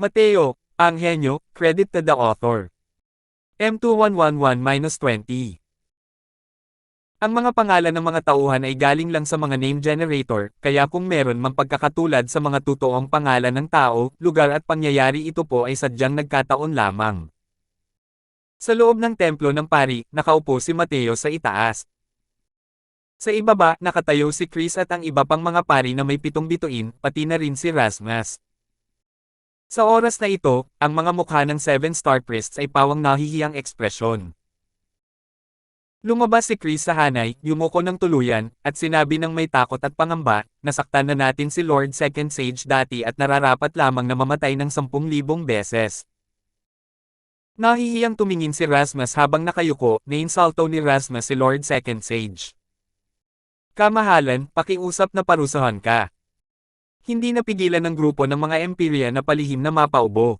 Mateo, Angenyo, credit to the author. M2111-20. Ang mga pangalan ng mga tauhan ay galing lang sa mga name generator, kaya kung meron mang pagkakatulad sa mga totoong pangalan ng tao, lugar at pangyayari, ito po ay sadyang nagkataon lamang. Sa loob ng templo ng pari, nakaupo si Mateo sa itaas. Sa ibaba, nakatayo si Chris at ang iba pang mga pari na may 7 bituin, pati na rin si Rasmus. Sa oras na ito, ang mga mukha ng 7 star priests ay pawang nahihiyang ekspresyon. Lumabas si Chris sa hanay, yumuko ng tuluyan, at sinabi ng may takot at pangamba, nasaktan na natin si Lord Second Sage dati at nararapat lamang na mamatay ng 10,000 beses. Nahihiyang tumingin si Rasmus habang nakayuko, nainsulto ni Rasmus si Lord Second Sage. Kamahalan, pakiusap na parusahan ka. Hindi napigilan ng grupo ng mga Emperya na palihim na mapaubo.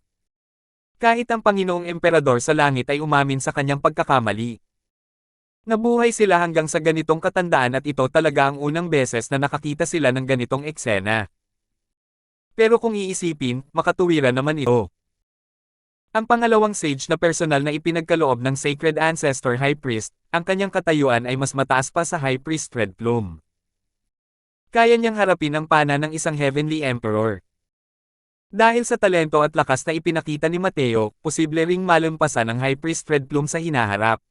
Kahit ang Panginoong Emperador sa langit ay umamin sa kanyang pagkakamali. Nabuhay sila hanggang sa ganitong katandaan at ito talaga ang unang beses na nakakita sila ng ganitong eksena. Pero kung iisipin, makatuwiran naman ito. Ang pangalawang sage na personal na ipinagkaloob ng Sacred Ancestor High Priest, ang kanyang katayuan ay mas mataas pa sa High Priest Red Plume. Kaya niyang harapin ang pana ng isang Heavenly Emperor. Dahil sa talento at lakas na ipinakita ni Mateo, posible ring malampasan ang High Priest Red Plume sa hinaharap.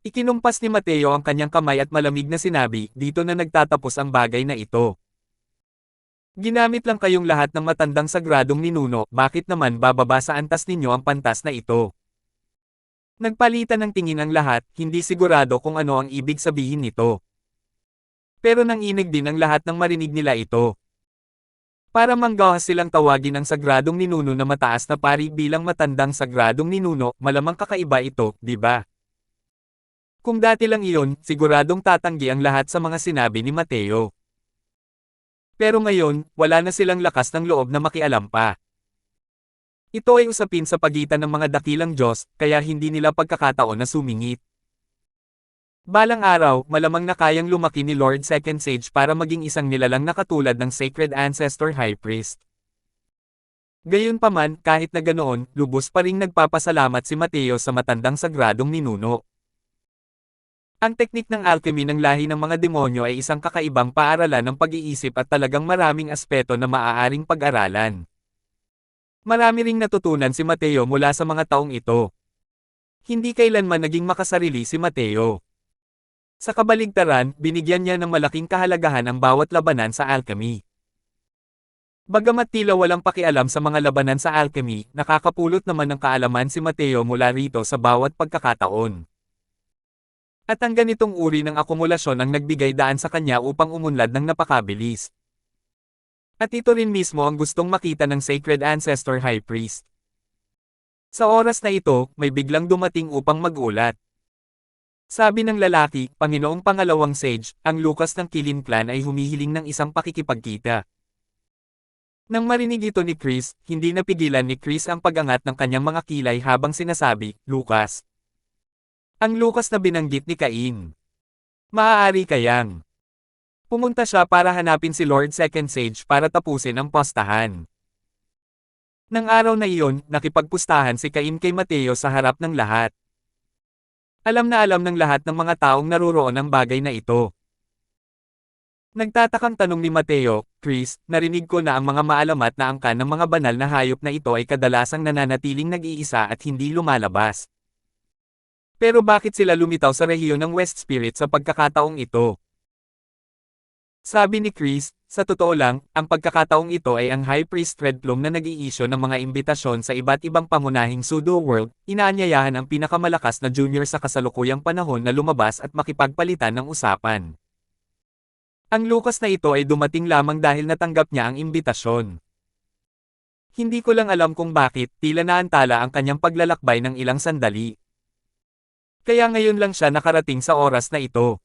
Ikinumpas ni Mateo ang kanyang kamay at malamig na sinabi, dito na nagtatapos ang bagay na ito. Ginamit lang kayong lahat ng matandang sagradong ninuno, bakit naman bababa sa antas ninyo ang pantas na ito? Nagpalitan ng tingin ang lahat, hindi sigurado kung ano ang ibig sabihin nito. Pero nanginig din ang lahat nang marinig nila ito. Para manggahas silang tawagin ang sagradong ninuno na mataas na pari bilang matandang sagradong ninuno, malamang kakaiba ito, di ba? Kung dati lang iyon, siguradong tatanggi ang lahat sa mga sinabi ni Mateo. Pero ngayon, wala na silang lakas ng loob na makialam pa. Ito ay usapin sa pagitan ng mga dakilang Diyos, kaya hindi nila pagkakataon na sumingit. Balang araw, malamang na kayang lumaki ni Lord Second Sage para maging isang nilalang na katulad ng Sacred Ancestor High Priest. Gayunpaman, kahit na ganoon, lubos pa ring nagpapasalamat si Mateo sa matandang sagradong ninuno. Ang teknik ng alchemy ng lahi ng mga demonyo ay isang kakaibang paaralan ng pag-iisip at talagang maraming aspeto na maaaring pag-aralan. Marami ring natutunan si Mateo mula sa mga taong ito. Hindi kailanman naging makasarili si Mateo. Sa kabaligtaran, binigyan niya ng malaking kahalagahan ang bawat labanan sa alchemy. Bagamat tila walang pakialam sa mga labanan sa alchemy, nakakapulot naman ng kaalaman si Mateo mula rito sa bawat pagkakataon. At ang ganitong uri ng akumulasyon ang nagbigay daan sa kanya upang umunlad ng napakabilis. At ito rin mismo ang gustong makita ng Sacred Ancestor High Priest. Sa oras na ito, may biglang dumating upang magulat. Sabi ng lalaki, Panginoong Pangalawang Sage, ang Lucas ng Kilin Clan ay humihiling ng isang pakikipagkita. Nang marinig ito ni Chris, hindi napigilan ni Chris ang pag-angat ng kanyang mga kilay habang sinasabi, Lucas. Ang Lucas na binanggit ni Cain. Maaari kayang pumunta siya para hanapin si Lord Second Sage para tapusin ang postahan. Nang araw na iyon, nakipagpustahan si Cain kay Mateo sa harap ng lahat. Alam na alam ng lahat ng mga taong naruroon ang bagay na ito. Nagtatakang tanong ni Mateo, Chris, narinig ko na ang mga maalamat na angkan ng mga banal na hayop na ito ay kadalasang nananatiling nag-iisa at hindi lumalabas. Pero bakit sila lumitaw sa rehiyon ng West Spirit sa pagkakataong ito? Sabi ni Chris, sa totoo lang, ang pagkakataong ito ay ang High Priest Red Plume na nag-i-issue ng mga imbitasyon sa iba't ibang pangunahing pseudo-world, inaanyayahan ang pinakamalakas na junior sa kasalukuyang panahon na lumabas at makipagpalitan ng usapan. Ang Lucas na ito ay dumating lamang dahil natanggap niya ang imbitasyon. Hindi ko lang alam kung bakit, tila naantala ang kanyang paglalakbay ng ilang sandali. Kaya ngayon lang siya nakarating sa oras na ito.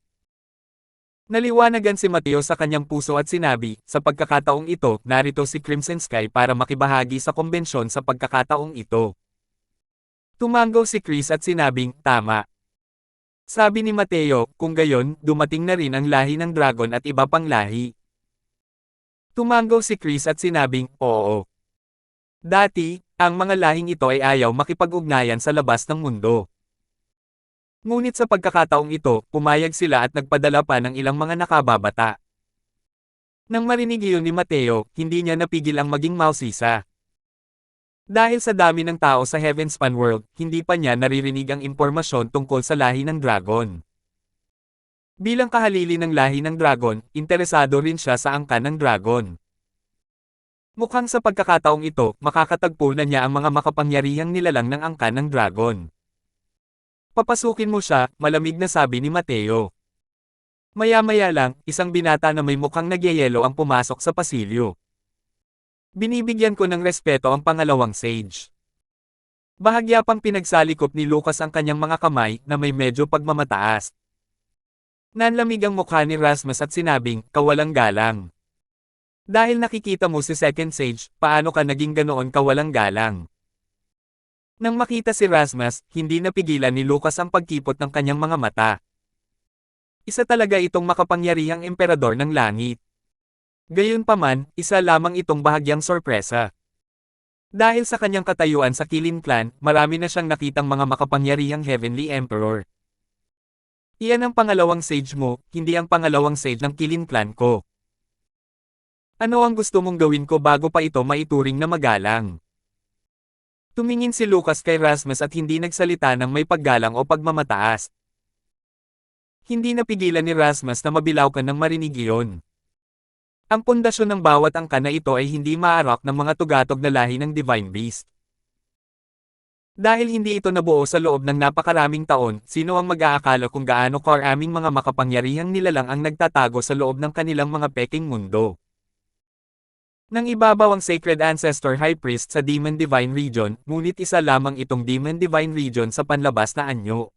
Naliwanagan si Mateo sa kanyang puso at sinabi, sa pagkakataong ito, narito si Crimson Sky para makibahagi sa kombensyon sa pagkakataong ito. Tumango si Chris at sinabing, tama. Sabi ni Mateo, kung gayon, dumating na rin ang lahi ng dragon at iba pang lahi. Tumango si Chris at sinabing, oo. Dati, ang mga lahing ito ay ayaw makipag-ugnayan sa labas ng mundo. Ngunit sa pagkakataong ito, pumayag sila at nagpadala pa ng ilang mga nakababata. Nang marinig iyon ni Mateo, hindi niya napigil ang maging mausisa. Dahil sa dami ng tao sa Heavenspan World, hindi pa niya naririnig ang impormasyon tungkol sa lahi ng dragon. Bilang kahalili ng lahi ng dragon, interesado rin siya sa angkan ng dragon. Mukhang sa pagkakataong ito, makakatagpo na niya ang mga makapangyarihang nilalang ng angkan ng dragon. Papasukin mo siya, malamig na sabi ni Mateo. Maya-maya lang, isang binata na may mukhang nagyayelo ang pumasok sa pasilyo. Binibigyan ko ng respeto ang pangalawang sage. Bahagya pang pinagsalikop ni Lucas ang kanyang mga kamay na may medyo pagmamataas. Nanlamig ang mukha ni Rasmus at sinabing, kawalang galang. Dahil nakikita mo si Second Sage, paano ka naging ganoon kawalang galang? Nang makita si Rasmus, hindi napigilan ni Lucas ang pagkipot ng kanyang mga mata. Isa talaga itong makapangyarihang emperador ng langit. Gayunpaman, isa lamang itong bahagyang sorpresa. Dahil sa kanyang katayuan sa Kilin Clan, marami na siyang nakitang mga makapangyarihang Heavenly Emperor. Iyan ang pangalawang sage mo, hindi ang pangalawang sage ng Kilin Clan ko. Ano ang gusto mong gawin ko bago pa ito maituring na magalang? Tumingin si Lucas kay Rasmus at hindi nagsalita ng may paggalang o pagmamataas. Hindi napigilan ni Rasmus na mabilaukan ng marinig iyon. Ang pundasyon ng bawat angkan na ito ay hindi maarak ng mga tugatog na lahi ng Divine Beast. Dahil hindi ito nabuo sa loob ng napakaraming taon, sino ang mag-aakala kung gaano karaming mga makapangyarihang nilalang ang nagtatago sa loob ng kanilang mga peking mundo. Nang ibabaw ang Sacred Ancestor High Priest sa Demon Divine Region, ngunit isa lamang itong Demon Divine Region sa panlabas na anyo.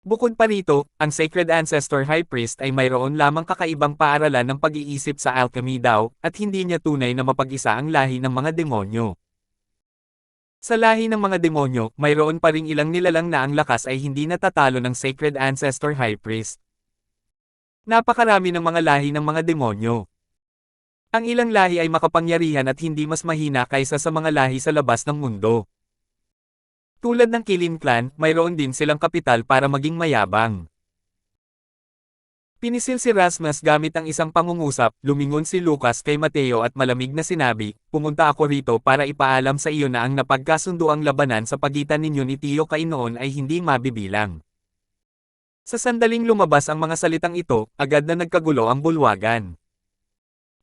Bukod pa rito, ang Sacred Ancestor High Priest ay mayroon lamang kakaibang paaralan ng pag-iisip sa alchemy daw, at hindi niya tunay na mapag-isa ang lahi ng mga demonyo. Sa lahi ng mga demonyo, mayroon pa ring ilang nilalang na ang lakas ay hindi natatalo ng Sacred Ancestor High Priest. Napakarami ng mga lahi ng mga demonyo. Ang ilang lahi ay makapangyarihan at hindi mas mahina kaysa sa mga lahi sa labas ng mundo. Tulad ng Kilin Clan, mayroon din silang kapital para maging mayabang. Pinisil si Rasmus gamit ang isang pangungusap, lumingon si Lucas kay Mateo at malamig na sinabi, pumunta ako rito para ipaalam sa iyo na ang napagkasunduang labanan sa pagitan ninyo ni Tio Cain noon ay hindi mabibilang. Sa sandaling lumabas ang mga salitang ito, agad na nagkagulo ang bulwagan.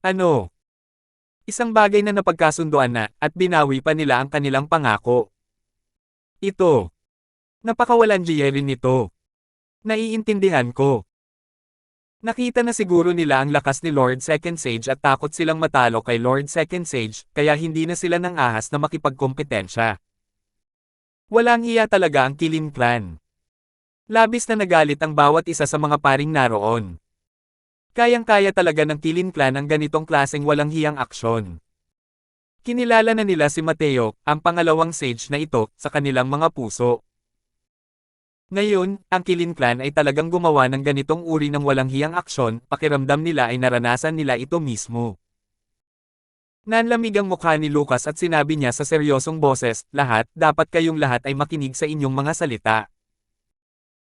Ano? Isang bagay na napagkasunduan na, at binawi pa nila ang kanilang pangako. Ito. Napakawalan rin nito. Naiintindihan ko. Nakita na siguro nila ang lakas ni Lord Second Sage at takot silang matalo kay Lord Second Sage, kaya hindi na sila nang ahas na makipagkompetensya. Walang hiya talaga ang Kilin Clan. Labis na nagalit ang bawat isa sa mga paring naroon. Kayang-kaya talaga ng Kilin Clan ang ganitong klaseng walang hiyang aksyon. Kinilala na nila si Mateo, ang pangalawang sage na ito, sa kanilang mga puso. Ngayon, ang Kilin Clan ay talagang gumawa ng ganitong uri ng walang hiyang aksyon, pakiramdam nila ay naranasan nila ito mismo. Nanlamig ang mukha ni Lucas at sinabi niya sa seryosong boses, dapat kayong lahat ay makinig sa inyong mga salita.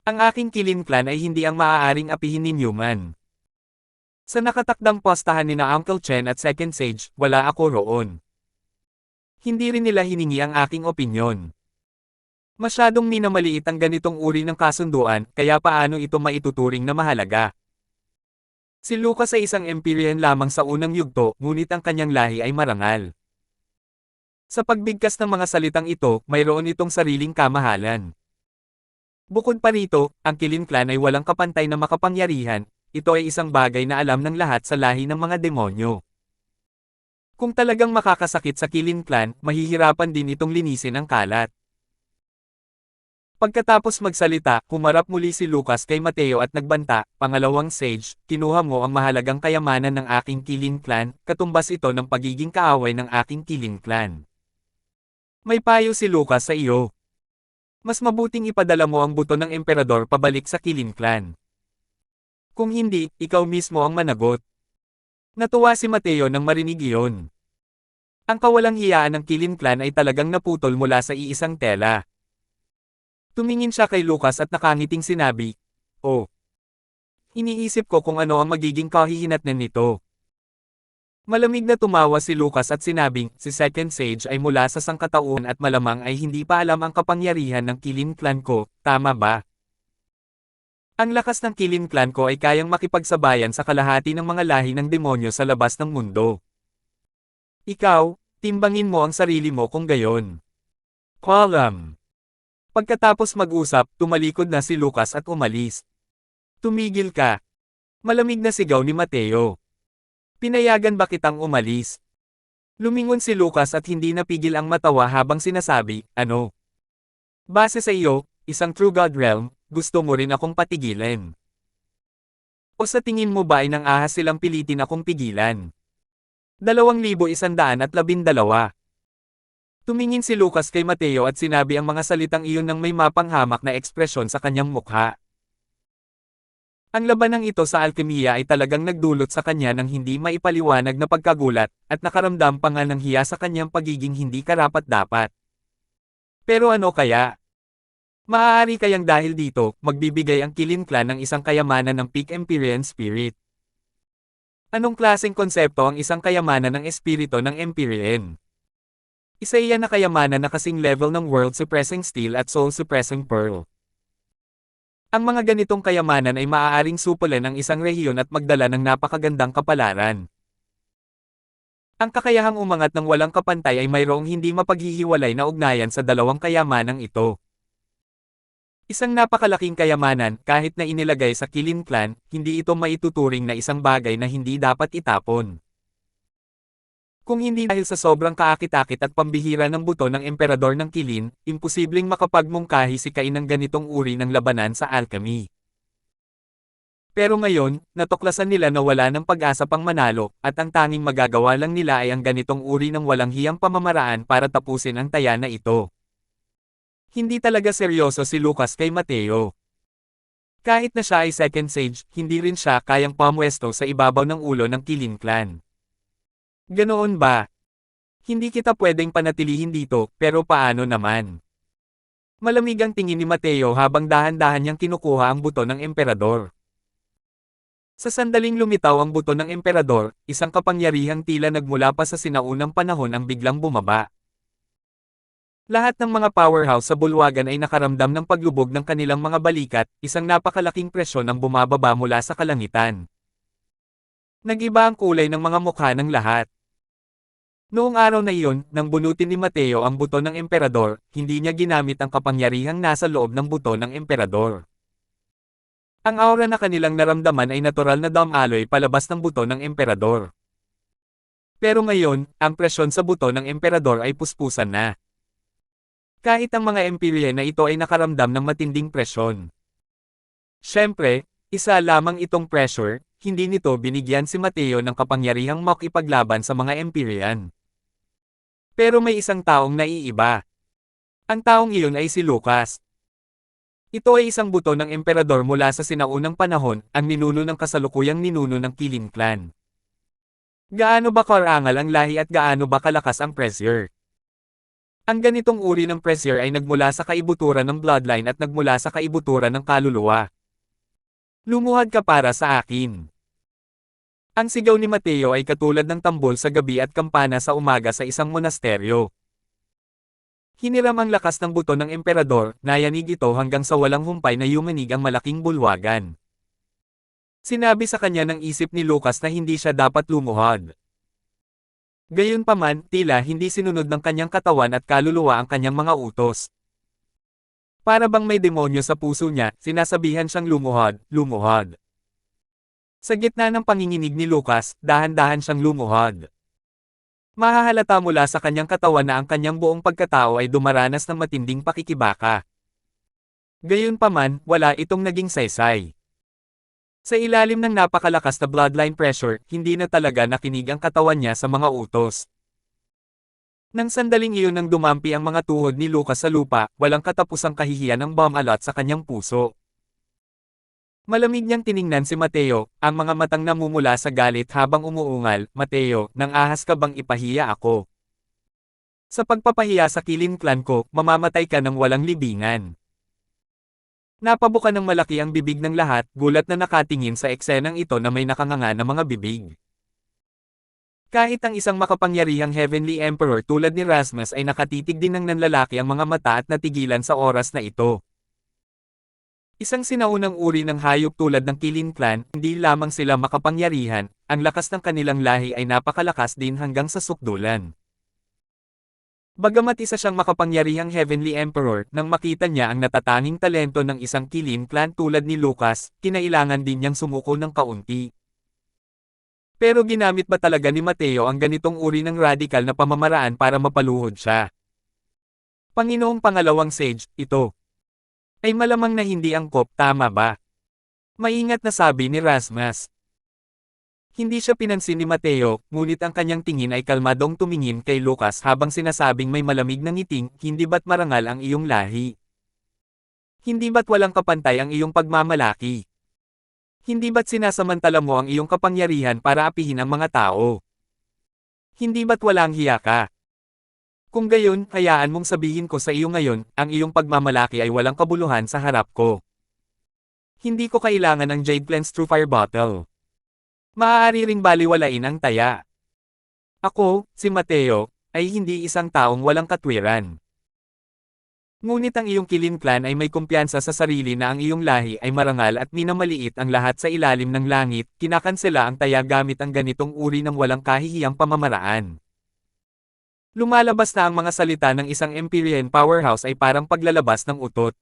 Ang aking Kilin Clan ay hindi ang maaaring apihin ninyo man. Sa nakatakdang postahan ni na Uncle Chen at Second Sage, wala ako roon. Hindi rin nila hiningi ang aking opinyon. Masyadong minamaliit ang ganitong uri ng kasunduan, kaya paano ito maituturing na mahalaga? Si Lucas ay isang Empyrean lamang sa unang yugto, ngunit ang kanyang lahi ay marangal. Sa pagbigkas ng mga salitang ito, mayroon itong sariling kamahalan. Bukod pa rito, ang Kilin Clan ay walang kapantay na makapangyarihan, ito ay isang bagay na alam ng lahat sa lahi ng mga demonyo. Kung talagang makakasakit sa Kilin Clan, mahihirapan din itong linisin ang kalat. Pagkatapos magsalita, humarap muli si Lucas kay Mateo at nagbanta, pangalawang sage, kinuha mo ang mahalagang kayamanan ng aking Kilin Clan, katumbas ito ng pagiging kaaway ng aking Kilin Clan. May payo si Lucas sa iyo. Mas mabuting ipadala mo ang buto ng emperador pabalik sa Kilin Clan. Kung hindi, ikaw mismo ang managot. Natuwa si Mateo nang marinig iyon. Ang kawalang hiyaan ng Kilin Clan ay talagang naputol mula sa iisang tela. Tumingin siya kay Lucas at nakangiting sinabi, "Oh. Iniisip ko kung ano ang magiging kahihinatnan nito." Malamig na tumawa si Lucas at sinabing, si Second Sage ay mula sa sangkatauhan at malamang ay hindi pa alam ang kapangyarihan ng Kilin Clan ko, tama ba? Ang lakas ng Kilin Clan ko ay kayang makipagsabayan sa kalahati ng mga lahi ng demonyo sa labas ng mundo. Ikaw, timbangin mo ang sarili mo kung gayon. Column. Pagkatapos mag-usap, tumalikod na si Lucas at umalis. Tumigil ka. Malamig na sigaw ni Mateo. Pinayagan ba kitang umalis? Lumingon si Lucas at hindi napigil ang matawa habang sinasabi, ano? Base sa iyo, isang True God Realm, gusto mo rin akong patigilin. O sa tingin mo ba ay nang ahas silang pilitin akong pigilan? 2112. Tumingin si Lucas kay Mateo at sinabi ang mga salitang iyon ng may mapanghamak na ekspresyon sa kanyang mukha. Ang labanang ito sa alkemiya ay talagang nagdulot sa kanya ng hindi maipaliwanag na pagkagulat, at nakaramdam pa nga ng hiya sa kanyang pagiging hindi karapat-dapat. Pero ano kaya? Maaari kayang dahil dito, magbibigay ang Kilin Clan ng isang kayamanan ng peak Empyrean Spirit. Anong klaseng konsepto ang isang kayamanan ng espiritu ng Empyrean? Isa iyan na kayamanan na kasing level ng World Suppressing Steel at Soul Suppressing Pearl. Ang mga ganitong kayamanan ay maaaring supulan ng isang rehiyon at magdala ng napakagandang kapalaran. Ang kakayahang umangat ng walang kapantay ay mayroong hindi mapaghihiwalay na ugnayan sa dalawang kayamanang ito. Isang napakalaking kayamanan, kahit na inilagay sa Kilin Clan, hindi ito maituturing na isang bagay na hindi dapat itapon. Kung hindi dahil sa sobrang kaakit-akit at pambihira ng buto ng emperador ng Kilin, imposibleng makapagmungkahi si Cain ng ganitong uri ng labanan sa alchemy. Pero ngayon, natuklasan nila na wala ng pag-asa pang manalo, at ang tanging magagawa lang nila ay ang ganitong uri ng walang hiyang pamamaraan para tapusin ang taya na ito. Hindi talaga seryoso si Lucas kay Mateo. Kahit na siya ay Second Sage, hindi rin siya kayang pamwesto sa ibabaw ng ulo ng Kilin Clan. Ganoon ba? Hindi kita pwedeng panatilihin dito, pero paano naman? Malamig ang tingin ni Mateo habang dahan-dahan niyang kinukuha ang buto ng emperador. Sa sandaling lumitaw ang buto ng emperador, isang kapangyarihang tila nagmula pa sa sinaunang panahon ang biglang bumaba. Lahat ng mga powerhouse sa bulwagan ay nakaramdam ng paglubog ng kanilang mga balikat, isang napakalaking presyon ang bumababa mula sa kalangitan. Nag-iba ang kulay ng mga mukha ng lahat. Noong araw na iyon, nang bunutin ni Mateo ang buto ng emperador, hindi niya ginamit ang kapangyarihang nasa loob ng buto ng emperador. Ang aura na kanilang naramdaman ay natural na damaloy palabas ng buto ng emperador. Pero ngayon, ang presyon sa buto ng emperador ay puspusan na. Kahit ang mga Empyrean na ito ay nakaramdam ng matinding presyon. Siyempre, isa lamang itong pressure, hindi nito binigyan si Mateo ng kapangyarihang makipaglaban sa mga Empyrean. Pero may isang taong naiiba. Ang taong iyon ay si Lucas. Ito ay isang buto ng emperador mula sa sinaunang panahon, ang ninuno ng kasalukuyang ninuno ng Kilin Clan. Gaano ba karangal ang lahi at gaano ba kalakas ang pressure? Ang ganitong uri ng pressure ay nagmula sa kaibuturan ng bloodline at nagmula sa kaibuturan ng kaluluwa. Lumuhad ka para sa akin. Ang sigaw ni Mateo ay katulad ng tambol sa gabi at kampana sa umaga sa isang monasteryo. Hiniram ang lakas ng buto ng emperador, nayanig ito hanggang sa walang humpay na yumanig ang malaking bulwagan. Sinabi sa kanya ng isip ni Lucas na hindi siya dapat lumuhad. Gayunpaman, tila hindi sinunod ng kanyang katawan at kaluluwa ang kanyang mga utos. Para bang may demonyo sa puso niya, sinasabihan siyang lumuhad, lumuhad. Sa gitna ng panginginig ni Lucas, dahan-dahan siyang lumuhad. Mahahalata mula sa kanyang katawan na ang kanyang buong pagkatao ay dumaranas ng matinding pakikibaka. Gayunpaman, wala itong naging saysay. Sa ilalim ng napakalakas na bloodline pressure, hindi na talaga nakinig ang katawan niya sa mga utos. Nang sandaling iyon nang dumampi ang mga tuhod ni Lucas sa lupa, walang katapusang kahihiyan ng bomb-alot sa kanyang puso. Malamig niyang tiningnan si Mateo, ang mga matang namumula sa galit habang umuungal, "Mateo, nang ahas ka bang ipahiya ako? Sa pagpapahiya sa Killing Clan ko, mamamatay ka ng walang libingan. Napabuka ng malaki ang bibig ng lahat, gulat na nakatingin sa eksenang ito na may nakanganga na mga bibig. Kahit ang isang makapangyarihang Heavenly Emperor tulad ni Rasmus ay nakatitig din ng nanlalaki ang mga mata at natigilan sa oras na ito. Isang sinaunang uri ng hayop tulad ng Killing Clan, hindi lamang sila makapangyarihan, ang lakas ng kanilang lahi ay napakalakas din hanggang sa sukdulan. Bagamat isa siyang makapangyarihang Heavenly Emperor, nang makita niya ang natatanging talento ng isang Killing Clan tulad ni Lucas, kinailangan din niyang sumuko ng kaunti. Pero ginamit ba talaga ni Mateo ang ganitong uri ng radical na pamamaraan para mapaluhod siya? Panginoong Pangalawang Sage, ito ay malamang na hindi angkop, tama ba? Maingat na sabi ni Rasmus. Hindi siya pinansin ni Mateo, ngunit ang kanyang tingin ay kalmadong tumingin kay Lucas habang sinasabing may malamig na ngiting, hindi ba't marangal ang iyong lahi? Hindi ba't walang kapantay ang iyong pagmamalaki? Hindi ba't sinasamantala mo ang iyong kapangyarihan para apihin ang mga tao? Hindi ba't walang hiya ka? Kung gayon, hayaan mong sabihin ko sa iyo ngayon, ang iyong pagmamalaki ay walang kabuluhan sa harap ko. Hindi ko kailangan ng Jade Cleanse True Fire Bottle. Maaari ring baliwalain ang taya. Ako, si Mateo, ay hindi isang taong walang katwiran. Ngunit ang iyong Killing Clan ay may kumpiyansa sa sarili na ang iyong lahi ay marangal at minamaliit ang lahat sa ilalim ng langit, kinakansela ang taya gamit ang ganitong uri ng walang kahihiyang pamamaraan. Lumalabas na ang mga salita ng isang Empyrean powerhouse ay parang paglalabas ng utot.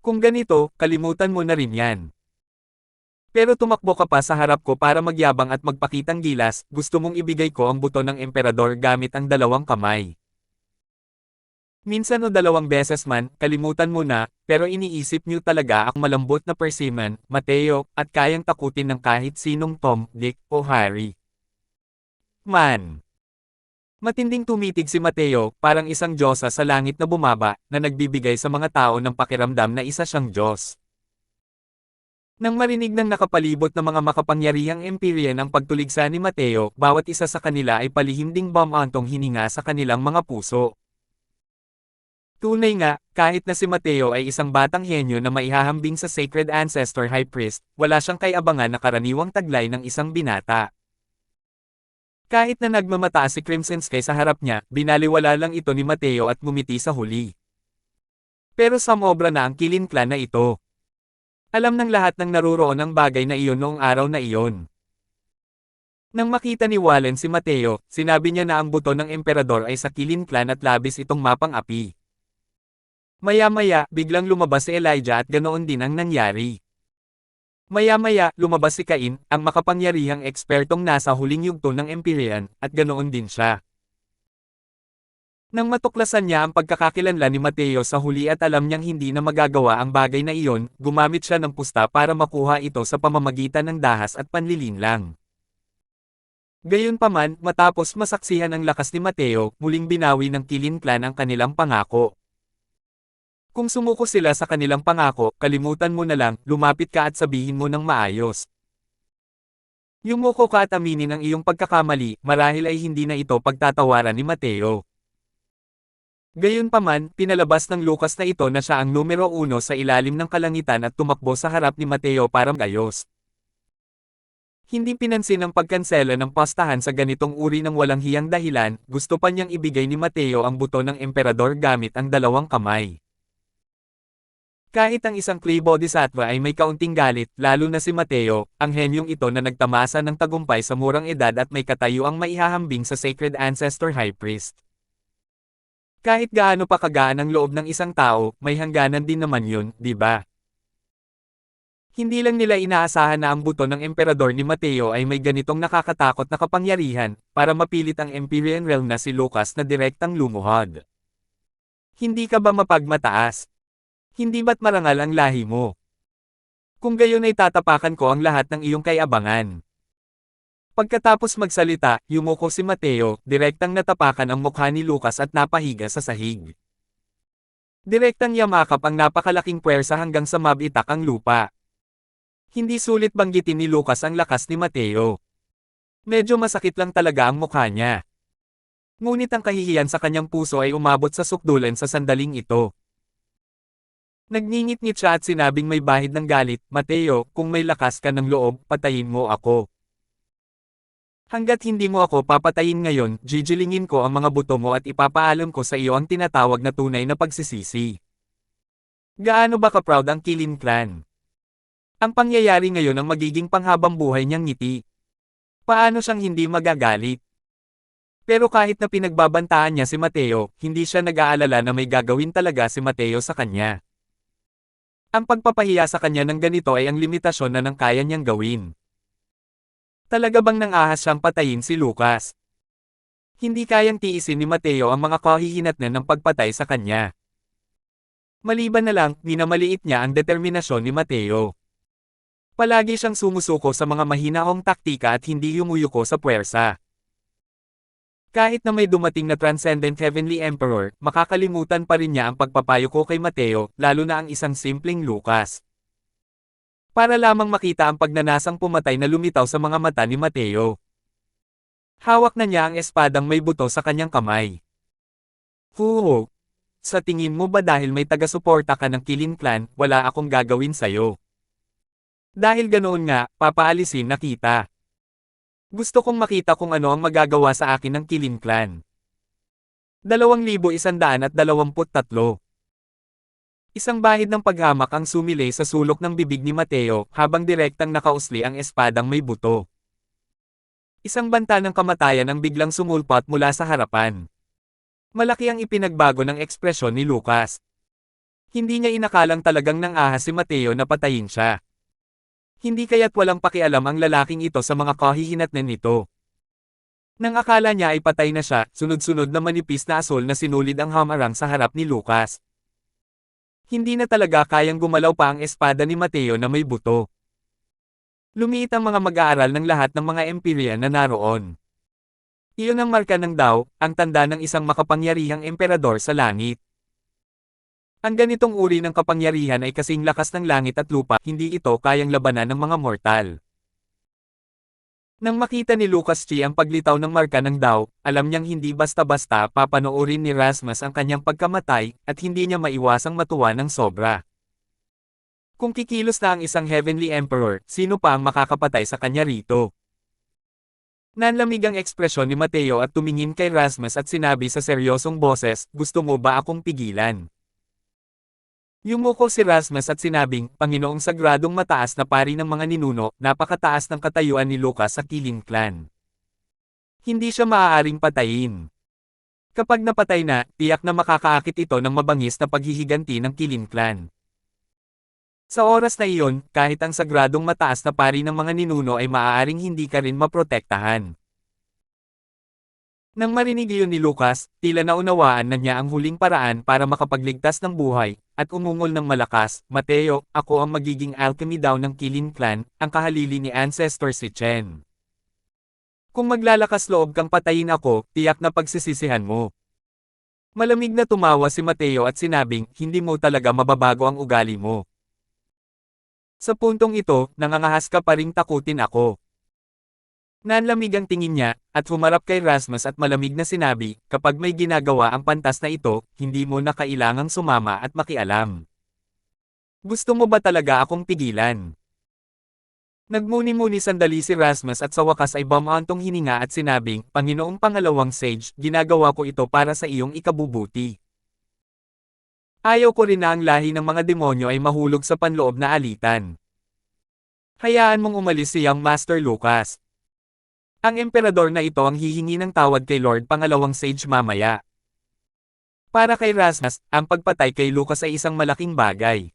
Kung ganito, kalimutan mo na rin yan. Pero tumakbo ka pa sa harap ko para magyabang at magpakitang gilas, gusto mong ibigay ko ang buto ng emperador gamit ang dalawang kamay. Minsan o dalawang beses man, kalimutan mo na, pero iniisip niyo talaga ang malambot na Persimmon, Mateo, at kayang takutin ng kahit sinong Tom, Dick, o Harry. Man! Matinding tumitig si Mateo, parang isang diyosa sa langit na bumaba, na nagbibigay sa mga tao ng pakiramdam na isa siyang Diyos. Nang marinig ng nakapalibot na mga makapangyarihang Empyrean ang pagtuligsa ni Mateo, bawat isa sa kanila ay palihim ding bumantong hininga sa kanilang mga puso. Tunay nga, kahit na si Mateo ay isang batang henyo na maihahambing sa Sacred Ancestor High Priest, wala siyang kay-abangan na karaniwang taglay ng isang binata. Kahit na nagmamataas si Crimson Sky sa harap niya, binaliwala lang ito ni Mateo at ngumiti sa huli. Pero sumobra na ang Killing Clan na ito. Alam ng lahat ng naruroon ang bagay na iyon noong araw na iyon. Nang makita ni Wallen si Mateo, sinabi niya na ang buto ng emperador ay sa Killing Clan at labis itong mapang-api. Maya-maya, biglang lumabas si Elijah at ganoon din ang nangyari. Maya-maya, lumabas si Cain, ang makapangyarihang ekspertong nasa huling yugto ng Empyrean, at ganoon din siya. Nang matuklasan niya ang pagkakakilanlan ni Mateo sa huli at alam niyang hindi na magagawa ang bagay na iyon, gumamit siya ng pusta para makuha ito sa pamamagitan ng dahas at panlilinlang. Gayunpaman, matapos masaksihan ang lakas ni Mateo, muling binawi ng Killing Clan ang kanilang pangako. Kung sumuko sila sa kanilang pangako, kalimutan mo na lang, lumapit ka at sabihin mo ng maayos. Yumuko ka at aminin ang iyong pagkakamali, marahil ay hindi na ito pagtatawaran ni Mateo. Gayunpaman, pinalabas ng Lucas na ito na siya ang numero 1 sa ilalim ng kalangitan at tumakbo sa harap ni Mateo para magayos. Hindi pinansin ang pagkansela ng pastahan sa ganitong uri ng walang hiyang dahilan, gusto pa niyang ibigay ni Mateo ang buto ng emperador gamit ang dalawang kamay. Kahit ang isang clay bodhisattva ay may kaunting galit, lalo na si Mateo, ang henyong ito na nagtamasa ng tagumpay sa murang edad at may katayuang maihahambing sa Sacred Ancestor High Priest. Kahit gaano pa kagaan ang loob ng isang tao, may hangganan din naman yun, di ba? Hindi lang nila inaasahan na ang buto ng emperador ni Mateo ay may ganitong nakakatakot na kapangyarihan, para mapilit ang Empyrean realm na si Lucas na direktang lumuhod. Hindi ka ba mapagmataas? Hindi ba't marangal ang lahi mo? Kung gayon ay tatapakan ko ang lahat ng iyong kayabangan. Pagkatapos magsalita, yumuko si Mateo, direktang natapakan ang mukha ni Lucas at napahiga sa sahig. Direktang yamakap ang napakalaking puwersa hanggang sa mabitak ang lupa. Hindi sulit banggitin ni Lucas ang lakas ni Mateo. Medyo masakit lang talaga ang mukha niya. Ngunit ang kahihiyan sa kanyang puso ay umabot sa sukdulan sa sandaling ito. Nagngingit-ngit siya at sinabing may bahid ng galit, "Mateo, kung may lakas ka ng loob, patayin mo ako. Hanggat hindi mo ako papatayin ngayon, jijilingin ko ang mga buto mo at ipapaalam ko sa iyo ang tinatawag na tunay na pagsisisi." Gaano ba ka-proud ang Kilin Clan? Ang pangyayari ngayon ang magiging panghabang buhay niyang ngiti. Paano siyang hindi magagalit? Pero kahit na pinagbabantaan niya si Mateo, hindi siya nag-aalala na may gagawin talaga si Mateo sa kanya. Ang pagpapahiya sa kanya ng ganito ay ang limitasyon na ng kaya niyang gawin. Talaga bang nang-ahas siyang patayin si Lucas? Hindi kayang tiisin ni Mateo ang mga kahihinatnan ng pagpatay sa kanya. Maliban na lang, minamaliit niya ang determinasyon ni Mateo. Palagi siyang sumusuko sa mga mahinaong taktika at hindi yumuyuko sa puwersa. Kahit na may dumating na Transcendent Heavenly Emperor, makakalimutan pa rin niya ang pagpapayo ko kay Mateo, lalo na ang isang simpleng Lucas. Para lamang makita ang pagnanasang pumatay na lumitaw sa mga mata ni Mateo. Hawak na niya ang espadang may buto sa kanyang kamay. Huho! Sa tingin mo ba dahil may taga-suporta ka ng Kilin Clan, wala akong gagawin sa'yo? Dahil ganoon nga, papaalisin na kita. Gusto kong makita kung ano ang magagawa sa akin ng Kilin Clan. 2123. Isang bahid ng paghamak ang sumilay sa sulok ng bibig ni Mateo habang direktang nakausli ang espadang may buto. Isang banta ng kamatayan ang biglang sumulpot mula sa harapan. Malaki ang ipinagbago ng ekspresyon ni Lucas. Hindi niya inakalang talagang nang-ahas si Mateo na patayin siya. Hindi kaya't walang pakialam ang lalaking ito sa mga kahihinatnan nito. Nang akala niya ay patay na siya, sunod-sunod na manipis na asol na sinulid ang hamarang sa harap ni Lucas. Hindi na talaga kayang gumalaw pa ang espada ni Mateo na may buto. Lumiit ang mga mag-aaral ng lahat ng mga Empyrean na naroon. Iyon ang marka ng Dao, ang tanda ng isang makapangyarihang emperador sa langit. Ang ganitong uri ng kapangyarihan ay kasing lakas ng langit at lupa, hindi ito kayang labanan ng mga mortal. Nang makita ni Lucas Chi ang paglitaw ng marka ng Dao, alam niyang hindi basta-basta papanoorin ni Rasmus ang kanyang pagkamatay, at hindi niya maiwasang matuwa ng sobra. Kung kikilos na ang isang Heavenly Emperor, sino pa ang makakapatay sa kanya rito? Nanlamig ang ekspresyon ni Mateo at tumingin kay Rasmus at sinabi sa seryosong boses, "Gusto mo ba akong pigilan?" Yumuko si Rasmus at sinabing, "Panginoong sagradong mataas na pari ng mga ninuno, napakataas ng katayuan ni Lucas sa Kilin Clan. Hindi siya maaaring patayin. Kapag napatay na, tiyak na makakaakit ito ng mabangis na paghihiganti ng Kilin Clan." Sa oras na iyon, kahit ang sagradong mataas na pari ng mga ninuno ay maaaring hindi ka rin maprotektahan. Nang marinig iyon ni Lucas, tila naunawaan na niya ang huling paraan para makapagligtas ng buhay, at umungol ng malakas, "Mateo, ako ang magiging alchemy daw ng Kilin Clan, ang kahalili ni Ancestor si Chen. Kung maglalakas loob kang patayin ako, tiyak na pagsisisihan mo." Malamig na tumawa si Mateo at sinabing, "Hindi mo talaga mababago ang ugali mo. Sa puntong ito, nangangahas ka pa ring takutin ako." Nanlamig ang tingin niya, at humarap kay Rasmus at malamig na sinabi, "Kapag may ginagawa ang pantas na ito, hindi mo na kailangang sumama at makialam. Gusto mo ba talaga akong pigilan?" Nagmuni-muni sandali si Rasmus at sa wakas ay bumantong hininga at sinabing, "Panginoong Pangalawang Sage, ginagawa ko ito para sa iyong ikabubuti. Ayaw ko rin na ang lahi ng mga demonyo ay mahulog sa panloob na alitan. Hayaan mong umalis si Young Master Lucas. Ang emperador na ito ang hihingi ng tawad kay Lord Pangalawang Sage mamaya." Para kay Rasmus, ang pagpatay kay Lucas ay isang malaking bagay.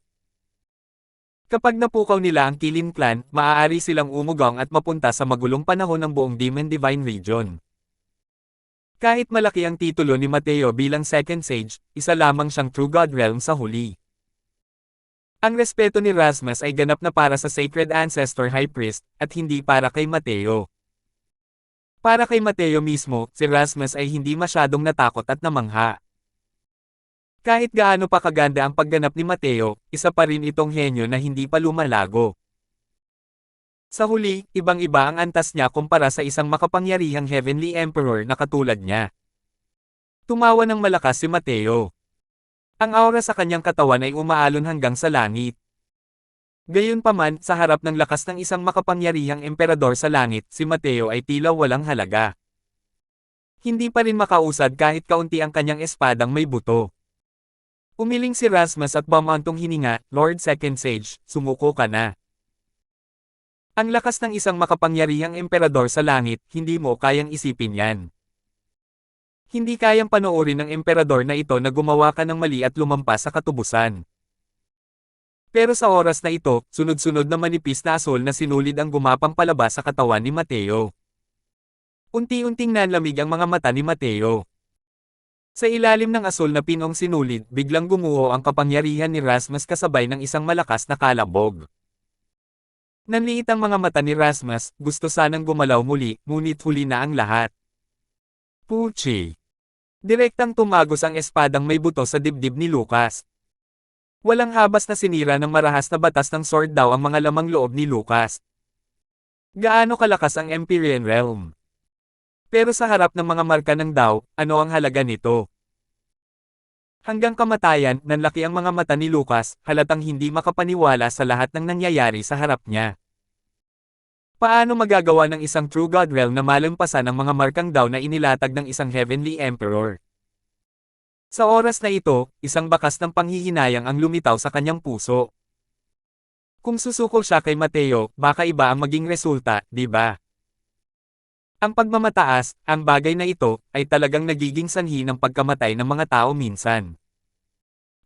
Kapag napukaw nila ang Kilin Clan, maaari silang umugong at mapunta sa magulong panahon ng buong Demon Divine Region. Kahit malaki ang titulo ni Mateo bilang Second Sage, isa lamang siyang True God Realm sa huli. Ang respeto ni Rasmus ay ganap na para sa Sacred Ancestor High Priest, at hindi para kay Mateo. Para kay Mateo mismo, si Rasmus ay hindi masyadong natakot at namangha. Kahit gaano pa kaganda ang pagganap ni Mateo, isa pa rin itong henyo na hindi pa lumalago. Sa huli, ibang-iba ang antas niya kumpara sa isang makapangyarihang Heavenly Emperor na katulad niya. Tumawa ng malakas si Mateo. Ang aura sa kanyang katawan ay umaalon hanggang sa langit. Gayunpaman, sa harap ng lakas ng isang makapangyarihang emperador sa langit, si Mateo ay tila walang halaga. Hindi pa rin makausad kahit kaunti ang kanyang espadang may buto. Umiling si Rasmus at bumantong hininga, Lord Second Sage, sumuko ka na. Ang lakas ng isang makapangyarihang emperador sa langit, hindi mo kayang isipin yan. Hindi kayang panoorin ng emperador na ito na gumawa ka ng mali at lumampas sa katubusan. Pero sa oras na ito, sunod-sunod na manipis na asol na sinulid ang gumapang palabas sa katawan ni Mateo. Unti-unting nanlamig ang mga mata ni Mateo. Sa ilalim ng asol na pinong sinulid, biglang gumuho ang kapangyarihan ni Rasmus kasabay ng isang malakas na kalabog. Nanliit ang mga mata ni Rasmus, gusto sanang gumalaw muli, ngunit huli na ang lahat. Puchi! Direktang tumagos ang espadang may buto sa dibdib ni Lucas. Walang habas na sinira ng marahas na batas ng sword daw ang mga lamang loob ni Lucas. Gaano kalakas ang Empyrean Realm? Pero sa harap ng mga marka ng Dao, ano ang halaga nito? Hanggang kamatayan, nanlaki ang mga mata ni Lucas, halatang hindi makapaniwala sa lahat ng nangyayari sa harap niya. Paano magagawa ng isang True God Realm na malampasan ang mga markang Dao na inilatag ng isang Heavenly Emperor? Sa oras na ito, isang bakas ng panghihinayang ang lumitaw sa kanyang puso. Kung susuko siya kay Mateo, baka iba ang maging resulta, di ba? Ang pagmamataas, ang bagay na ito, ay talagang nagiging sanhi ng pagkamatay ng mga tao minsan.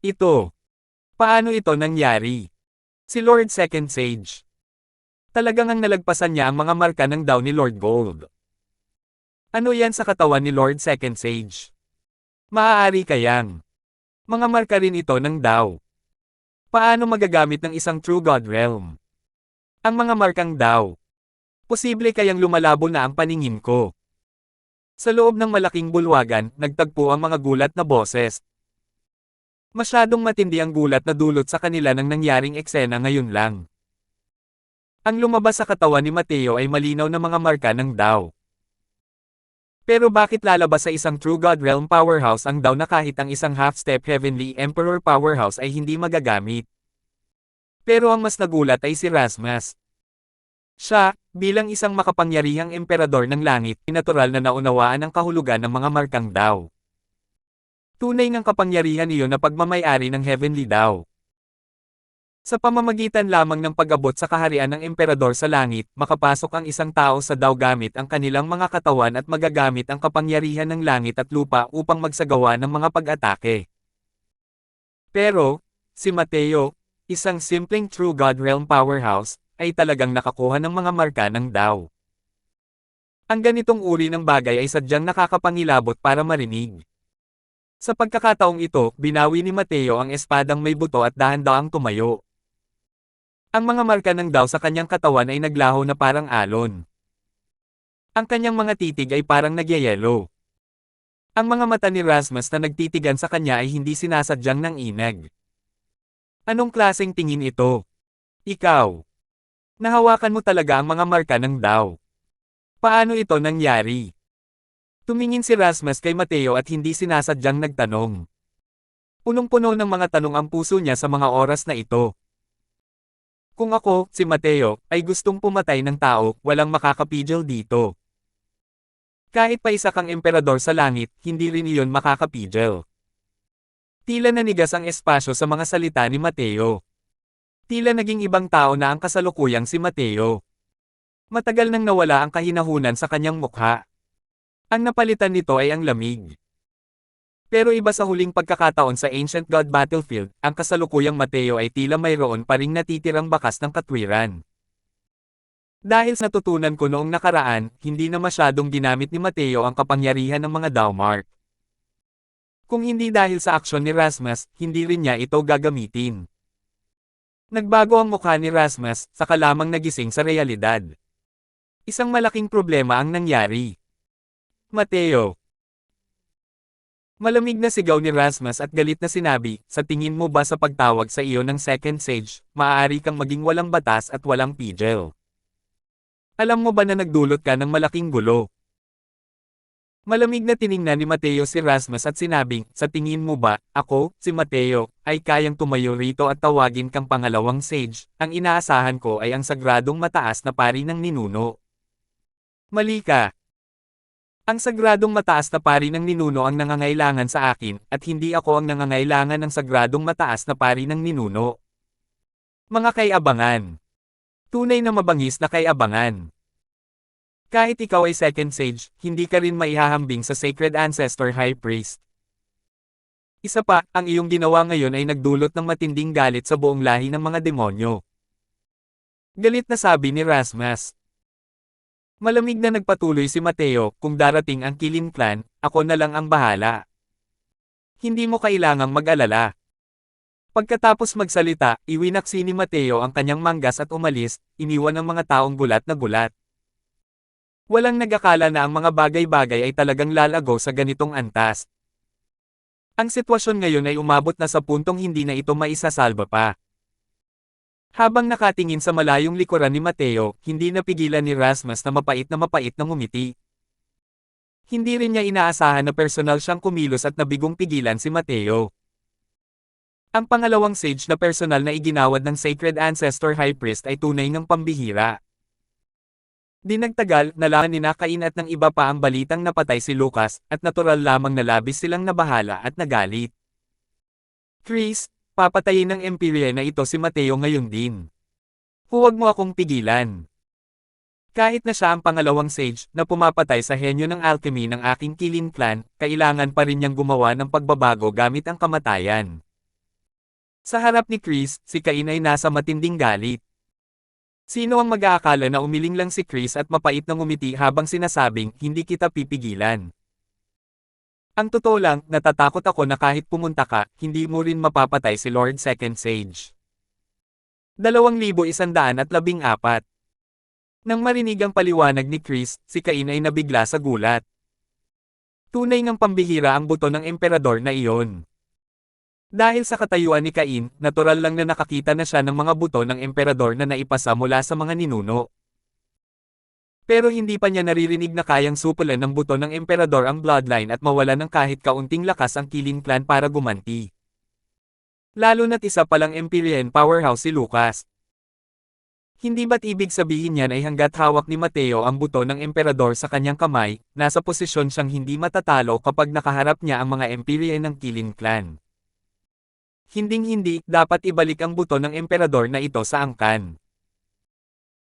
Ito. Paano ito nangyari? Si Lord Second Sage. Talagang ang nalagpasan niya ang mga marka ng Dao ni Lord Gold. Ano yan sa katawan ni Lord Second Sage? Maaari kayang mga marka rin ito ng Dao. Paano magagamit ng isang True God Realm? Ang mga markang Dao. Posible kayang lumalabo na ang paningin ko. Sa loob ng malaking bulwagan, nagtagpo ang mga gulat na boses. Masyadong matindi ang gulat na dulot sa kanila ng nangyaring eksena ngayon lang. Ang lumabas sa katawan ni Mateo ay malinaw na mga marka ng Dao. Pero bakit lalabas sa isang True God Realm Powerhouse ang Dao na kahit ang isang half-step Heavenly Emperor Powerhouse ay hindi magagamit? Pero ang mas nagulat ay si Rasmus. Siya, bilang isang makapangyarihang emperador ng langit, natural na naunawaan ang kahulugan ng mga markang Dao. Tunay ngang kapangyarihan iyon na pagmamay-ari ng Heavenly Dao. Sa pamamagitan lamang ng pag-abot sa kaharian ng emperador sa langit, makapasok ang isang tao sa Dao gamit ang kanilang mga katawan at magagamit ang kapangyarihan ng langit at lupa upang magsagawa ng mga pag-atake. Pero, si Mateo, isang simpleng True God Realm Powerhouse, ay talagang nakakuha ng mga marka ng Dao. Ang ganitong uri ng bagay ay sadyang nakakapangilabot para marinig. Sa pagkakataong ito, binawi ni Mateo ang espadang may buto at dahan-daang tumayo. Ang mga marka ng Dao sa kanyang katawan ay naglaho na parang alon. Ang kanyang mga titig ay parang nagyayelo. Ang mga mata ni Rasmus na nagtitigan sa kanya ay hindi sinasadyang nanginag. Anong klaseng tingin ito? Ikaw. Nahawakan mo talaga ang mga marka ng Dao. Paano ito nangyari? Tumingin si Rasmus kay Mateo at hindi sinasadyang nagtanong. Punong-puno ng mga tanong ang puso niya sa mga oras na ito. Kung ako, si Mateo, ay gustong pumatay ng tao, walang makakapigil dito. Kahit pa isa kang emperador sa langit, hindi rin iyon makakapigil. Tila nanigas ang espasyo sa mga salita ni Mateo. Tila naging ibang tao na ang kasalukuyang si Mateo. Matagal nang nawala ang kahinahunan sa kanyang mukha. Ang napalitan nito ay ang lamig. Pero iba sa huling pagkakataon sa Ancient God Battlefield, ang kasalukuyang Mateo ay tila mayroon pa ring natitirang bakas ng katwiran. Dahil sa natutunan ko noong nakaraan, hindi na masyadong ginamit ni Mateo ang kapangyarihan ng mga Dao Mark. Kung hindi dahil sa aksyon ni Rasmus, hindi rin niya ito gagamitin. Nagbago ang mukha ni Rasmus, saka lamang nagising sa realidad. Isang malaking problema ang nangyari. Mateo. Malamig na sigaw ni Rasmus at galit na sinabi, sa tingin mo ba sa pagtawag sa iyo ng Second Sage, maaari kang maging walang batas at walang pigil? Alam mo ba na nagdulot ka ng malaking gulo? Malamig na tiningnan ni Mateo si Rasmus at sinabing, sa tingin mo ba, ako, si Mateo, ay kayang tumayo rito at tawagin kang pangalawang sage? Ang inaasahan ko ay ang sagradong mataas na pari ng ninuno. Mali ka. Ang sagradong mataas na pari ng ninuno ang nangangailangan sa akin, at hindi ako ang nangangailangan ng sagradong mataas na pari ng ninuno. Mga kaiabangan. Tunay na mabangis na kaiabangan. Kahit ikaw ay second sage, hindi ka rin maihahambing sa Sacred Ancestor High Priest. Isa pa, ang iyong ginawa ngayon ay nagdulot ng matinding galit sa buong lahi ng mga demonyo. Galit na sabi ni Rasmus. Malamig na nagpatuloy si Mateo, kung darating ang Killing Clan, ako na lang ang bahala. Hindi mo kailangang mag-alala. Pagkatapos magsalita, iwinaksi ni Mateo ang kanyang manggas at umalis, iniwan ang mga taong gulat na gulat. Walang nag-akala na ang mga bagay-bagay ay talagang lalago sa ganitong antas. Ang sitwasyon ngayon ay umabot na sa puntong hindi na ito maisasalba pa. Habang nakatingin sa malayong likuran ni Mateo, hindi napigilan ni Rasmus na mapait na ngumiti. Hindi rin niya inaasahan na personal siyang kumilos at nabigong pigilan si Mateo. Ang pangalawang sage na personal na iginawad ng Sacred Ancestor High Priest ay tunay ng pambihira. Di nagtagal, nalaman ni Cain at ng iba pa ang balitang napatay si Lucas, at natural lamang na labis silang nabahala at nagalit. Chris, papatayin ng Empyrea na ito si Mateo ngayon din. Huwag mo akong pigilan. Kahit na siya ang pangalawang sage na pumapatay sa henyo ng alchemy ng aking Killing Clan, kailangan pa rin niyang gumawa ng pagbabago gamit ang kamatayan. Sa harap ni Chris, si Cain ay nasa matinding galit. Sino ang mag-aakala na umiling lang si Chris at mapait na ngumiti habang sinasabing, hindi kita pipigilan. Ang totoo lang, natatakot ako na kahit pumunta ka, hindi mo rin mapapatay si Lord Second Sage. 2114. Nang marinig ang paliwanag ni Chris, si Cain ay nabigla sa gulat. Tunay ngang pambihira ang buto ng emperador na iyon. Dahil sa katayuan ni Cain, natural lang na nakakita na siya ng mga buto ng emperador na naipasa mula sa mga ninuno. Pero hindi pa niya naririnig na kayang supulan ng buto ng emperador ang bloodline at mawala ng kahit kaunting lakas ang Killing Clan para gumanti. Lalo na't isa palang Empyrean powerhouse si Lucas. Hindi ba't ibig sabihin niyan ay hanggat hawak ni Mateo ang buto ng emperador sa kanyang kamay, nasa posisyon siyang hindi matatalo kapag nakaharap niya ang mga Empyrean ng Killing Clan. Hinding-hindi, dapat ibalik ang buto ng emperador na ito sa angkan.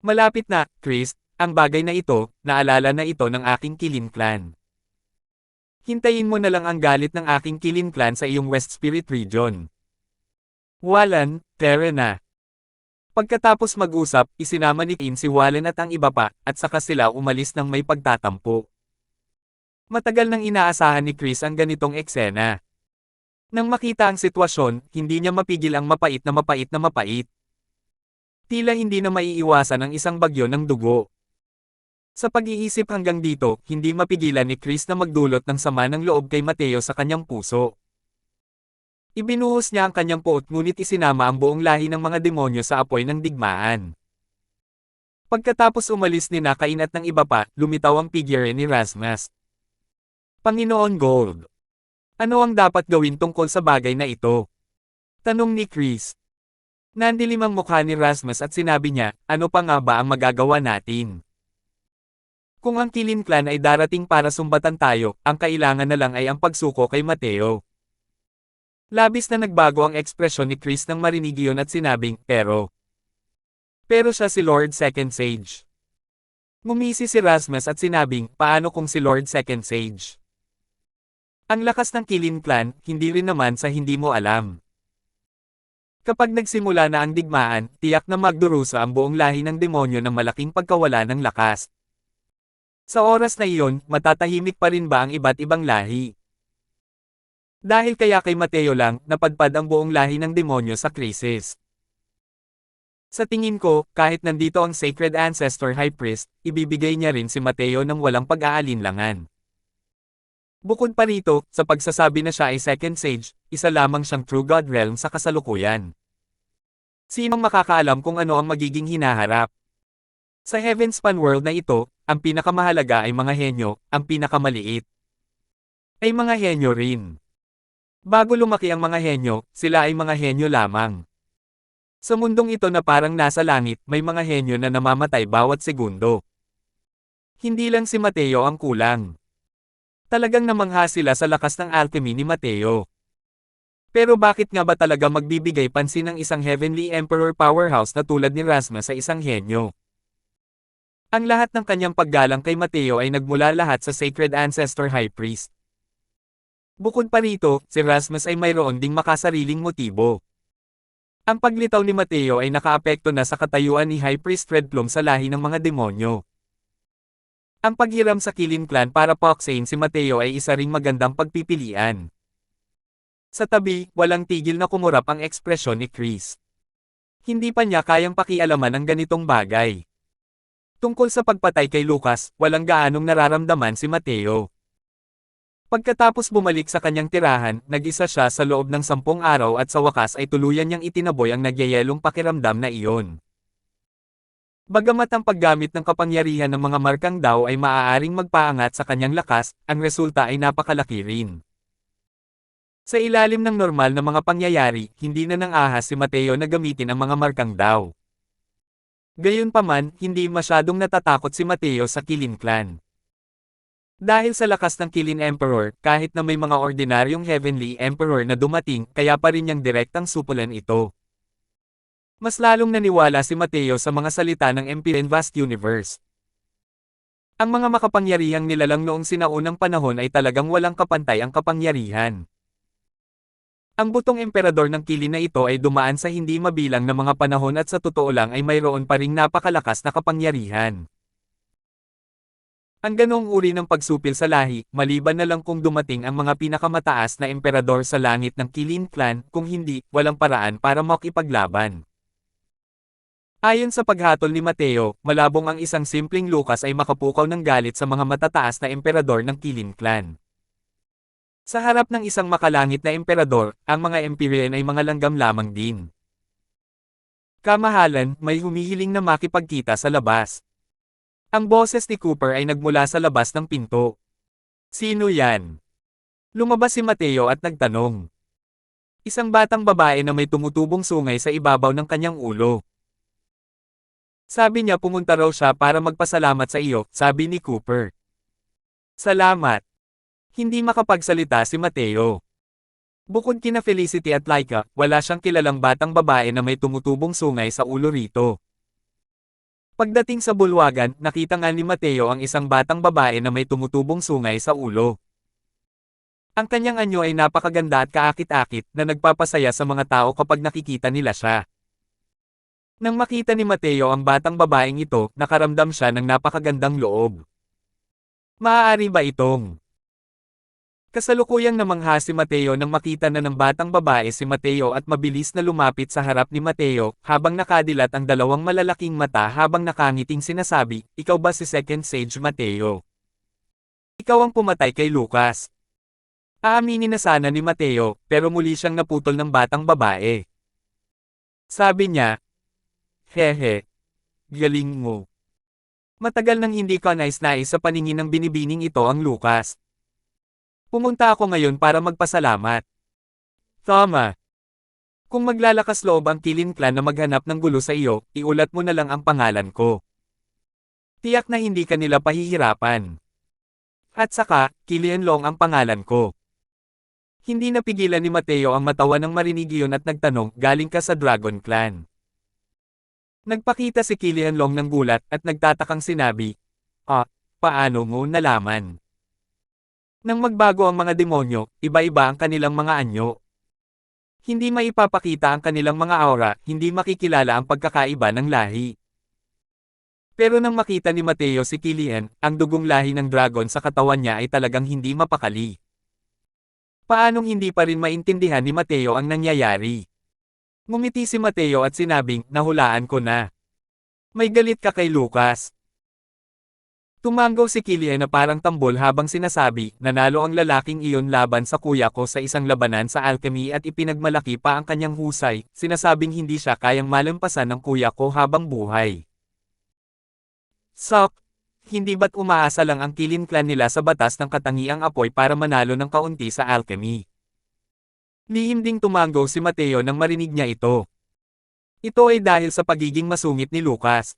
Malapit na, Chris, ang bagay na ito, naalala na ito ng aking Killing Clan. Hintayin mo na lang ang galit ng aking Killing Clan sa iyong West Spirit Region. Wallen, tara na. Pagkatapos mag-usap, isinama ni Cain si Wallen at ang iba pa, at saka sila umalis ng may pagtatampo. Matagal nang inaasahan ni Chris ang ganitong eksena. Nang makita ang sitwasyon, hindi niya mapigil ang mapait na mapait. Tila hindi na maiiwasan ang isang bagyo ng dugo. Sa pag-iisip hanggang dito, hindi mapigilan ni Chris na magdulot ng sama ng loob kay Mateo sa kanyang puso. Ibinuhos niya ang kanyang puot ngunit isinama ang buong lahi ng mga demonyo sa apoy ng digmaan. Pagkatapos umalis ni Cain at ng iba pa, lumitaw ang figure ni Rasmus. Panginoon Gold. Ano ang dapat gawin tungkol sa bagay na ito? Tanong ni Chris. Nandilim ang mukha ni Rasmus at sinabi niya, ano pa nga ba ang magagawa natin? Kung ang Killing Clan ay darating para sumbatan tayo, ang kailangan na lang ay ang pagsuko kay Mateo. Labis na nagbago ang ekspresyon ni Chris nang marinig iyon at sinabing, pero siya si Lord Second Sage. Ngumisi si Rasmus at sinabing, paano kung si Lord Second Sage? Ang lakas ng Killing Clan, hindi rin naman sa hindi mo alam. Kapag nagsimula na ang digmaan, tiyak na magdurusa ang buong lahi ng demonyo ng malaking pagkawala ng lakas. Sa oras na iyon, matatahimik pa rin ba ang iba't ibang lahi? Dahil kaya kay Mateo lang, napadpad ang buong lahi ng demonyo sa krisis. Sa tingin ko, kahit nandito ang Sacred Ancestor High Priest, ibibigay niya rin si Mateo ng walang pag-aalinlangan. Bukod pa rito, sa pagsasabi na siya ay Second Sage, isa lamang siyang True God Realm sa kasalukuyan. Sinong makakaalam kung ano ang magiging hinaharap? Sa Heavenspan World na ito, ang pinakamahalaga ay mga henyo, ang pinakamaliit. ay mga henyo rin. Bago lumaki ang mga henyo, sila ay mga henyo lamang. Sa mundong ito na parang nasa langit, may mga henyo na namamatay bawat segundo. Hindi lang si Mateo ang kulang. Talagang namangha sila sa lakas ng alchemy ni Mateo. Pero bakit nga ba talaga magbibigay pansin ng isang Heavenly Emperor powerhouse na tulad ni Rasmus sa isang henyo? Ang lahat ng kanyang paggalang kay Mateo ay nagmula lahat sa Sacred Ancestor High Priest. Bukod pa rito, si Rasmus ay mayroon ding makasariling motibo. Ang paglitaw ni Mateo ay nakaapekto na sa katayuan ni High Priest Redplum sa lahi ng mga demonyo. Ang paghiram sa Kilin Clan para poksain si Mateo ay isa ring magandang pagpipilian. Sa tabi, walang tigil na kumurap ang ekspresyon ni Chris. Hindi pa niya kayang pakialaman ang ganitong bagay. Tungkol sa pagpatay kay Lucas, walang gaanong nararamdaman si Mateo. Pagkatapos bumalik sa kanyang tirahan, nag-isa siya sa loob ng 10 araw at sa wakas ay tuluyan niyang itinaboy ang nagyayelong pakiramdam na iyon. Bagamat ang paggamit ng kapangyarihan ng mga markang daw ay maaaring magpaangat sa kanyang lakas, ang resulta ay napakalaki rin. Sa ilalim ng normal na mga pangyayari, hindi na nang ahas si Mateo na gamitin ang mga markang daw. Gayunpaman, hindi masyadong natatakot si Mateo sa Kilin Clan. Dahil sa lakas ng Kilin Emperor, kahit na may mga ordinaryong Heavenly Emperor na dumating, kaya pa rin niyang direktang supulan ito. Mas lalong naniwala si Mateo sa mga salita ng Empyrean Vast Universe. Ang mga makapangyarihang nilalang noong sinaunang panahon ay talagang walang kapantay ang kapangyarihan. Ang butong emperador ng Kilin na ito ay dumaan sa hindi mabilang na mga panahon at sa totoo lang ay mayroon pa ring napakalakas na kapangyarihan. Ang ganong uri ng pagsupil sa lahi, maliban na lang kung dumating ang mga pinakamataas na emperador sa langit ng Kilin Clan, kung hindi, walang paraan para makipaglaban. Ayon sa paghatol ni Mateo, malabong ang isang simpleng Lucas ay makapukaw ng galit sa mga matataas na emperador ng Kilin Clan. Sa harap ng isang makalangit na emperador, ang mga Empyrean ay mga langgam lamang din. Kamahalan, may humihiling na makipagkita sa labas. Ang boses ni Cooper ay nagmula sa labas ng pinto. Sino yan? Lumabas si Mateo at nagtanong. Isang batang babae na may tumutubong sungay sa ibabaw ng kanyang ulo. Sabi niya pumunta raw siya para magpasalamat sa iyo, sabi ni Cooper. Salamat. Hindi makapagsalita si Mateo. Bukod kina Felicity at Laika, wala siyang kilalang batang babae na may tumutubong sungay sa ulo rito. Pagdating sa bulwagan, nakita nga ni Mateo ang isang batang babae na may tumutubong sungay sa ulo. Ang kanyang anyo ay napakaganda at kaakit-akit na nagpapasaya sa mga tao kapag nakikita nila siya. Nang makita ni Mateo ang batang babaeng ito, nakaramdam siya ng napakagandang loob. Maaari ba itong? Kasalukuyang namangha si Mateo nang makita na ng batang babae si Mateo at mabilis na lumapit sa harap ni Mateo, habang nakadilat ang dalawang malalaking mata habang nakangiting sinasabi, ikaw ba si Second Sage Mateo? Ikaw ang pumatay kay Lucas. Aaminin na sana ni Mateo, pero muli siyang naputol ng batang babae. Sabi niya, hehe, galing mo. Matagal nang hindi ka nais-nais sa paningin ng binibining ito ang Lucas. Pumunta ako ngayon para magpasalamat. Tama. Kung maglalakas loob ang Kilin Clan na maghanap ng gulo sa iyo, iulat mo na lang ang pangalan ko. Tiyak na hindi ka nila pahihirapan. At saka, Kilianlong ang pangalan ko. Hindi napigilan ni Mateo ang matawa ng marinig iyon at nagtanong, galing ka sa Dragon Clan. Nagpakita si Kilianlong ng gulat at nagtatakang sinabi, paano mo nalaman? Nang magbago ang mga demonyo, iba-iba ang kanilang mga anyo. Hindi maipapakita ang kanilang mga aura, hindi makikilala ang pagkakaiba ng lahi. Pero nang makita ni Mateo si Kilian, ang dugong lahi ng dragon sa katawan niya ay talagang hindi mapakali. Paanong hindi pa rin maintindihan ni Mateo ang nangyayari? Ngumiti si Mateo at sinabing, nahulaan ko na. May galit ka kay Lucas. Tumanggaw si Kilian na parang tambol habang sinasabi, nanalo ang lalaking iyon laban sa kuya ko sa isang labanan sa alchemy at ipinagmalaki pa ang kanyang husay, sinasabing hindi siya kayang malampasan ng kuya ko habang buhay. hindi ba't umaasa lang ang Kilin clan nila sa batas ng katangiang apoy para manalo ng kaunti sa alchemy? Lihim ding tumango si Mateo nang marinig niya ito. Ito ay dahil sa pagiging masungit ni Lucas.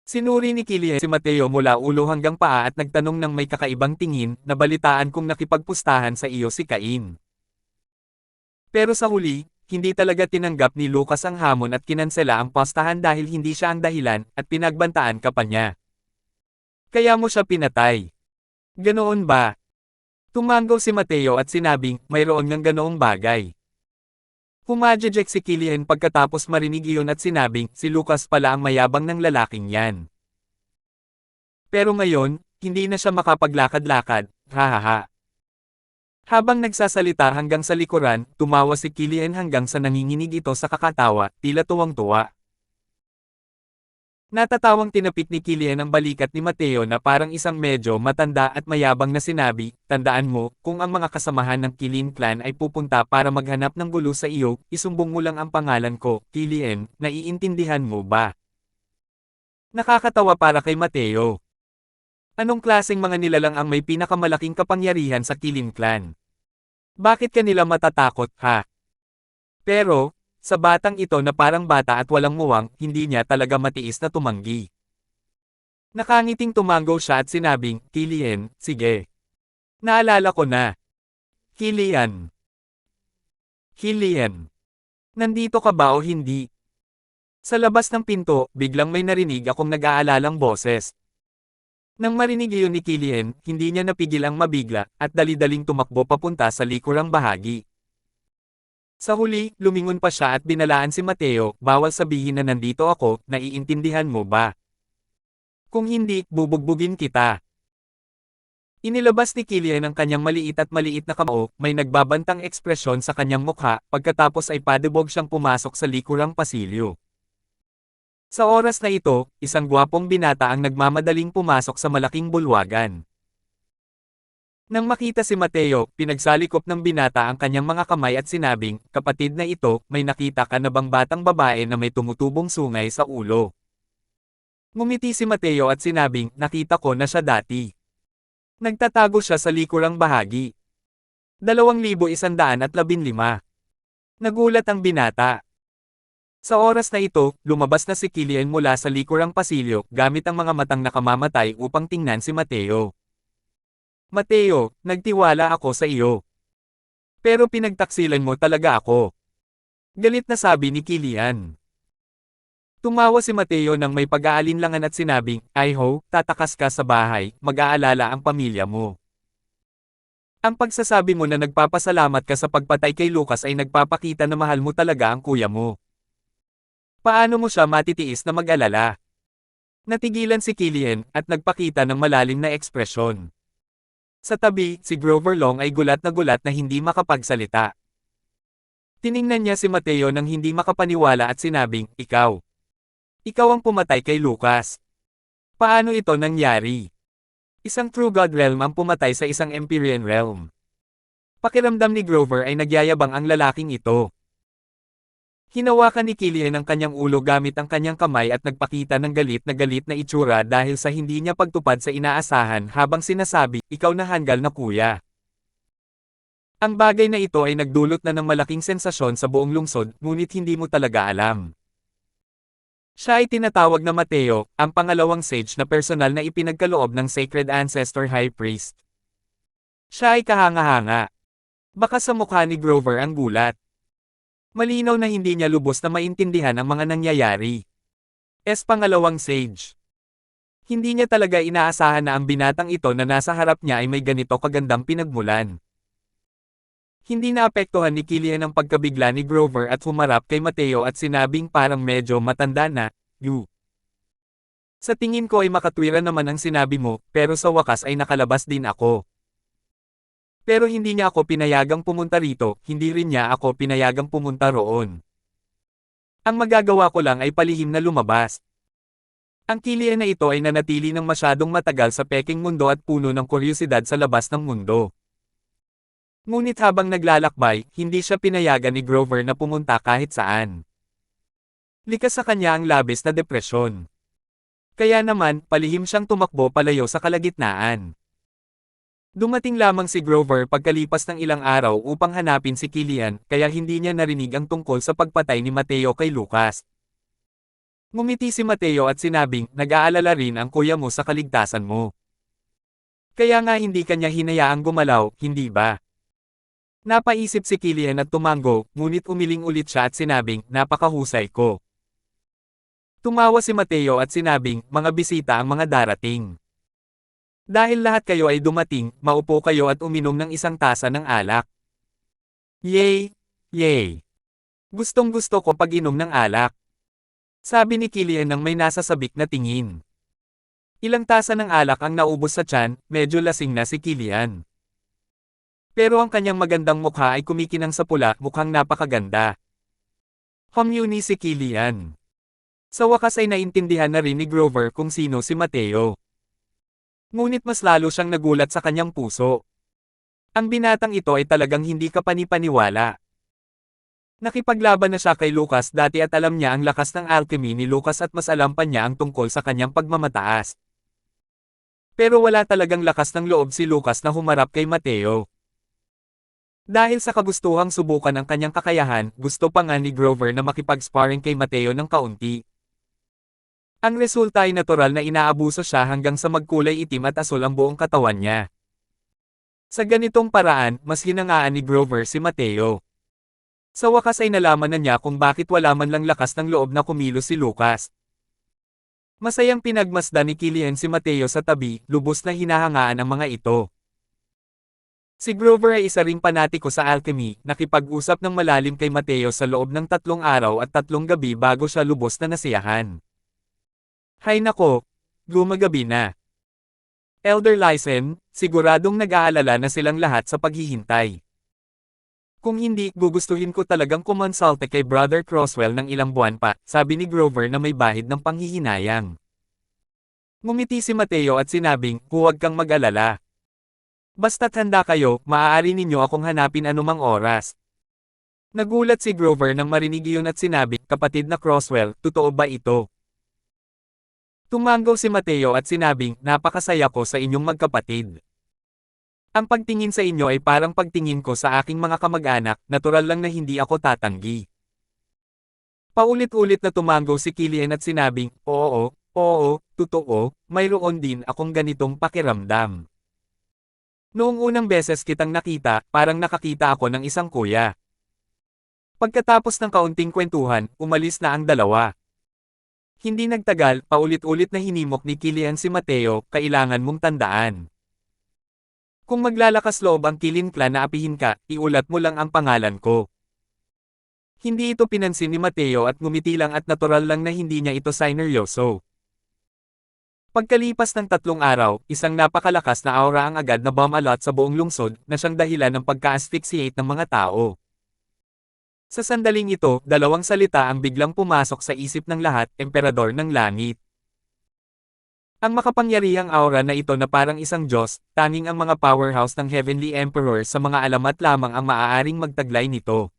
Sinuri ni Killian si Mateo mula ulo hanggang paa at nagtanong ng may kakaibang tingin, nabalitaan kung nakipagpustahan sa iyo si Cain. Pero sa huli, hindi talaga tinanggap ni Lucas ang hamon at kinansela ang pustahan dahil hindi siya ang dahilan at pinagbantaan ka pa niya. Kaya mo siya pinatay. Ganoon ba? Tumango si Mateo at sinabing, mayroon ngang ganoong bagay. Humajejek si Killian pagkatapos marinig iyon at sinabing, si Lucas pala ang mayabang ng lalaking yan. Pero ngayon, hindi na siya makapaglakad-lakad, hahaha. Habang nagsasalita hanggang sa likuran, tumawa si Killian hanggang sa nanginginig ito sa kakatawa, tila tuwang-tuwa. Natatawang tinapik ni Killian ang balikat ni Mateo na parang isang medyo matanda at mayabang na sinabi, tandaan mo, kung ang mga kasamahan ng Kilin clan ay pupunta para maghanap ng gulo sa iyo, isumbong mo lang ang pangalan ko, Killian, naiintindihan mo ba? Nakakatawa para kay Mateo. Anong klaseng mga nilalang ang may pinakamalaking kapangyarihan sa Kilin clan? Bakit kanila matatakot, ha? Pero, sa batang ito na parang bata at walang muwang, hindi niya talaga matiis na tumanggi. Nakangiting tumango siya at sinabing, Killian, sige. Naalala ko na. Killian. Killian. Nandito ka ba o hindi? Sa labas ng pinto, biglang may narinig akong nag-aalalang boses. Nang marinig iyon ni Killian, hindi niya napigil ang mabigla, at dali-daling tumakbo papunta sa likurang bahagi. Sa huli, lumingon pa siya at binalaan si Mateo, bawal sabihin na nandito ako, naiintindihan mo ba? Kung hindi, bubugbugin kita. Inilabas ni Killian ang kanyang maliit na kamao, may nagbabantang ekspresyon sa kanyang mukha, pagkatapos ay padubog siyang pumasok sa likurang pasilyo. Sa oras na ito, isang gwapong binata ang nagmamadaling pumasok sa malaking bulwagan. Nang makita si Mateo, pinagsalikop ng binata ang kanyang mga kamay at sinabing, kapatid na ito, may nakita ka na bang batang babae na may tumutubong sungay sa ulo? Ngumiti si Mateo at sinabing, nakita ko na siya dati. Nagtatago siya sa likurang bahagi. 2115. Nagulat ang binata. Sa oras na ito, lumabas na si Killian mula sa likurang pasilyo, gamit ang mga matang nakamamatay upang tingnan si Mateo. Mateo, nagtiwala ako sa iyo. Pero pinagtaksilan mo talaga ako. Galit na sabi ni Killian. Tumawa si Mateo nang may pag-aalinlangan at sinabing, Iho, tatakas ka sa bahay, mag-aalala ang pamilya mo. Ang pagsasabi mo na nagpapasalamat ka sa pagpatay kay Lucas ay nagpapakita na mahal mo talaga ang kuya mo. Paano mo siya matitiis na mag-alala? Natigilan si Killian at nagpakita ng malalim na ekspresyon. Sa tabi, si Grover Long ay gulat na hindi makapagsalita. Tiningnan niya si Mateo nang hindi makapaniwala at sinabing, Ikaw. Ikaw ang pumatay kay Lucas. Paano ito nangyari? Isang True God Realm ang pumatay sa isang Empyrean Realm. Pakiramdam ni Grover ay nagyayabang ang lalaking ito. Hinawakan ni Killian ang kanyang ulo gamit ang kanyang kamay at nagpakita ng galit na itsura dahil sa hindi niya pagtupad sa inaasahan habang sinasabi, ikaw na hanggal na kuya. Ang bagay na ito ay nagdulot na ng malaking sensasyon sa buong lungsod, ngunit hindi mo talaga alam. Siya ay tinatawag na Mateo, ang pangalawang sage na personal na ipinagkaloob ng Sacred Ancestor High Priest. Siya ay kahanga-hanga. Baka sa mukha ni Grover ang gulat. Malinaw na hindi niya lubos na maintindihan ang mga nangyayari. Pangalawang sage. Hindi niya talaga inaasahan na ang binatang ito na nasa harap niya ay may ganito kagandang pinagmulan. Hindi naapektuhan ni Killian ang pagkabigla ni Grover at humarap kay Mateo at sinabing parang medyo matanda na, You. Sa tingin ko ay makatwiran naman ang sinabi mo, pero sa wakas ay nakalabas din ako. Pero hindi niya ako pinayagang pumunta rito, hindi rin niya ako pinayagang pumunta roon. Ang magagawa ko lang ay palihim na lumabas. Ang Killian na ito ay nanatili ng masyadong matagal sa peking mundo at puno ng kuryosidad sa labas ng mundo. Ngunit habang naglalakbay, hindi siya pinayagan ni Grover na pumunta kahit saan. Likas sa kanya ang labis na depresyon. Kaya naman, palihim siyang tumakbo palayo sa kalagitnaan. Dumating lamang si Grover pagkalipas ng ilang araw upang hanapin si Killian, kaya hindi niya narinig ang tungkol sa pagpatay ni Mateo kay Lucas. Ngumiti si Mateo at sinabing, nag-aalala rin ang kuya mo sa kaligtasan mo. Kaya nga hindi kanya hinayaang gumalaw, hindi ba? Napaisip si Killian at tumango, ngunit umiling ulit siya at sinabing, napakahusay ko. Tumawa si Mateo at sinabing, mga bisita ang mga darating. Dahil lahat kayo ay dumating, maupo kayo at uminom ng isang tasa ng alak. Yay! Yay! Gustong-gusto ko pag-inom ng alak. Sabi ni Killian nang may nasasabik na tingin. Ilang tasa ng alak ang naubos sa tiyan, medyo lasing na si Killian. Pero ang kanyang magandang mukha ay kumikinang sa pula, mukhang napakaganda. Humuni si Killian. Sa wakas ay naintindihan na rin ni Grover kung sino si Mateo. Ngunit mas lalo siyang nagulat sa kanyang puso. Ang binatang ito ay talagang hindi kapanipaniwala. Nakipaglaban na siya kay Lucas dati at alam niya ang lakas ng alchemy ni Lucas at mas alam pa niya ang tungkol sa kanyang pagmamataas. Pero wala talagang lakas ng loob si Lucas na humarap kay Mateo. Dahil sa kagustuhang subukan ang kanyang kakayahan, gusto pa nga ni Grover na makipag-sparring kay Mateo ng kaunti. Ang resulta ay natural na inaabuso siya hanggang sa magkulay itim at asul ang buong katawan niya. Sa ganitong paraan, mas hinangaan ni Grover si Mateo. Sa wakas ay nalaman na niya kung bakit wala man lang lakas ng loob na kumilos si Lucas. Masayang pinagmasdan ni Killian si Mateo sa tabi, lubos na hinahangaan ang mga ito. Si Grover ay isa ring panatiko sa alchemy, nakipag-usap ng malalim kay Mateo sa loob ng 3 araw at 3 gabi bago siya lubos na nasiyahan. Hay nako, gumagabi na. Elder Lysen, siguradong nag-aalala na silang lahat sa paghihintay. Kung hindi, gugustuhin ko talagang kumonsulte kay Brother Croswell ng ilang buwan pa, sabi ni Grover na may bahid ng panghihinayang. Ngumiti si Mateo at sinabing, huwag kang mag-alala. Basta't handa kayo, maaari ninyo akong hanapin anumang oras. Nagulat si Grover nang marinig iyon at sinabi, kapatid na Croswell, totoo ba ito? Tumango si Mateo at sinabing, napakasaya ko sa inyong magkapatid. Ang pagtingin sa inyo ay parang pagtingin ko sa aking mga kamag-anak, natural lang na hindi ako tatanggi. Paulit-ulit na tumango si Killian at sinabing, oo, totoo, mayroon din akong ganitong pakiramdam. Noong unang beses kitang nakita, parang nakakita ako ng isang kuya. Pagkatapos ng kaunting kwentuhan, umalis na ang dalawa. Hindi nagtagal, paulit-ulit na hinimok ni Killian si Mateo, kailangan mong tandaan. Kung maglalakas loob ang Killian clan na apihin ka, iulat mo lang ang pangalan ko. Hindi ito pinansin ni Mateo at ngumiti lang at natural lang na hindi niya ito sineryoso. Pagkalipas ng 3 araw, isang napakalakas na aura ang agad na bumalot sa buong lungsod na siyang dahilan ng pagka-asphyxiate ng mga tao. Sa sandaling ito, 2 salita ang biglang pumasok sa isip ng lahat, Emperador ng Langit. Ang makapangyarihang aura na ito na parang isang Diyos, tanging ang mga powerhouse ng Heavenly Emperor sa mga alamat lamang ang maaaring magtaglay nito.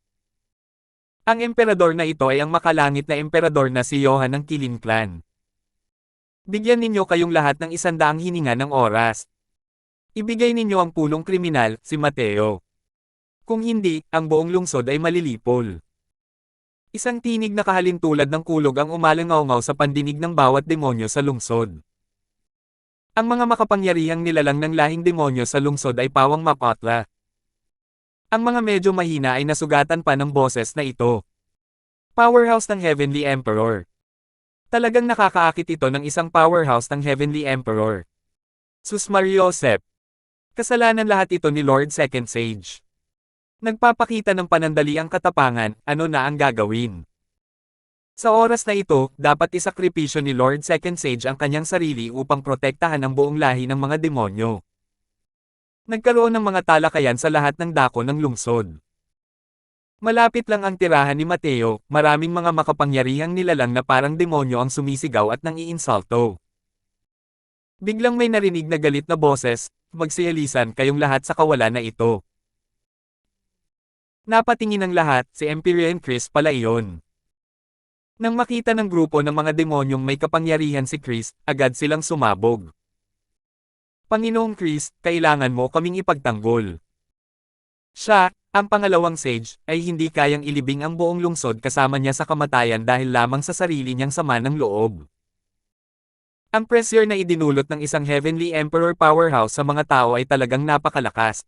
Ang emperador na ito ay ang makalangit na emperador na si Johan ng Killian Clan. Bigyan ninyo kayong lahat ng 100 hininga ng oras. Ibigay ninyo ang punong kriminal, si Mateo. Kung hindi, ang buong lungsod ay malilipol. Isang tinig na kahalintulad ng kulog ang umalangaw-ngaw sa pandinig ng bawat demonyo sa lungsod. Ang mga makapangyarihang nilalang ng lahing demonyo sa lungsod ay pawang Mapotla. Ang mga medyo mahina ay nasugatan pa ng boses na ito. Powerhouse ng Heavenly Emperor. Talagang nakakaakit ito ng isang powerhouse ng Heavenly Emperor. Sus Mariosep. Kasalanan lahat ito ni Lord Second Sage. Nagpapakita ng panandali ang katapangan, ano na ang gagawin. Sa oras na ito, dapat isakripisyo ni Lord Second Sage ang kanyang sarili upang protektahan ang buong lahi ng mga demonyo. Nagkaroon ng mga talakayan sa lahat ng dako ng lungsod. Malapit lang ang tirahan ni Mateo, maraming mga makapangyarihang nilalang na parang demonyo ang sumisigaw at nang-iinsulto. Biglang may narinig na galit na boses, magsiyalisan kayong lahat sa kawalan na ito. Napatingin ang lahat, si Empyrean Chris pala iyon. Nang makita ng grupo ng mga demonyong may kapangyarihan si Chris, agad silang sumabog. Panginoong Chris, kailangan mo kaming ipagtanggol. Siya, ang pangalawang sage, ay hindi kayang ilibing ang buong lungsod kasama niya sa kamatayan dahil lamang sa sarili niyang sama ng loob. Ang pressure na idinulot ng isang Heavenly Emperor powerhouse sa mga tao ay talagang napakalakas.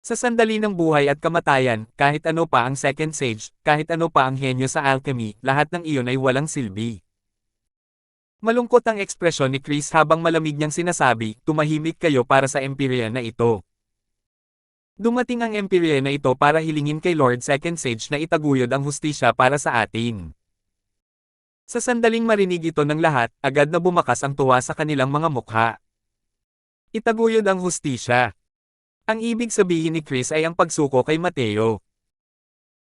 Sa sandali ng buhay at kamatayan, kahit ano pa ang second sage, kahit ano pa ang henyo sa alchemy, lahat ng iyon ay walang silbi. Malungkot ang ekspresyon ni Chris habang malamig niyang sinasabi, tumahimik kayo para sa Empyrean na ito. Dumating ang Empyrean na ito para hilingin kay Lord Second Sage na itaguyod ang hustisya para sa atin. Sa sandaling marinig ito ng lahat, agad na bumakas ang tuwa sa kanilang mga mukha. Itaguyod ang hustisya. Ang ibig sabihin ni Chris ay ang pagsuko kay Mateo.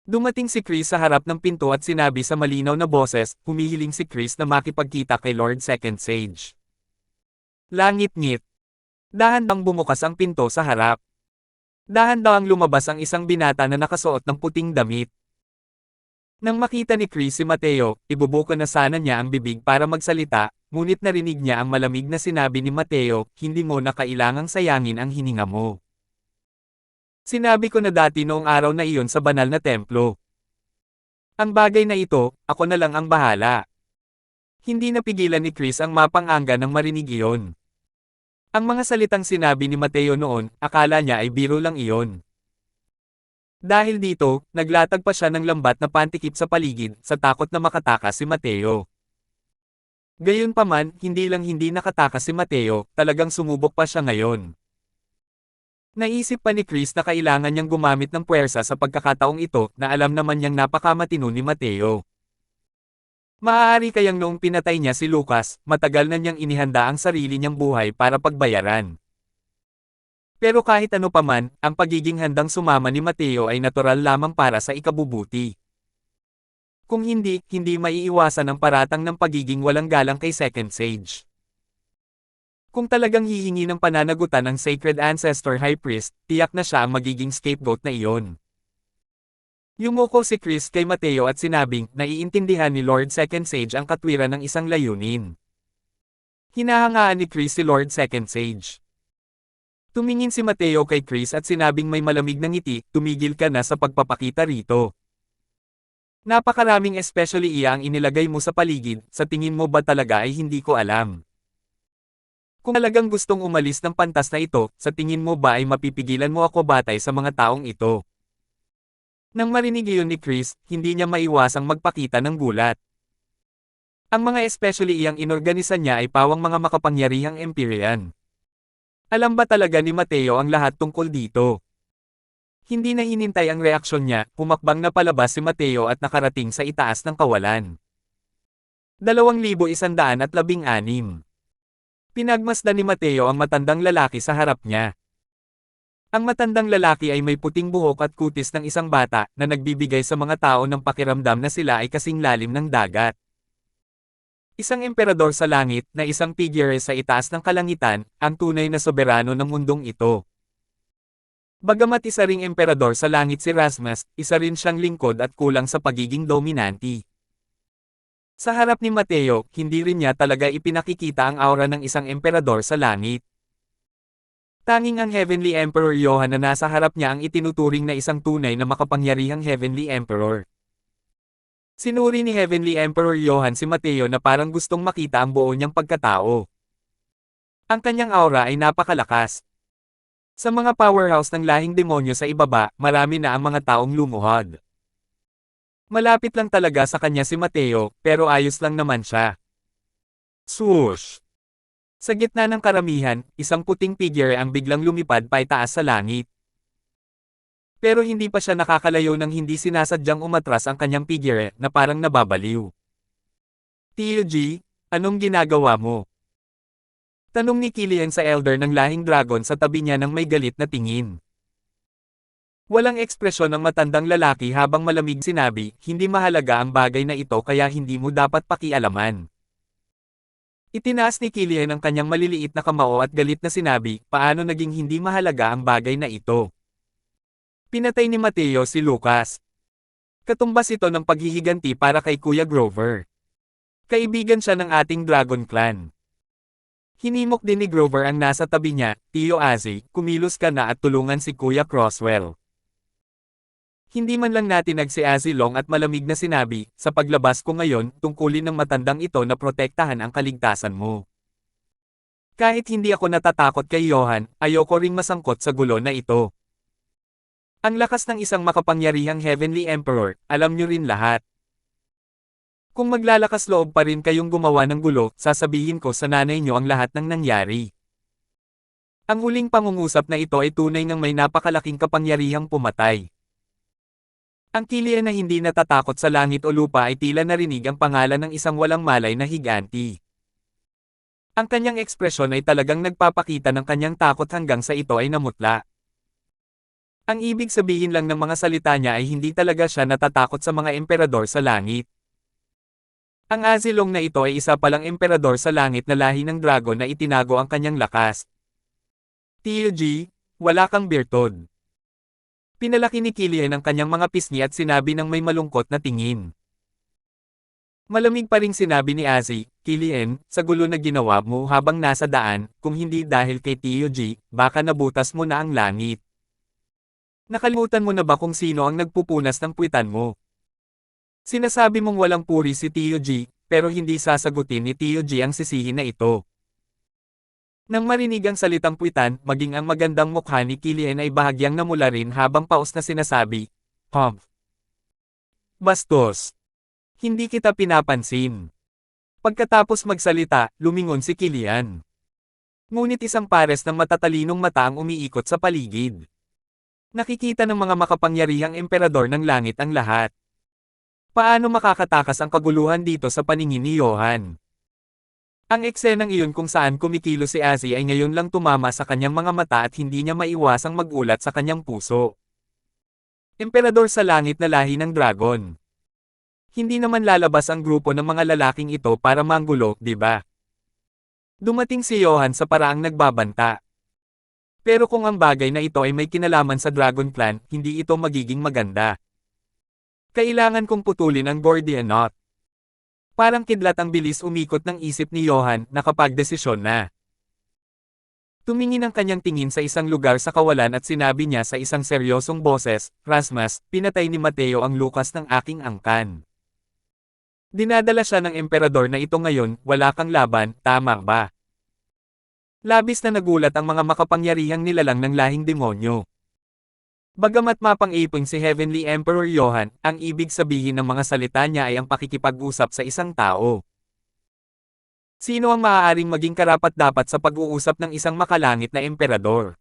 Dumating si Chris sa harap ng pinto at sinabi sa malinaw na boses, humihiling si Chris na makipagkita kay Lord Second Sage. Langit-ngit. Dahan-dang bumukas ang pinto sa harap. Dahan-dang lumabas ang isang binata na nakasuot ng puting damit. Nang makita ni Chris si Mateo, ibubuko na sana niya ang bibig para magsalita, ngunit narinig niya ang malamig na sinabi ni Mateo, hindi mo na kailangang sayangin ang hininga mo. Sinabi ko na dati noong araw na iyon sa banal na templo. Ang bagay na ito, ako na lang ang bahala. Hindi napigilan ni Chris ang mapang-angga nang marinig iyon. Ang mga salitang sinabi ni Mateo noon, akala niya ay biro lang iyon. Dahil dito, naglatag pa siya ng lambat na pantikip sa paligid, sa takot na makatakas si Mateo. Gayunpaman, hindi lang hindi nakatakas si Mateo, talagang sumubok pa siya ngayon. Naisip pa ni Chris na kailangan niyang gumamit ng puwersa sa pagkakataong ito na alam naman niyang napakamatino ni Mateo. Maaari kayang noong pinatay niya si Lucas, matagal na niyang inihanda ang sarili niyang buhay para pagbayaran. Pero kahit ano paman, ang pagiging handang sumama ni Mateo ay natural lamang para sa ikabubuti. Kung hindi, hindi maiiwasan ang paratang ng pagiging walang galang kay Second Sage. Kung talagang hihingi ng pananagutan ng Sacred Ancestor High Priest, tiyak na siya ang magiging scapegoat na iyon. Yumuko si Chris kay Mateo at sinabing, naiintindihan ni Lord Second Sage ang katwiran ng isang layunin. Hinahangaan ni Chris si Lord Second Sage. Tumingin si Mateo kay Chris at sinabing may malamig na ngiti, tumigil ka na sa pagpapakita rito. Napakaraming especially iya ang inilagay mo sa paligid, sa tingin mo ba talaga ay hindi ko alam? Kung talagang gustong umalis ng pantas na ito, sa tingin mo ba ay mapipigilan mo ako batay sa mga taong ito? Nang marinig iyon ni Chris, hindi niya maiwasang magpakita ng gulat. Ang mga especially iyang inorganisa niya ay pawang mga makapangyarihang Empyrean. Alam ba talaga ni Mateo ang lahat tungkol dito? Hindi na hinintay ang reaksyon niya, humakbang na palabas si Mateo at nakarating sa itaas ng kawalan. 2116. Pinagmasdan ni Mateo ang matandang lalaki sa harap niya. Ang matandang lalaki ay may puting buhok at kutis ng isang bata na nagbibigay sa mga tao ng pakiramdam na sila ay kasing lalim ng dagat. Isang emperador sa langit na isang figure sa itaas ng kalangitan, ang tunay na soberano ng mundong ito. Bagamat isa ring emperador sa langit si Rasmus, isa rin siyang lingkod at kulang sa pagiging dominanti. Sa harap ni Mateo, hindi rin niya talaga ipinakikita ang aura ng isang emperador sa langit. Tanging ang Heavenly Emperor Johan na nasa harap niya ang itinuturing na isang tunay na makapangyarihang Heavenly Emperor. Sinuri ni Heavenly Emperor Johan si Mateo na parang gustong makita ang buo niyang pagkatao. Ang kanyang aura ay napakalakas. Sa mga powerhouse ng lahing demonyo sa ibaba, marami na ang mga taong lumuhod. Malapit lang talaga sa kanya si Mateo, pero ayos lang naman siya. Swoosh! Sa gitna ng karamihan, isang puting figure ang biglang lumipad paitaas sa langit. Pero hindi pa siya nakakalayo nang hindi sinasadyang umatras ang kanyang figure na parang nababaliw. Tio G, anong ginagawa mo? Tanong ni Killian sa elder ng lahing dragon sa tabi niya ng may galit na tingin. Walang ekspresyon ng matandang lalaki habang malamig sinabi, hindi mahalaga ang bagay na ito kaya hindi mo dapat pakialaman. Itinaas ni Killian ang kanyang maliliit na kamao at galit na sinabi, paano naging hindi mahalaga ang bagay na ito? Pinatay ni Mateo si Lucas. Katumbas ito ng paghihiganti para kay Kuya Grover. Kaibigan siya ng ating Dragon Clan. Hinimok din ni Grover ang nasa tabi niya, Tio Azzy, kumilos ka na at tulungan si Kuya Crosswell. Hindi man lang natinag si Azzy Long at malamig na sinabi, sa paglabas ko ngayon, tungkulin ng matandang ito na protektahan ang kaligtasan mo. Kahit hindi ako natatakot kay Johan, ayoko ring masangkot sa gulo na ito. Ang lakas ng isang makapangyarihang Heavenly Emperor, alam niyo rin lahat. Kung maglalakas loob pa rin kayong gumawa ng gulo, sasabihin ko sa nanay niyo ang lahat ng nangyari. Ang huling pangungusap na ito ay tunay ng may napakalaking kapangyarihang pumatay. Ang Killian na hindi natatakot sa langit o lupa ay tila narinig ang pangalan ng isang walang malay na higanti. Ang kanyang ekspresyon ay talagang nagpapakita ng kanyang takot hanggang sa ito ay namutla. Ang ibig sabihin lang ng mga salita niya ay hindi talaga siya natatakot sa mga emperador sa langit. Ang Azzy Long na ito ay isa palang emperador sa langit na lahi ng dragon na itinago ang kanyang lakas. Tio G, wala kang birtod. Pinalaki ni Killian ang kanyang mga pisngi at sinabi ng may malungkot na tingin. Malamig pa ring sinabi ni Azzy, Killian, sa gulo na ginawa mo habang nasa daan, kung hindi dahil kay Tio G, baka nabutas mo na ang langit. Nakalimutan mo na ba kung sino ang nagpupunas ng puwitan mo? Sinasabi mong walang puri si Tio G, pero hindi sasagutin ni Tio G ang sisihin na ito. Nang marinig ang salitang puwitan, maging ang magandang mukha ni Killian ay bahagyang namula rin habang paos na sinasabi, Humph! Bastos! Hindi kita pinapansin. Pagkatapos magsalita, lumingon si Killian. Ngunit isang pares ng matatalinong mata ang umiikot sa paligid. Nakikita ng mga makapangyarihang emperador ng langit ang lahat. Paano makakatakas ang kaguluhan dito sa paningin ni Johan? Ang eksenang iyon kung saan kumikilo si Azzy ay ngayon lang tumama sa kanyang mga mata at hindi niya maiwasang magulat sa kanyang puso. Emperador sa langit na lahi ng dragon. Hindi naman lalabas ang grupo ng mga lalaking ito para manggulo, di ba? Dumating si Johan sa paraang nagbabanta. Pero kung ang bagay na ito ay may kinalaman sa Dragon Clan, hindi ito magiging maganda. Kailangan kong putulin ang Gordian Knot. Parang kidlat ang bilis umikot ng isip ni Johan, nakapagdesisyon na. Tumingin ang kanyang tingin sa isang lugar sa kawalan at sinabi niya sa isang seryosong boses, Rasmus, pinatay ni Mateo ang lukas ng aking angkan. Dinadala siya ng emperador na ito ngayon, wala kang laban, tama ba? Labis na nagulat ang mga makapangyarihang nilalang ng lahing demonyo. Bagamat mapang-ipon si Heavenly Emperor Johan, ang ibig sabihin ng mga salita niya ay ang pakikipag-usap sa isang tao. Sino ang maaaring maging karapat-dapat sa pag-uusap ng isang makalangit na emperador?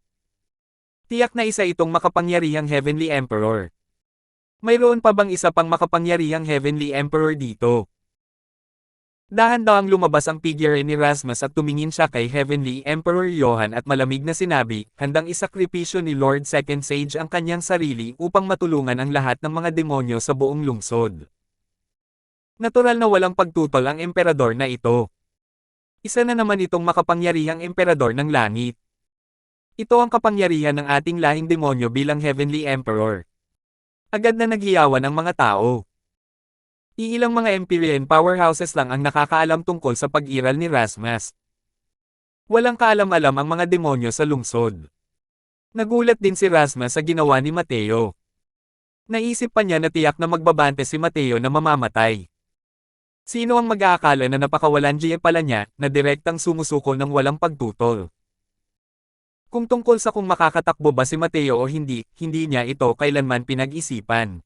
Tiyak na isa itong makapangyarihang Heavenly Emperor. Mayroon pa bang isa pang makapangyarihang Heavenly Emperor dito? Dahan-dahang lumabas ang figure ni Rasmus at tumingin siya kay Heavenly Emperor Johan at malamig na sinabi, handang isakripisyo ni Lord Second Sage ang kanyang sarili upang matulungan ang lahat ng mga demonyo sa buong lungsod. Natural na walang pagtutol ang emperador na ito. Isa na naman itong makapangyarihang emperador ng langit. Ito ang kapangyarihan ng ating lahing demonyo bilang Heavenly Emperor. Agad na naghiyawan ang mga tao. Iilang mga Empyrean powerhouses lang ang nakakaalam tungkol sa pag-iral ni Rasmus. Walang kaalam-alam ang mga demonyo sa lungsod. Nagulat din si Rasmus sa ginawa ni Mateo. Naisip pa niya na tiyak na magbabante si Mateo na mamamatay. Sino ang mag-aakala na napakawalan G pala niya, na direktang sumusuko ng walang pagtutol? Kung tungkol sa kung makakatakbo ba si Mateo o hindi, hindi niya ito kailanman pinag-isipan.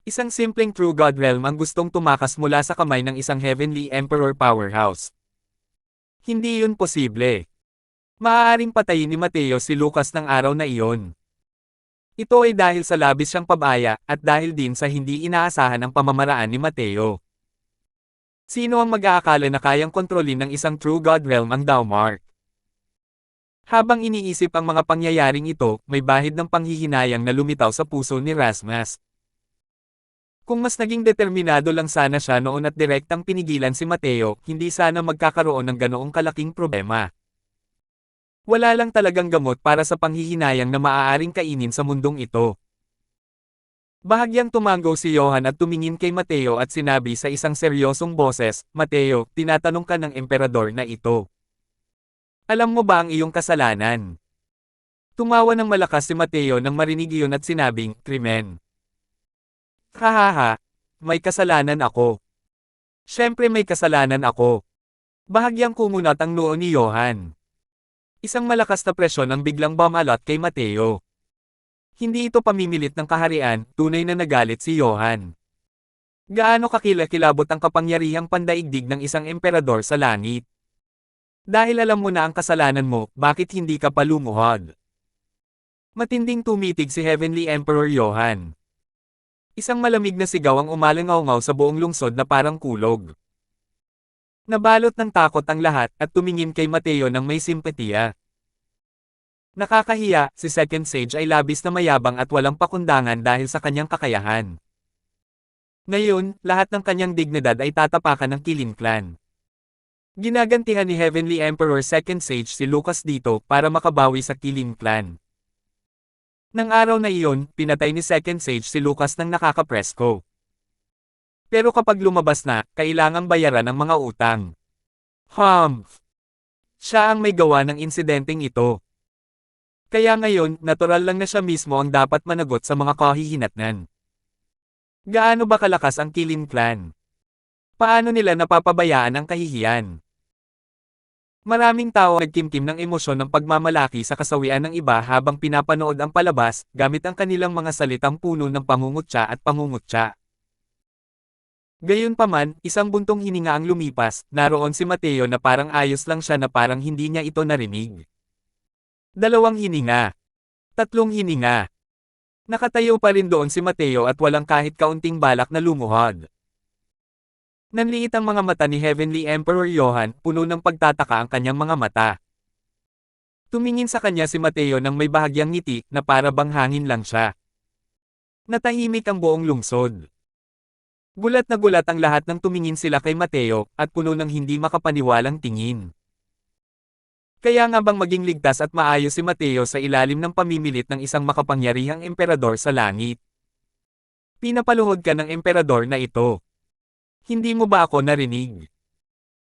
Isang simpleng True God Realm ang gustong tumakas mula sa kamay ng isang Heavenly Emperor powerhouse. Hindi yun posible. Maaaring patayin ni Mateo si Lucas ng araw na iyon. Ito ay dahil sa labis siyang pabaya, at dahil din sa hindi inaasahan ang pamamaraan ni Mateo. Sino ang mag-aakala na kayang kontrolin ng isang True God Realm ang Daomark? Habang iniisip ang mga pangyayaring ito, may bahid ng panghihinayang na lumitaw sa puso ni Rasmus. Kung mas naging determinado lang sana siya noon at direktang pinigilan si Mateo, hindi sana magkakaroon ng ganoong kalaking problema. Wala lang talagang gamot para sa panghihinayang na maaaring kainin sa mundong ito. Bahagyang tumango si Johan at tumingin kay Mateo at sinabi sa isang seryosong boses, Mateo, tinatanong ka ng emperador na ito. Alam mo ba ang iyong kasalanan? Tumawa ng malakas si Mateo nang marinig iyon at sinabing, krimen. Hahaha, may kasalanan ako. Siyempre may kasalanan ako. Bahagyang kumunat ang noo ni Johan. Isang malakas na presyon ang biglang bumalot kay Mateo. Hindi ito pamimilit ng kaharian, tunay na nagalit si Johan. Gaano kakilakilabot ang kapangyarihang pandaigdig ng isang emperador sa langit? Dahil alam mo na ang kasalanan mo, bakit hindi ka pa lumuhod? Matinding tumitig si Heavenly Emperor Johan. Isang malamig na sigaw ang umalangaw-ngaw sa buong lungsod na parang kulog. Nabalot ng takot ang lahat at tumingin kay Mateo ng may simpatiya. Nakakahiya, si Second Sage ay labis na mayabang at walang pakundangan dahil sa kanyang kakayahan. Ngayon, lahat ng kanyang dignidad ay tatapakan ng Qilin Clan. Ginagantihan ni Heavenly Emperor Second Sage si Lucas dito para makabawi sa Qilin Clan. Nang araw na iyon, pinatay ni Second Sage si Lucas ng nakakapresko. Pero kapag lumabas na, kailangang bayaran ang mga utang. Humph! Siya ang may gawa ng insidenteng ito. Kaya ngayon, natural lang na siya mismo ang dapat managot sa mga kahihinatnan. Gaano ba kalakas ang Qilin Clan? Paano nila napapabayaan ang kahihiyan? Maraming tao nagkimkim ng emosyon ng pagmamalaki sa kasawian ng iba habang pinapanood ang palabas, gamit ang kanilang mga salitang puno ng pangungutya at pangungutya. Gayunpaman, isang buntong hininga ang lumipas, naroon si Mateo na parang ayos lang siya na parang hindi niya ito narinig. Dalawang hininga. Tatlong hininga. Nakatayo pa rin doon si Mateo at walang kahit kaunting balak na lumuhod. Nanliit ang mga mata ni Heavenly Emperor Johan, puno ng pagtataka ang kanyang mga mata. Tumingin sa kanya si Mateo nang may bahagyang ngiti na para bang hangin lang siya. Natahimik ang buong lungsod. Gulat na gulat ang lahat nang tumingin sila kay Mateo at puno ng hindi makapaniwalang tingin. Kaya nga bang maging ligtas at maayos si Mateo sa ilalim ng pamimilit ng isang makapangyarihang emperador sa langit? Pinapaluhod ka ng emperador na ito. Hindi mo ba ako narinig?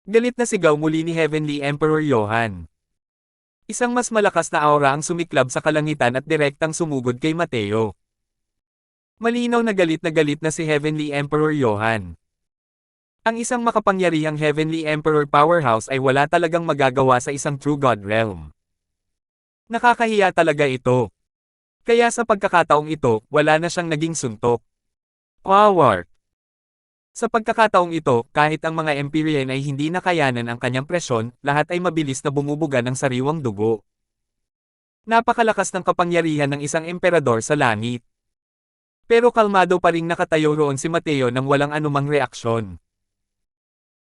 Galit na sigaw muli ni Heavenly Emperor Johan. Isang mas malakas na aura ang sumiklab sa kalangitan at direktang sumugod kay Mateo. Malinaw na galit na si Heavenly Emperor Johan. Ang isang makapangyarihang Heavenly Emperor powerhouse ay wala talagang magagawa sa isang True God realm. Nakakahiya talaga ito. Kaya sa pagkakataong ito, wala na siyang naging suntok. Power! Sa pagkakataong ito, kahit ang mga Empyrean ay hindi nakayanan ang kanyang presyon, lahat ay mabilis na bumubuga ng sariwang dugo. Napakalakas ng kapangyarihan ng isang emperador sa langit. Pero kalmado pa ring nakatayo roon si Mateo nang walang anumang reaksyon.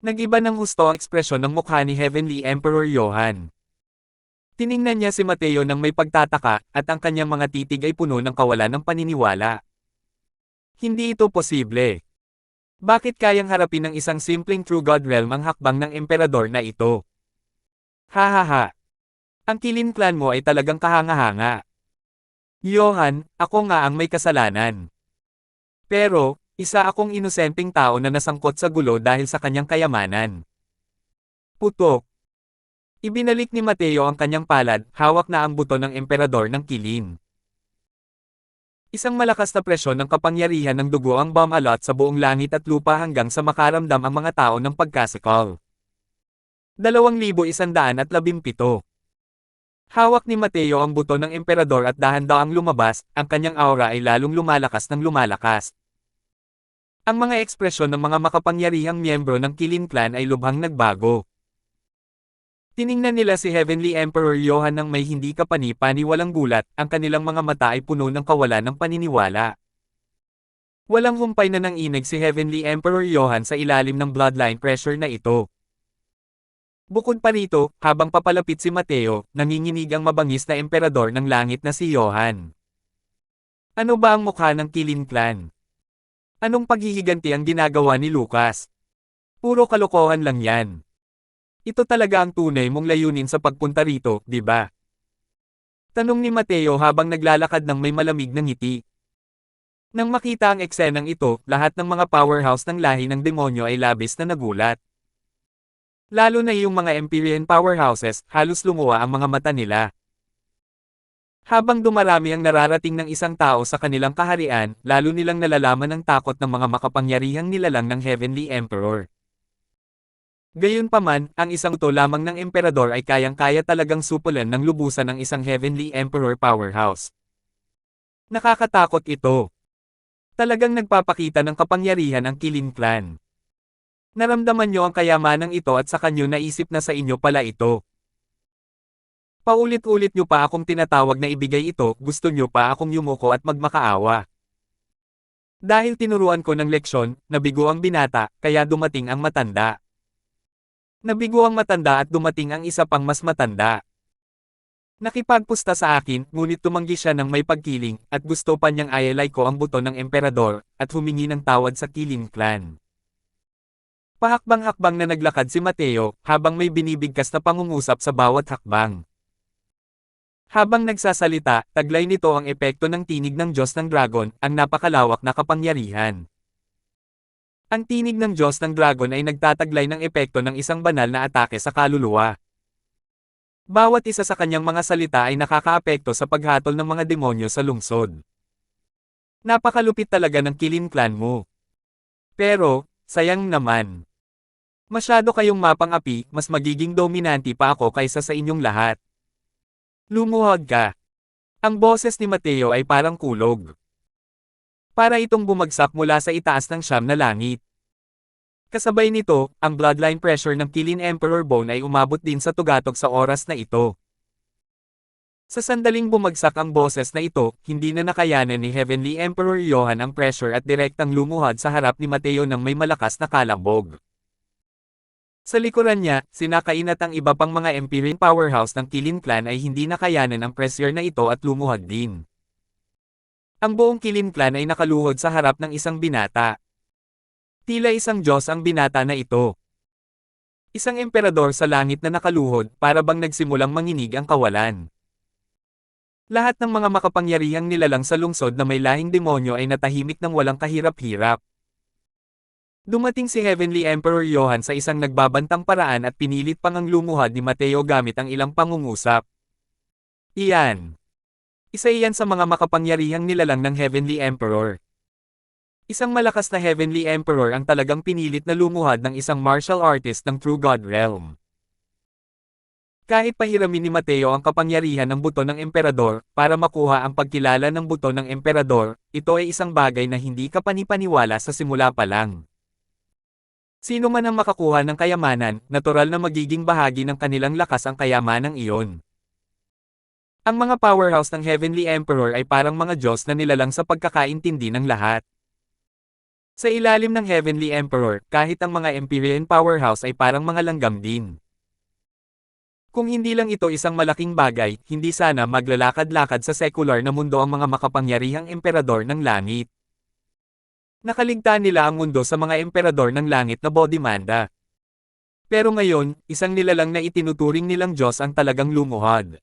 Nag-iba ng husto ang ekspresyon ng mukha ni Heavenly Emperor Johan. Tiningnan niya si Mateo nang may pagtataka, at ang kanyang mga titig ay puno ng kawalan ng paniniwala. Hindi ito posible. Bakit kayang harapin ng isang simpleng True God realm ang hakbang ng emperador na ito? Hahaha. Ang Qilin Clan mo ay talagang kahanga-hanga. Johan, ako nga ang may kasalanan. Pero, isa akong inosenteng tao na nasangkot sa gulo dahil sa kanyang kayamanan. Putok. Ibinalik ni Mateo ang kanyang palad, hawak na ang buto ng emperador ng Qilin. Isang malakas na presyon ng kapangyarihan ng dugo ang bumalot sa buong langit at lupa hanggang sa makaramdam ang mga tao ng pagkasakal. 2117. Hawak ni Mateo ang buto ng emperador at dahan-daang lumabas, ang kanyang aura ay lalong lumalakas ng lumalakas. Ang mga ekspresyon ng mga makapangyarihang miyembro ng Qilin Clan ay lubhang nagbago. Tiningnan nila si Heavenly Emperor Johan nang may hindi kapani-paniwalang gulat, ang kanilang mga mata ay puno ng kawalan ng paniniwala. Walang humpay na nanginig si Heavenly Emperor Johan sa ilalim ng bloodline pressure na ito. Bukod pa rito, habang papalapit si Mateo, nanginginig ang mabangis na emperador ng langit na si Johan. Ano ba ang mukha ng Qilin Clan? Anong paghihiganti ang ginagawa ni Lucas? Puro kalokohan lang yan. Ito talaga ang tunay mong layunin sa pagpunta rito, di ba? Tanong ni Mateo habang naglalakad ng may malamig na ngiti. Nang makita ang eksenang ito, lahat ng mga powerhouse ng lahi ng demonyo ay labis na nagulat. Lalo na yung mga Empyrean powerhouses, halos lumuwa ang mga mata nila. Habang dumarami ang nararating ng isang tao sa kanilang kaharian, lalo nilang nalalaman ang takot ng mga makapangyarihang nilalang ng Heavenly Emperor. Gayunpaman, ang isang to lamang ng emperador ay kayang-kaya talagang supulan ng lubusan ng isang Heavenly Emperor powerhouse. Nakakatakot ito. Talagang nagpapakita ng kapangyarihan ang Qilin Clan. Naramdaman nyo ang kayamanang ito at saka nyo naisip na sa inyo pala ito. Paulit-ulit nyo pa akong tinatawag na ibigay ito, gusto nyo pa akong yumuko at magmakaawa. Dahil tinuruan ko ng leksyon, nabigo ang binata, kaya dumating ang matanda. Nabigo ang matanda at dumating ang isa pang mas matanda. Nakipagpusta sa akin, ngunit tumanggi siya ng may pagkiling, at gusto pa niyang ayalay ko ang buto ng emperador, at humingi ng tawad sa Qilin Clan. Pahakbang-hakbang na naglakad si Mateo, habang may binibigkas na pangungusap sa bawat hakbang. Habang nagsasalita, taglay nito ang epekto ng tinig ng Diyos ng Dragon, ang napakalawak na kapangyarihan. Ang tinig ng Diyos ng Dragon ay nagtataglay ng epekto ng isang banal na atake sa kaluluwa. Bawat isa sa kanyang mga salita ay nakakaapekto sa paghatol ng mga demonyo sa lungsod. Napakalupit talaga ng Qilin Clan mo. Pero, sayang naman. Masyado kayong mapang-api, mas magiging dominante pa ako kaysa sa inyong lahat. Lumuhod ka. Ang boses ni Mateo ay parang kulog. Para itong bumagsak mula sa itaas ng siyam na langit. Kasabay nito, ang bloodline pressure ng Qilin Emperor Bone ay umabot din sa tugatog sa oras na ito. Sa sandaling bumagsak ang boses na ito, hindi na nakayanan ni Heavenly Emperor Johan ang pressure at direktang lumuhod sa harap ni Mateo ng may malakas na kalambog. Sa likuran niya, sinakainat ang iba pang mga Empyrean powerhouse ng Qilin Clan ay hindi nakayanan ang pressure na ito at lumuhod din. Ang buong Qilin Clan ay nakaluhod sa harap ng isang binata. Tila isang Diyos ang binata na ito. Isang emperador sa langit na nakaluhod, para bang nagsimulang manginig ang kawalan. Lahat ng mga makapangyarihang nilalang sa lungsod na may lahing demonyo ay natahimik ng walang kahirap-hirap. Dumating si Heavenly Emperor Johan sa isang nagbabantang paraan at pinilit pang ang lumuhod ni Mateo gamit ang ilang pangungusap. Iyan. Isa iyan sa mga makapangyarihang nilalang ng Heavenly Emperor. Isang malakas na Heavenly Emperor ang talagang pinilit na lumuhod ng isang martial artist ng True God Realm. Kahit pahiramin ni Mateo ang kapangyarihan ng buto ng emperador, para makuha ang pagkilala ng buto ng emperador, ito ay isang bagay na hindi ka panipaniwala sa simula pa lang. Sino man ang makakuha ng kayamanan, natural na magiging bahagi ng kanilang lakas ang kayamanang iyon. Ang mga powerhouse ng Heavenly Emperor ay parang mga Diyos na nilalang sa pagkakaintindi ng lahat. Sa ilalim ng Heavenly Emperor, kahit ang mga Empyrean powerhouse ay parang mga langgam din. Kung hindi lang ito isang malaking bagay, hindi sana maglalakad-lakad sa secular na mundo ang mga makapangyarihang emperador ng langit. Nakaligtaan nila ang mundo sa mga emperador ng langit na Bodhimanda. Pero ngayon, isang nilalang na itinuturing nilang Diyos ang talagang lumuhod.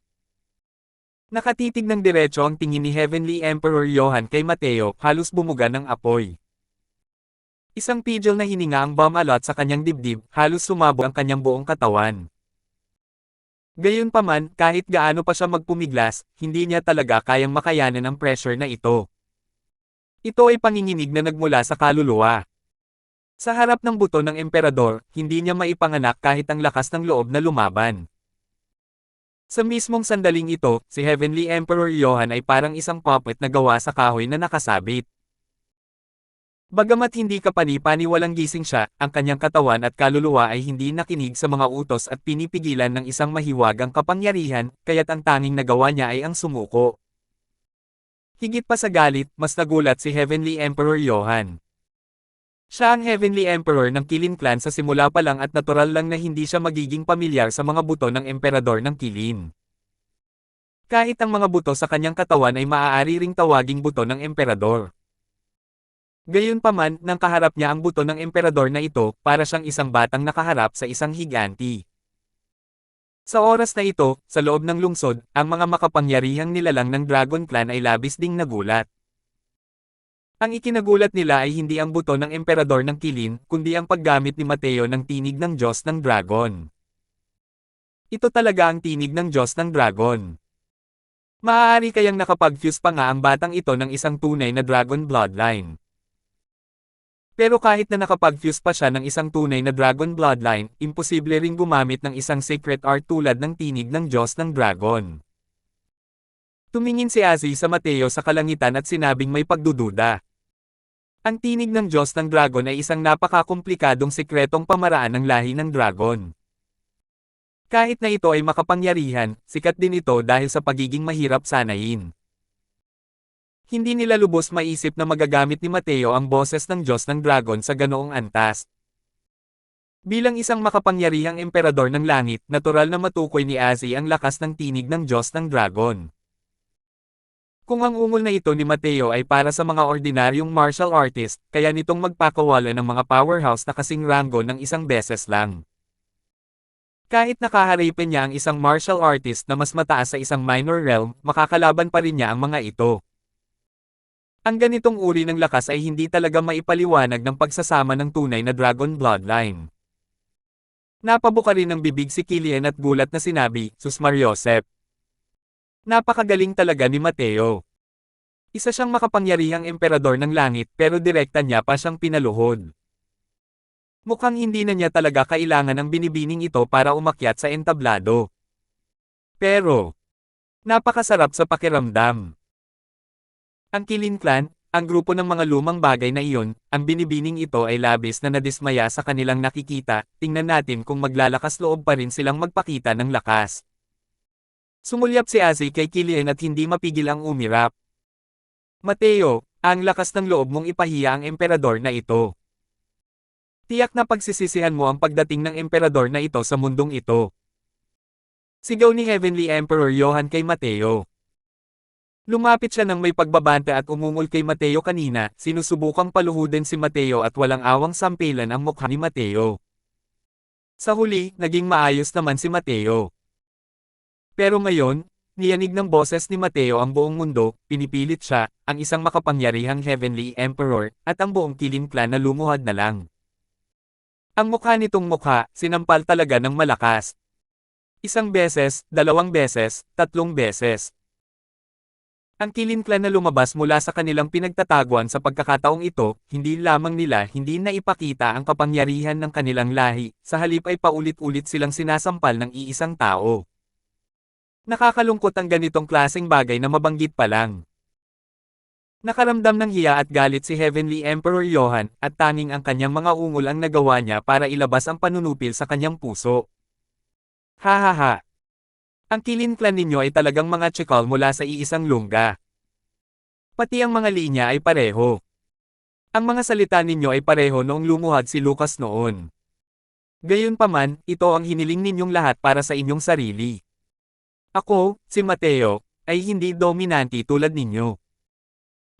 Nakatitig ng diretso ang tingin ni Heavenly Emperor Johan kay Mateo, halos bumuga ng apoy. Isang pidgel na hininga ang bumalot sa kanyang dibdib, halos sumabog ang kanyang buong katawan. Gayunpaman, kahit gaano pa siya magpumiglas, hindi niya talaga kayang makayanan ang pressure na ito. Ito ay panginginig na nagmula sa kaluluwa. Sa harap ng buto ng emperador, hindi niya maipanganak kahit ang lakas ng loob na lumaban. Sa mismong sandaling ito, si Heavenly Emperor Johan ay parang isang puppet na gawa sa kahoy na nakasabit. Bagamat hindi kapani-paniwalang gising siya, ang kanyang katawan at kaluluwa ay hindi nakinig sa mga utos at pinipigilan ng isang mahiwagang kapangyarihan, kaya't ang tanging nagawa niya ay ang sumuko. Higit pa sa galit, mas nagulat si Heavenly Emperor Johan. Siya ang Heavenly Emperor ng Qilin Clan sa simula pa lang at natural lang na hindi siya magiging pamilyar sa mga buto ng emperador ng Qilin. Kahit ang mga buto sa kanyang katawan ay maaari ring tawaging buto ng emperador. Gayunpaman, nang kaharap niya ang buto ng emperador na ito, para siyang isang batang nakaharap sa isang higanti. Sa oras na ito, sa loob ng lungsod, ang mga makapangyarihang nilalang ng Dragon Clan ay labis ding nagulat. Ang ikinagulat nila ay hindi ang buto ng emperador ng Kilin, kundi ang paggamit ni Mateo ng tinig ng Diyos ng Dragon. Ito talaga ang tinig ng Diyos ng Dragon. Maaari kayang nakapag-fuse pa nga ang batang ito ng isang tunay na Dragon Bloodline. Pero kahit na nakapag-fuse pa siya ng isang tunay na Dragon Bloodline, imposible ring gumamit ng isang secret art tulad ng tinig ng Diyos ng Dragon. Tumingin si Azi sa Mateo sa kalangitan at sinabing may pagdududa. Ang tinig ng Diyos ng Dragon ay isang napakakomplikadong sikretong pamaraan ng lahi ng Dragon. Kahit na ito ay makapangyarihan, sikat din ito dahil sa pagiging mahirap sanayin. Hindi nila lubos maisip na magagamit ni Mateo ang boses ng Diyos ng Dragon sa ganoong antas. Bilang isang makapangyarihang emperador ng langit, natural na matukoy ni Azi ang lakas ng tinig ng Diyos ng Dragon. Kung ang ungol na ito ni Mateo ay para sa mga ordinaryong martial artist, kaya nitong magpakawala ng mga powerhouse na kasing rango ng isang beses lang. Kahit nakaharapin niya ang isang martial artist na mas mataas sa isang minor realm, makakalaban pa rin niya ang mga ito. Ang ganitong uri ng lakas ay hindi talaga maipaliwanag ng pagsasama ng tunay na Dragon Bloodline. Napabuka rin ng bibig si Killian at gulat na sinabi, "Sus Mariosep. Napakagaling talaga ni Mateo. Isa siyang makapangyarihang emperador ng langit pero direkta niya pa siyang pinaluhod. Mukhang hindi na niya talaga kailangan ng binibining ito para umakyat sa entablado. Pero, napakasarap sa pakiramdam." Ang Kilin Clan, ang grupo ng mga lumang bagay na iyon, ang binibining ito ay labis na nadismaya sa kanilang nakikita, tingnan natin kung maglalakas loob pa rin silang magpakita ng lakas. Sumulyap si Azi kay Killian at hindi mapigil ang umirap. "Mateo, ang lakas ng loob mong ipahiya ang emperador na ito. Tiyak na pagsisisihan mo ang pagdating ng emperador na ito sa mundong ito." Sigaw ni Heavenly Emperor Johan kay Mateo. Lumapit siya ng may pagbabanta at umungol kay Mateo kanina, sinusubukang paluhudin si Mateo at walang awang sampilan ang mukha ni Mateo. Sa huli, naging maayos naman si Mateo. Pero ngayon, niyanig ng boses ni Mateo ang buong mundo, pinipilit siya, ang isang makapangyarihang Heavenly Emperor, at ang buong Kilin Clan na lumuhad na lang. Ang mukha nitong mukha, sinampal talaga ng malakas. Isang beses, dalawang beses, tatlong beses. Ang Kilin Clan na lumabas mula sa kanilang pinagtataguan sa pagkakataong ito, hindi lamang nila hindi na ipakita ang kapangyarihan ng kanilang lahi, sa halip ay paulit-ulit silang sinasampal ng iisang tao. Nakakalungkot ang ganitong klaseng bagay na mabanggit pa lang. Nakaramdam ng hiya at galit si Heavenly Emperor Johan, at tanging ang kanyang mga ungol ang nagawa niya para ilabas ang panunupil sa kanyang puso. Hahaha. Ang Kilin Clan ninyo ay talagang mga tsikal mula sa iisang lungga. Pati ang mga linya ay pareho. Ang mga salita ninyo ay pareho noong lumuhad si Lucas noon. Gayunpaman, ito ang hiniling ninyong lahat para sa inyong sarili. Ako, si Mateo, ay hindi dominanti tulad ninyo.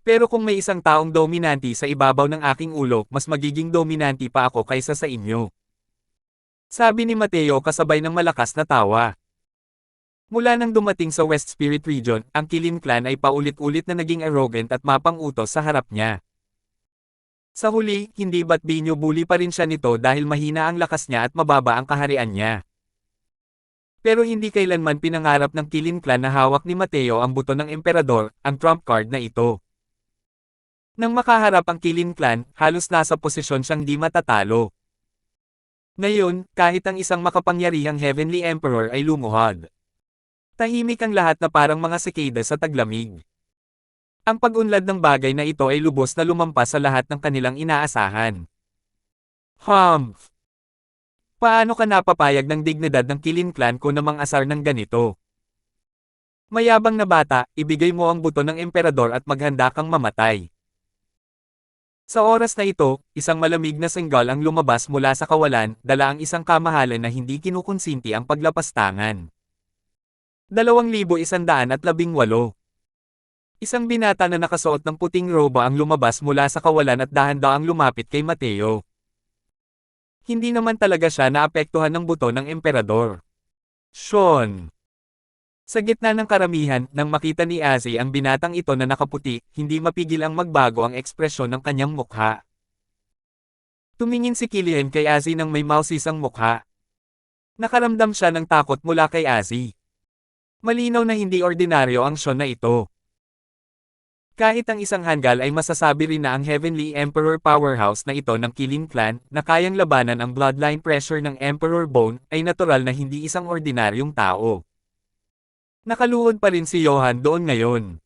Pero kung may isang taong dominanti sa ibabaw ng aking ulo, mas magiging dominanti pa ako kaysa sa inyo. Sabi ni Mateo kasabay ng malakas na tawa. Mula nang dumating sa West Spirit Region, ang Kilin Clan ay paulit-ulit na naging arrogant at mapangutos sa harap niya. Sa huli, hindi ba't binubuli pa rin siya nito dahil mahina ang lakas niya at mababa ang kaharian niya. Pero hindi kailanman pinangarap ng Kilin Clan na hawak ni Mateo ang buto ng emperador, ang trump card na ito. Nang makaharap ang Kilin Clan, halos nasa posisyon siyang di matatalo. Ngayon, kahit ang isang makapangyarihang Heavenly Emperor ay lumuhad. Tahimik ang lahat na parang mga sikada sa taglamig. Ang pag-unlad ng bagay na ito ay lubos na lumampas sa lahat ng kanilang inaasahan. Humph! Paano ka napapayag ng dignidad ng Kilin Clan ko namang asar ng ganito? Mayabang na bata, ibigay mo ang buto ng emperador at maghanda kang mamatay. Sa oras na ito, isang malamig na senggal ang lumabas mula sa kawalan, dala ang isang kamahalan na hindi kinukonsinti ang paglapastangan. 2,118. Isang binata na nakasuot ng puting roba ang lumabas mula sa kawalan at dahan-daang lumapit kay Mateo. Hindi naman talaga siya naapektuhan ng buto ng emperador. Sean. Sa gitna ng karamihan, nang makita ni Azi ang binatang ito na nakaputi, hindi mapigil ang magbago ang ekspresyon ng kanyang mukha. Tumingin si Killian kay Azi nang may mausisang mukha. Nakaramdam siya ng takot mula kay Azi. Malinaw na hindi ordinaryo ang Sean na ito. Kahit ang isang hanggal ay masasabi rin na ang Heavenly Emperor powerhouse na ito ng Kilin Clan, na kayang labanan ang bloodline pressure ng Emperor Bone, ay natural na hindi isang ordinaryong tao. Nakaluhod pa rin si Johan doon ngayon.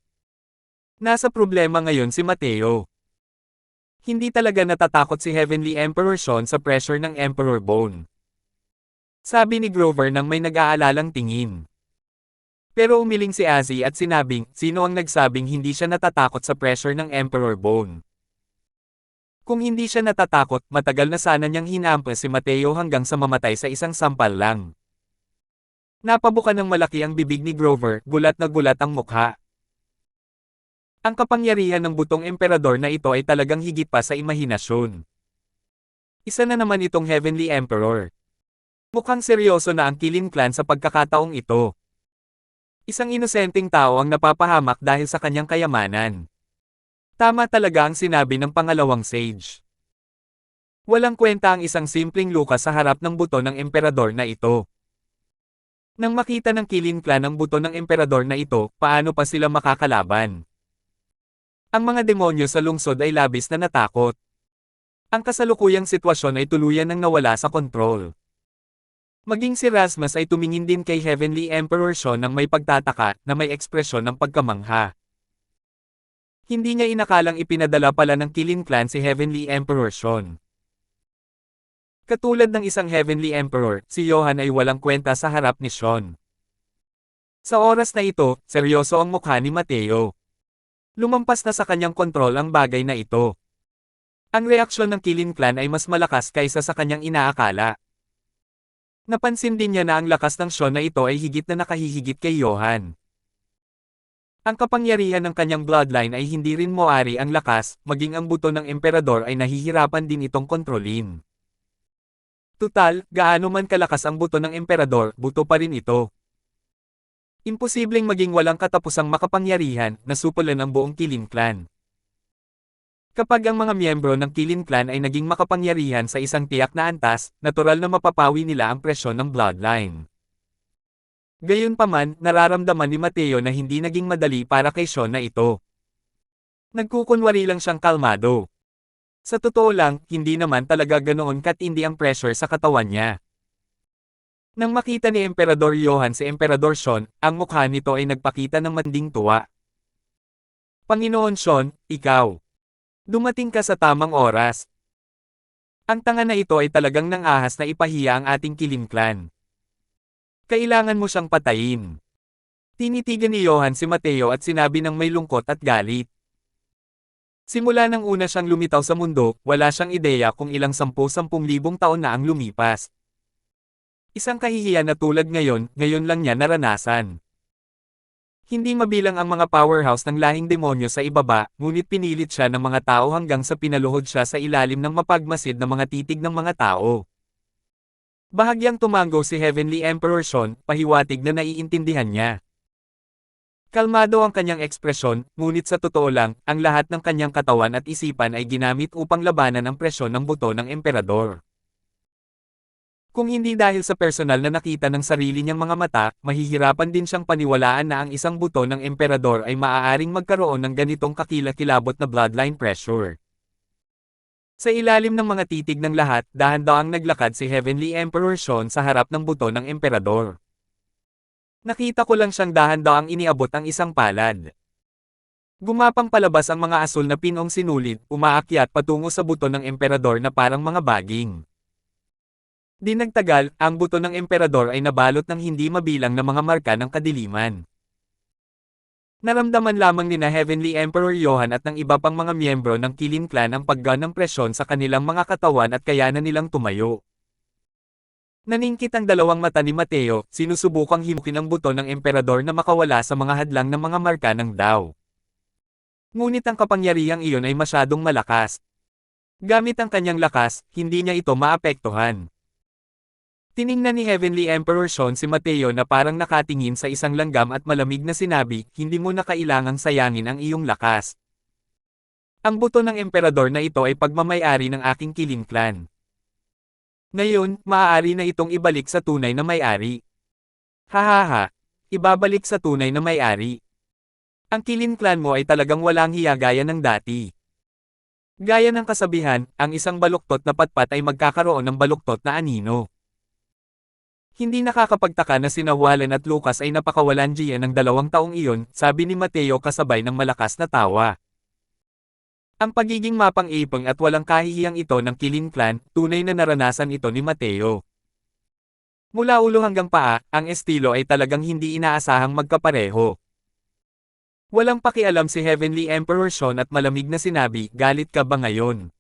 Nasa problema ngayon si Mateo. Hindi talaga natatakot si Heavenly Emperor Sean sa pressure ng Emperor Bone. Sabi ni Grover nang may nag-aalalang tingin. Pero umiling si Azi at sinabing, sino ang nagsabing hindi siya natatakot sa pressure ng Emperor Bone? Kung hindi siya natatakot, matagal na sana niyang hinampas si Mateo hanggang sa mamatay sa isang sampal lang. Napabuka ng malaki ang bibig ni Grover, gulat na gulat ang mukha. Ang kapangyarihan ng butong emperador na ito ay talagang higit pa sa imahinasyon. Isa na naman itong Heavenly Emperor. Mukhang seryoso na ang Kilin Clan sa pagkakataong ito. Isang inosenteng tao ang napapahamak dahil sa kanyang kayamanan. Tama talaga ang sinabi ng pangalawang sage. Walang kwenta ang isang simpleng luka sa harap ng buto ng emperador na ito. Nang makita ng Kilin Clan ang buto ng emperador na ito, paano pa sila makakalaban? Ang mga demonyo sa lungsod ay labis na natakot. Ang kasalukuyang sitwasyon ay tuluyan nang nawala sa kontrol. Maging si Rasmus ay tumingin din kay Heavenly Emperor Sean nang may pagtataka na may ekspresyon ng pagkamangha. Hindi niya inakalang ipinadala pala ng Kilin Clan si Heavenly Emperor Sean. Katulad ng isang Heavenly Emperor, si Johan ay walang kwenta sa harap ni Sean. Sa oras na ito, seryoso ang mukha ni Mateo. Lumampas na sa kanyang kontrol ang bagay na ito. Ang reaksyon ng Kilin Clan ay mas malakas kaysa sa kanyang inaakala. Napansin din niya na ang lakas ng Sean na ito ay higit na nakahihigit kay Johan. Ang kapangyarihan ng kanyang bloodline ay hindi rin moari ang lakas, maging ang buto ng emperador ay nahihirapan din itong kontrolin. Tutal, gaano man kalakas ang buto ng emperador, buto pa rin ito. Imposibleng maging walang katapusang makapangyarihan na supulan ang buong Kilin Clan. Kapag ang mga miyembro ng Kilin Clan ay naging makapangyarihan sa isang tiyak na antas, natural na mapapawi nila ang presyon ng bloodline. Gayunpaman, nararamdaman ni Mateo na hindi naging madali para kay Sean na ito. Nagkukunwari lang siyang kalmado. Sa totoo lang, hindi naman talaga ganoon katindi ang pressure sa katawan niya. Nang makita ni Emperador Johan si Emperador Sean, ang mukha nito ay nagpakita ng matinding tuwa. Panginoon Sean, ikaw. Dumating ka sa tamang oras. Ang tanga na ito ay talagang nangahas na ipahiya ang ating Kilin Clan. Kailangan mo siyang patayin. Tinitigan ni Johan si Mateo at sinabi ng may lungkot at galit. Simula nang una siyang lumitaw sa mundo, wala siyang ideya kung ilang 10,000 taon na ang lumipas. Isang kahihiyan na tulad ngayon lang niya naranasan. Hindi mabilang ang mga powerhouse ng lahing demonyo sa ibaba, ngunit pinilit siya ng mga tao hanggang sa pinaluhod siya sa ilalim ng mapagmasid na mga titig ng mga tao. Bahagyang tumango si Heavenly Emperor Sean, pahiwatig na naiintindihan niya. Kalmado ang kanyang ekspresyon, ngunit sa totoo lang, ang lahat ng kanyang katawan at isipan ay ginamit upang labanan ang presyon ng buto ng emperador. Kung hindi dahil sa personal na nakita ng sarili niyang mga mata, mahihirapan din siyang paniwalaan na ang isang buto ng emperador ay maaaring magkaroon ng ganitong kakilakilabot na bloodline pressure. Sa ilalim ng mga titig ng lahat, dahan-daang naglakad si Heavenly Emperor Sean sa harap ng buto ng emperador. Nakita ko lang siyang dahan-daang iniabot ang isang palad. Gumapang palabas ang mga asul na pinong sinulid, umaakyat patungo sa buto ng emperador na parang mga baging. Di nagtagal, ang buto ng emperador ay nabalot ng hindi mabilang na mga marka ng kadiliman. Naramdaman lamang ni na Heavenly Emperor Johan at ng iba pang mga miyembro ng Kilin Clan ang paggan ng presyon sa kanilang mga katawan at kayanan nilang tumayo. Naningkit ang dalawang mata ni Mateo, sinusubukang himukin ang buto ng emperador na makawala sa mga hadlang ng mga marka ng Dao. Ngunit ang kapangyarihang iyon ay masyadong malakas. Gamit ang kanyang lakas, hindi niya ito maapektuhan. Tiningnan ni Heavenly Emperor Sean si Mateo na parang nakatingin sa isang langgam at malamig na sinabi, hindi mo na kailangang sayangin ang iyong lakas. Ang buto ng emperador na ito ay pagmamay-ari ng aking Killing Clan. Ngayon, maaari na itong ibalik sa tunay na may-ari. Hahaha, ibabalik sa tunay na may-ari. Ang Killing Clan mo ay talagang walang hiya gaya ng dati. Gaya ng kasabihan, ang isang baluktot na patpat ay magkakaroon ng baluktot na anino. Hindi nakakapagtaka na sina Wallen at Lucas ay napakawalan diyan ng 2 taong iyon, sabi ni Mateo kasabay ng malakas na tawa. Ang pagiging mapang-ipang at walang kahihiyang ito ng Killing Clan, tunay na naranasan ito ni Mateo. Mula ulo hanggang paa, ang estilo ay talagang hindi inaasahang magkapareho. Walang pakialam si Heavenly Emperor Sean at malamig na sinabi, galit ka ba ngayon?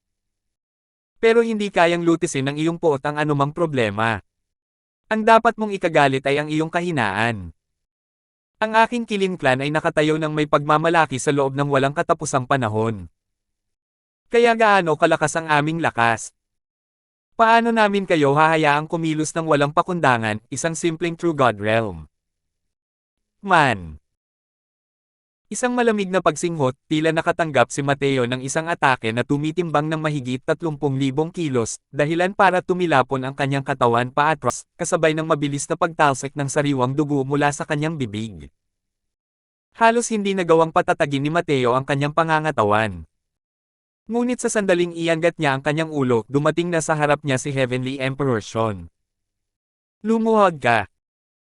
Pero hindi kayang lutisin ng iyong puot ang anumang problema. Ang dapat mong ikagalit ay ang iyong kahinaan. Ang aking Killing Clan ay nakatayo ng may pagmamalaki sa loob ng walang katapusang panahon. Kaya gaano kalakas ang aming lakas? Paano namin kayo hahayaang kumilos ng walang pakundangan, isang simpleng True God Realm? Man! Isang malamig na pagsinghot, tila nakatanggap si Mateo ng isang atake na tumitimbang ng mahigit 30,000 kilos, dahilan para tumilapon ang kanyang katawan paatras, kasabay ng mabilis na pagtalsik ng sariwang dugo mula sa kanyang bibig. Halos hindi nagawang patatagin ni Mateo ang kanyang pangangatawan. Ngunit sa sandaling iangat niya ang kanyang ulo, dumating na sa harap niya si Heavenly Emperor Sean. Lumuhod ka!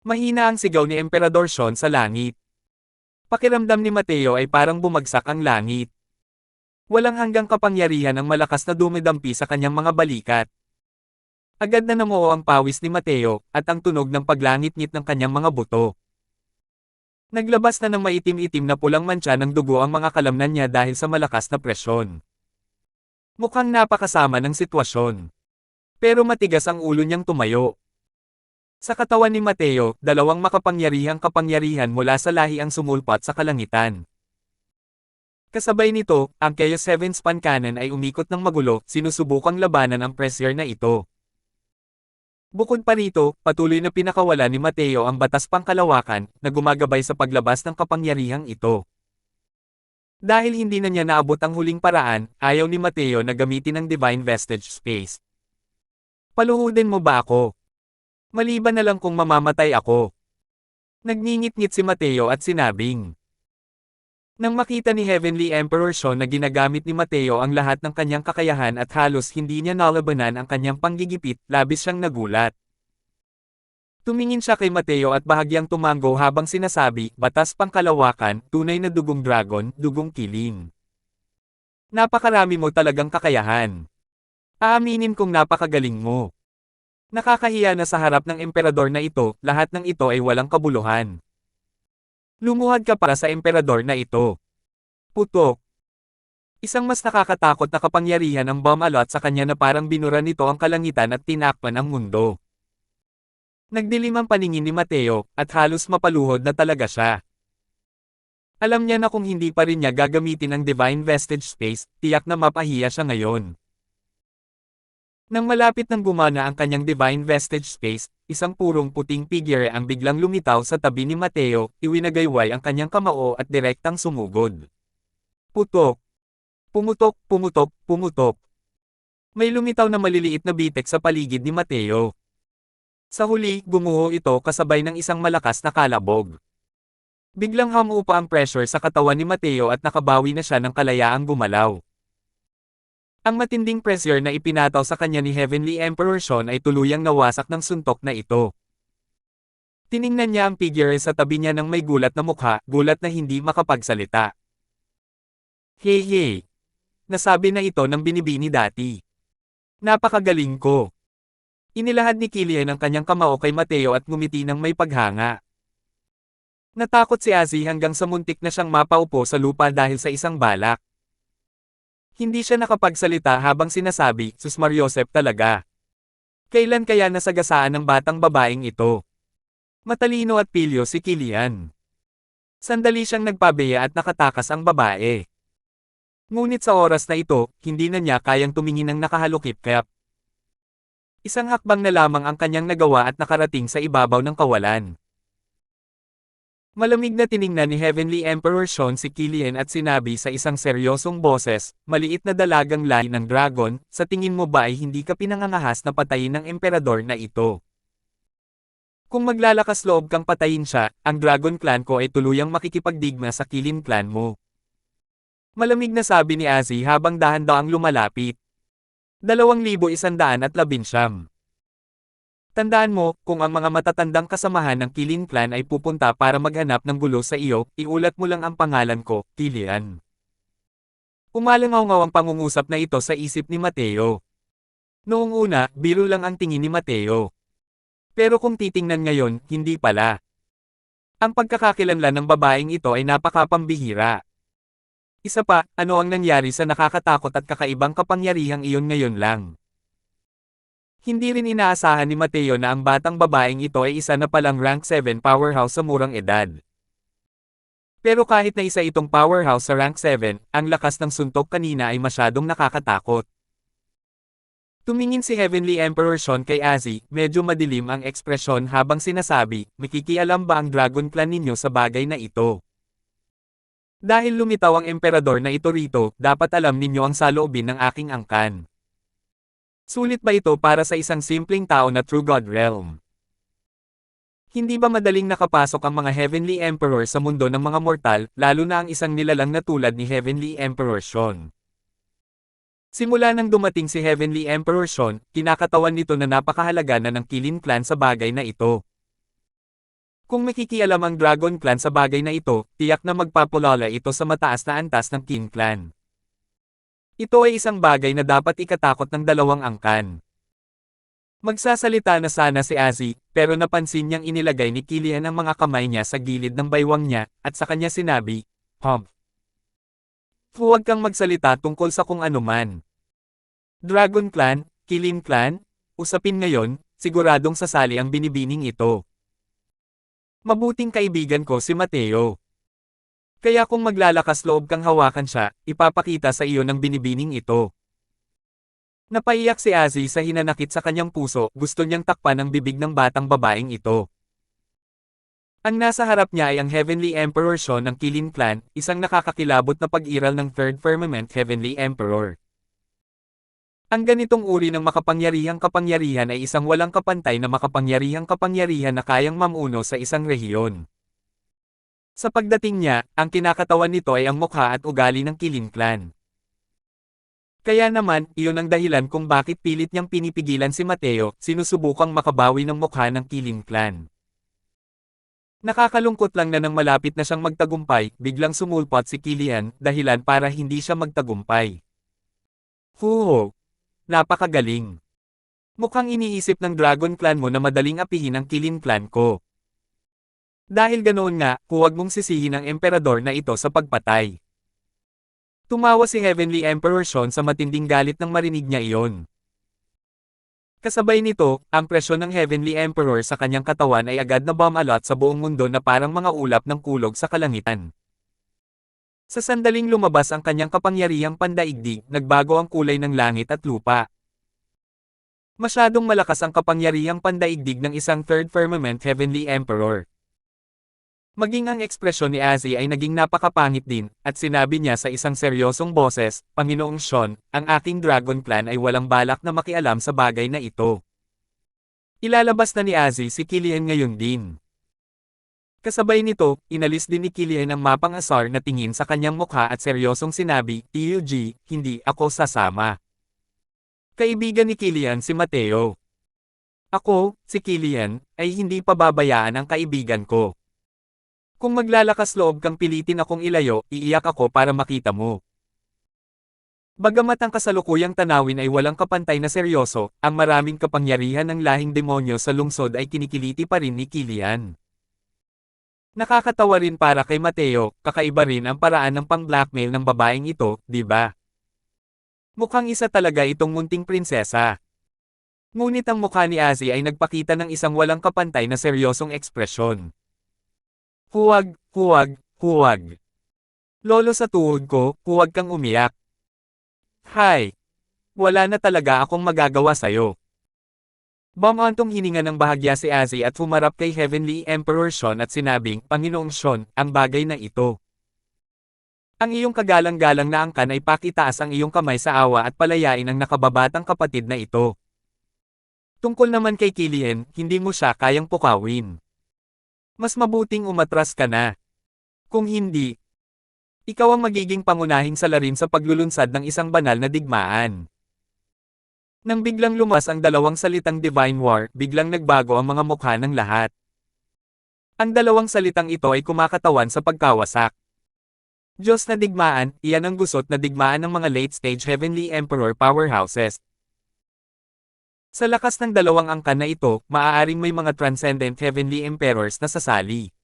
Mahina ang sigaw ni Emperador Sean sa langit. Pakiramdam ni Mateo ay parang bumagsak ang langit. Walang hanggang kapangyarihan ang malakas na dumidampi sa kanyang mga balikat. Agad na namuo ang pawis ni Mateo, at ang tunog ng paglangit-ngit ng kanyang mga buto. Naglabas na ng maitim-itim na pulang mantsa ng dugo ang mga kalamnan niya dahil sa malakas na presyon. Mukhang napakasama ng sitwasyon. Pero matigas ang ulo niyang tumayo. Sa katawan ni Mateo, 2 makapangyarihang kapangyarihan mula sa lahi ang sumulpat sa kalangitan. Kasabay nito, ang Chaos 7 Span Cannon ay umikot ng magulo, sinusubukang labanan ang pressure na ito. Bukod pa rito, patuloy na pinakawala ni Mateo ang batas pangkalawakan, na gumagabay sa paglabas ng kapangyarihang ito. Dahil hindi na niya naabot ang huling paraan, ayaw ni Mateo na gamitin ang Divine Vestige Space. Paluhudin mo ba ako? Maliban na lang kung mamamatay ako. Nagngingit-ngit si Mateo at sinabing. Nang makita ni Heavenly Emperor Sean na ginagamit ni Mateo ang lahat ng kanyang kakayahan at halos hindi niya nalabanan ang kanyang panggigipit, labis siyang nagulat. Tumingin siya kay Mateo at bahagyang tumango habang sinasabi, batas pangkalawakan, tunay na dugong dragon, dugong killing. Napakarami mo talagang kakayahan. Aaminin kong napakagaling mo. Nakakahiya na sa harap ng emperador na ito, lahat ng ito ay walang kabuluhan. Lumuhad ka para sa emperador na ito. Putok. Isang mas nakakatakot na kapangyarihan ang bumalot sa kanya na parang binura nito ang kalangitan at tinakpan ang mundo. Nagdilim ang paningin ni Mateo, at halos mapaluhod na talaga siya. Alam niya na kung hindi pa rin niya gagamitin ang Divine Vestige Space, tiyak na mapahiya siya ngayon. Nang malapit nang gumana ang kanyang Divine Vestige Space, isang purong puting figure ang biglang lumitaw sa tabi ni Mateo, iwinagayway ang kanyang kamao at direktang sumugod. Putok! Pumutok, pumutok, pumutok. May lumitaw na maliliit na bitek sa paligid ni Mateo. Sa huli, gumuho ito kasabay ng isang malakas na kalabog. Biglang humupa ang pressure sa katawan ni Mateo at nakabawi na siya ng kalayaang gumalaw. Ang matinding pressure na ipinataw sa kanya ni Heavenly Emperor Sean ay tuluyang nawasak ng suntok na ito. Tiningnan niya ang figure sa tabi niya ng may gulat na mukha, gulat na hindi makapagsalita. Hey! Nasabi na ito ng binibini dati. Napakagaling ko. Inilahad ni Killian ang kanyang kamao kay Mateo at ngumiti ng may paghanga. Natakot si Azzy hanggang sa muntik na siyang mapaupo sa lupa dahil sa isang balak. Hindi siya nakapagsalita habang sinasabi, Sus Mariosep talaga. Kailan kaya nasagasaan ng batang babaeng ito? Matalino at pilyo si Killian. Sandali siyang nagpabeya at nakatakas ang babae. Ngunit sa oras na ito, hindi na niya kayang tumingin ng nakahalukip kaya Isang hakbang na lamang ang kanyang nagawa at nakarating sa ibabaw ng kawalan. Malamig na tiningnan ni Heavenly Emperor Sean si Killian at sinabi sa isang seryosong boses, "Maliit na dalagang lahi ng dragon, sa tingin mo ba ay hindi ka pinangangahas na patayin ng emperador na ito? Kung maglalakas loob kang patayin siya, ang Dragon Clan ko ay tuluyang makikipagdigma sa Kilin Clan mo." Malamig na sabi ni Azzy habang dahan-daang lumalapit. 2119. Tandaan mo, kung ang mga matatandang kasamahan ng Kilin Clan ay pupunta para maghanap ng gulo sa iyo, iulat mo lang ang pangalan ko, Killian. Umalangaw-ngaw ang pangungusap na ito sa isip ni Mateo. Noong una, biro lang ang tingin ni Mateo. Pero kung titingnan ngayon, hindi pala. Ang pagkakakilanlan ng babaeng ito ay napakapambihira. Isa pa, ano ang nangyari sa nakakatakot at kakaibang kapangyarihang iyon ngayon lang? Hindi rin inaasahan ni Mateo na ang batang babaeng ito ay isa na palang rank 7 powerhouse sa murang edad. Pero kahit na isa itong powerhouse sa rank 7, ang lakas ng suntok kanina ay masyadong nakakatakot. Tumingin si Heavenly Emperor Sean kay Azzy, medyo madilim ang ekspresyon habang sinasabi, "Makikialam ba ang Dragon Clan ninyo sa bagay na ito? Dahil lumitaw ang emperador na ito rito, dapat alam ninyo ang saloobin ng aking angkan. Sulit ba ito para sa isang simpleng tao na True God Realm? Hindi ba madaling nakapasok ang mga Heavenly Emperor sa mundo ng mga mortal, lalo na ang isang nilalang na tulad ni Heavenly Emperor Sean?" Simula nang dumating si Heavenly Emperor Sean, kinakatawan nito na napakahalaga na ng Kilin Clan sa bagay na ito. Kung makikialam ang Dragon Clan sa bagay na ito, tiyak na magpapulala ito sa mataas na antas ng King Clan. Ito ay isang bagay na dapat ikatakot ng dalawang angkan. Magsasalita na sana si Azzy, pero napansin niyang inilagay ni Killian ang mga kamay niya sa gilid ng baywang niya, at sa kanya sinabi, Huwag kang magsalita tungkol sa kung anuman. Dragon Clan, Kilin Clan, usapin ngayon, siguradong sasali ang binibining ito. Mabuting kaibigan ko si Mateo. Kaya kung maglalakas loob kang hawakan siya, ipapakita sa iyo ng binibining ito. Napaiyak si Azzy sa hinanakit sa kanyang puso, gusto niyang takpan ang bibig ng batang babaeng ito. Ang nasa harap niya ay ang Heavenly Emperor Sean ng Kilin Clan, isang nakakakilabot na pag-iral ng Third Firmament Heavenly Emperor. Ang ganitong uri ng makapangyarihang kapangyarihan ay isang walang kapantay na makapangyarihang kapangyarihan na kayang mamuno sa isang rehiyon. Sa pagdating niya, ang kinakatawan nito ay ang mukha at ugali ng Kilin Clan. Kaya naman, iyon ang dahilan kung bakit pilit niyang pinipigilan si Mateo, sinusubukang makabawi ng mukha ng Kilin Clan. Nakakalungkot lang na nang malapit na siyang magtagumpay, biglang sumulpot si Killian, dahilan para hindi siya magtagumpay. Huho! Napakagaling! Mukhang iniisip ng Dragon Clan mo na madaling apihin ang Kilin Clan ko. Dahil ganoon nga, huwag mong sisihin ang emperador na ito sa pagpatay. Tumawa si Heavenly Emperor Sean sa matinding galit nang marinig niya iyon. Kasabay nito, ang presyon ng Heavenly Emperor sa kanyang katawan ay agad na bumalot sa buong mundo na parang mga ulap ng kulog sa kalangitan. Sa sandaling lumabas ang kanyang kapangyarihang pandaigdig, nagbago ang kulay ng langit at lupa. Masyadong malakas ang kapangyarihang pandaigdig ng isang Third Firmament Heavenly Emperor. Maging ang ekspresyon ni Azzy ay naging napakapangit din, at sinabi niya sa isang seryosong boses, "Panginoong Sean, ang aking Dragon Clan ay walang balak na makialam sa bagay na ito." Ilalabas na ni Azzy si Killian ngayon din. Kasabay nito, inalis din ni Killian ang mapang asar na tingin sa kanyang mukha at seryosong sinabi, "TUG, hindi ako sasama." Kaibigan ni Killian si Mateo. Ako, si Killian, ay hindi pababayaan ang kaibigan ko. Kung maglalakas loob kang pilitin akong ilayo, iiyak ako para makita mo. Bagamat ang kasalukuyang tanawin ay walang kapantay na seryoso, ang maraming kapangyarihan ng lahing demonyo sa lungsod ay kinikiliti pa rin ni Killian. Nakakatawa rin para kay Mateo, kakaiba rin ang paraan ng pang-blackmail ng babaeng ito, di ba? Mukhang isa talaga itong munting prinsesa. Ngunit ang mukha ni Azzy ay nagpakita ng isang walang kapantay na seryosong ekspresyon. Huwag, huwag, huwag. Lolo sa tuhod ko, huwag kang umiyak. Hay! Wala na talaga akong magagawa sa'yo. Bumantong hininga ng bahagya si Azi at humarap kay Heavenly Emperor Sean at sinabing, Panginoong Sean, ang bagay na ito. Ang iyong kagalang-galang na angkan ay pakitaas ang iyong kamay sa awa at palayain ang nakababatang kapatid na ito. Tungkol naman kay Killian, hindi mo siya kayang pukawin. Mas mabuting umatras ka na. Kung hindi, ikaw ang magiging pangunahing salarin sa paglulunsad ng isang banal na digmaan. Nang biglang lumas ang dalawang salitang Divine War, biglang nagbago ang mga mukha ng lahat. Ang dalawang salitang ito ay kumakatawan sa pagkawasak. Diyos na digmaan, iyan ang gusot na digmaan ng mga late-stage Heavenly Emperor powerhouses. Sa lakas ng dalawang angkan na ito, maaaring may mga transcendent Heavenly Emperors na sasali.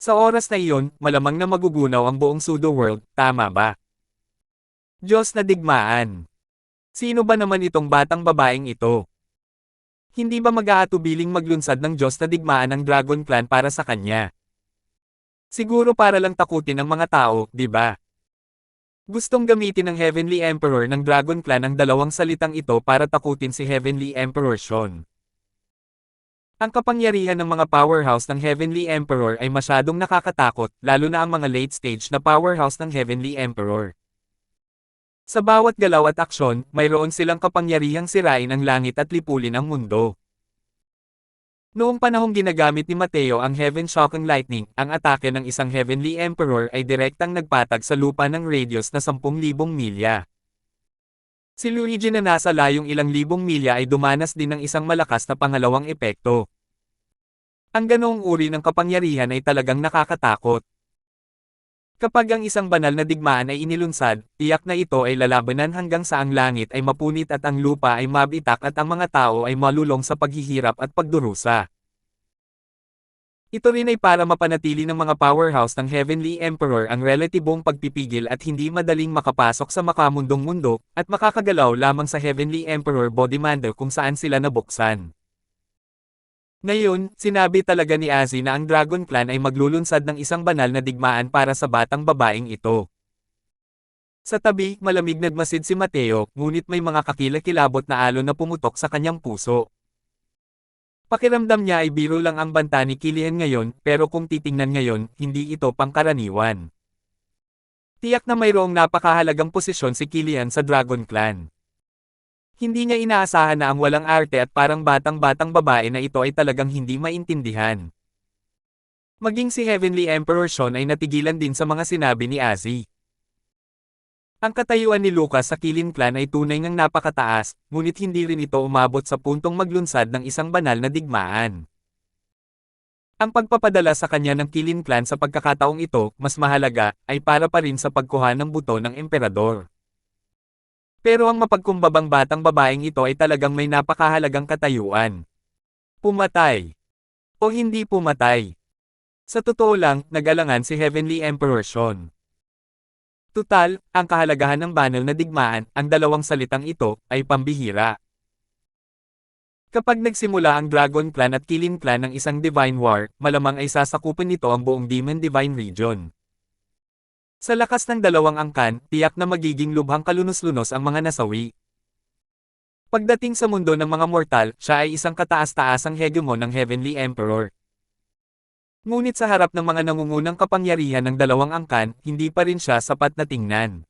Sa oras na iyon, malamang na magugunaw ang buong pseudo-world, tama ba? Diyos na digmaan. Sino ba naman itong batang babaeng ito? Hindi ba mag-aatubiling maglunsad ng Diyos na digmaan ang Dragon Clan para sa kanya? Siguro para lang takutin ang mga tao, di ba? Gustong gamitin ng Heavenly Emperor ng Dragon Clan ang dalawang salitang ito para takutin si Heavenly Emperor Sean. Ang kapangyarihan ng mga powerhouse ng Heavenly Emperor ay masyadong nakakatakot, lalo na ang mga late stage na powerhouse ng Heavenly Emperor. Sa bawat galaw at aksyon, mayroon silang kapangyarihang sirain ang langit at lipulin ang mundo. Noong panahong ginagamit ni Mateo ang Heaven Shocking Lightning, ang atake ng isang Heavenly Emperor ay direktang nagpatag sa lupa ng radius na 10,000 milya. Si Luigi na nasa layong ilang libong milya ay dumanas din ng isang malakas na pangalawang epekto. Ang ganoong uri ng kapangyarihan ay talagang nakakatakot. Kapag ang isang banal na digmaan ay inilunsad, tiyak na ito ay lalabanan hanggang sa ang langit ay mapunit at ang lupa ay mabitak at ang mga tao ay malulong sa paghihirap at pagdurusa. Ito rin ay para mapanatili ng mga powerhouse ng Heavenly Emperor ang relatibong pagpipigil at hindi madaling makapasok sa makamundong mundo, at makakagalaw lamang sa Heavenly Emperor Bodimander kung saan sila nabuksan. Ngayon, sinabi talaga ni Azi na ang Dragon Clan ay maglulunsad ng isang banal na digmaan para sa batang babaeng ito. Sa tabi, malamig nagmasid si Mateo, ngunit may mga kakilakilabot na alon na pumutok sa kanyang puso. Pakiramdam niya ay biro lang ang banta ni Killian ngayon, pero kung titingnan ngayon, hindi ito pangkaraniwan. Tiyak na mayroong napakahalagang posisyon si Killian sa Dragon Clan. Hindi niya inaasahan na ang walang arte at parang batang-batang babae na ito ay talagang hindi maintindihan. Maging si Heavenly Emperor Sean ay natigilan din sa mga sinabi ni Azi. Ang katayuan ni Lucas sa Kilin Clan ay tunay ngang napakataas, ngunit hindi rin ito umabot sa puntong maglunsad ng isang banal na digmaan. Ang pagpapadala sa kanya ng Kilin Clan sa pagkakataong ito, mas mahalaga, ay para pa rin sa pagkuha ng buto ng emperador. Pero ang mapagkumbabang batang babaeng ito ay talagang may napakahalagang katayuan. Pumatay. O hindi pumatay. Sa totoo lang, nag-alangan si Heavenly Emperor Sean. Tutal, ang kahalagahan ng banal na digmaan, ang dalawang salitang ito, ay pambihira. Kapag nagsimula ang Dragon Clan at Kilin Clan ng isang Divine War, malamang ay sasakupin nito ang buong Demon Divine Region. Sa lakas ng dalawang angkan, tiyak na magiging lubhang kalunos-lunos ang mga nasawi. Pagdating sa mundo ng mga mortal, siya ay isang kataas-taasang hegemon ng Heavenly Emperor. Ngunit sa harap ng mga nangungunang kapangyarihan ng dalawang angkan, hindi pa rin siya sapat na tingnan.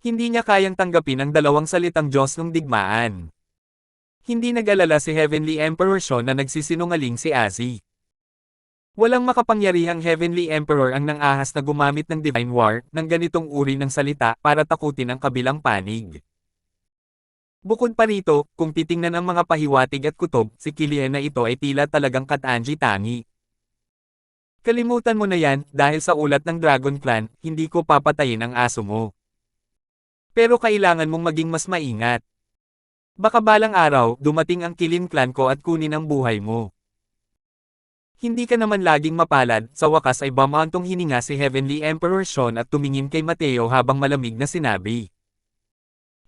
Hindi niya kayang tanggapin ang dalawang salitang Diyos ng digmaan. Hindi nag-alala si Heavenly Emperor Sean na nagsisinungaling si Azi. Walang makapangyarihang Heavenly Emperor ang nang-ahas na gumamit ng Divine War ng ganitong uri ng salita para takutin ang kabilang panig. Bukod pa rito, kung titingnan ang mga pahiwatig at kutob, si Killian na ito ay tila talagang katangi-tangi. Kalimutan mo na yan, dahil sa ulat ng Dragon Clan, hindi ko papatayin ang aso mo. Pero kailangan mong maging mas maingat. Baka balang araw, dumating ang Kilin Clan ko at kunin ang buhay mo. Hindi ka naman laging mapalad, sa wakas ay bumantong hininga si Heavenly Emperor Sean at tumingin kay Mateo habang malamig na sinabi.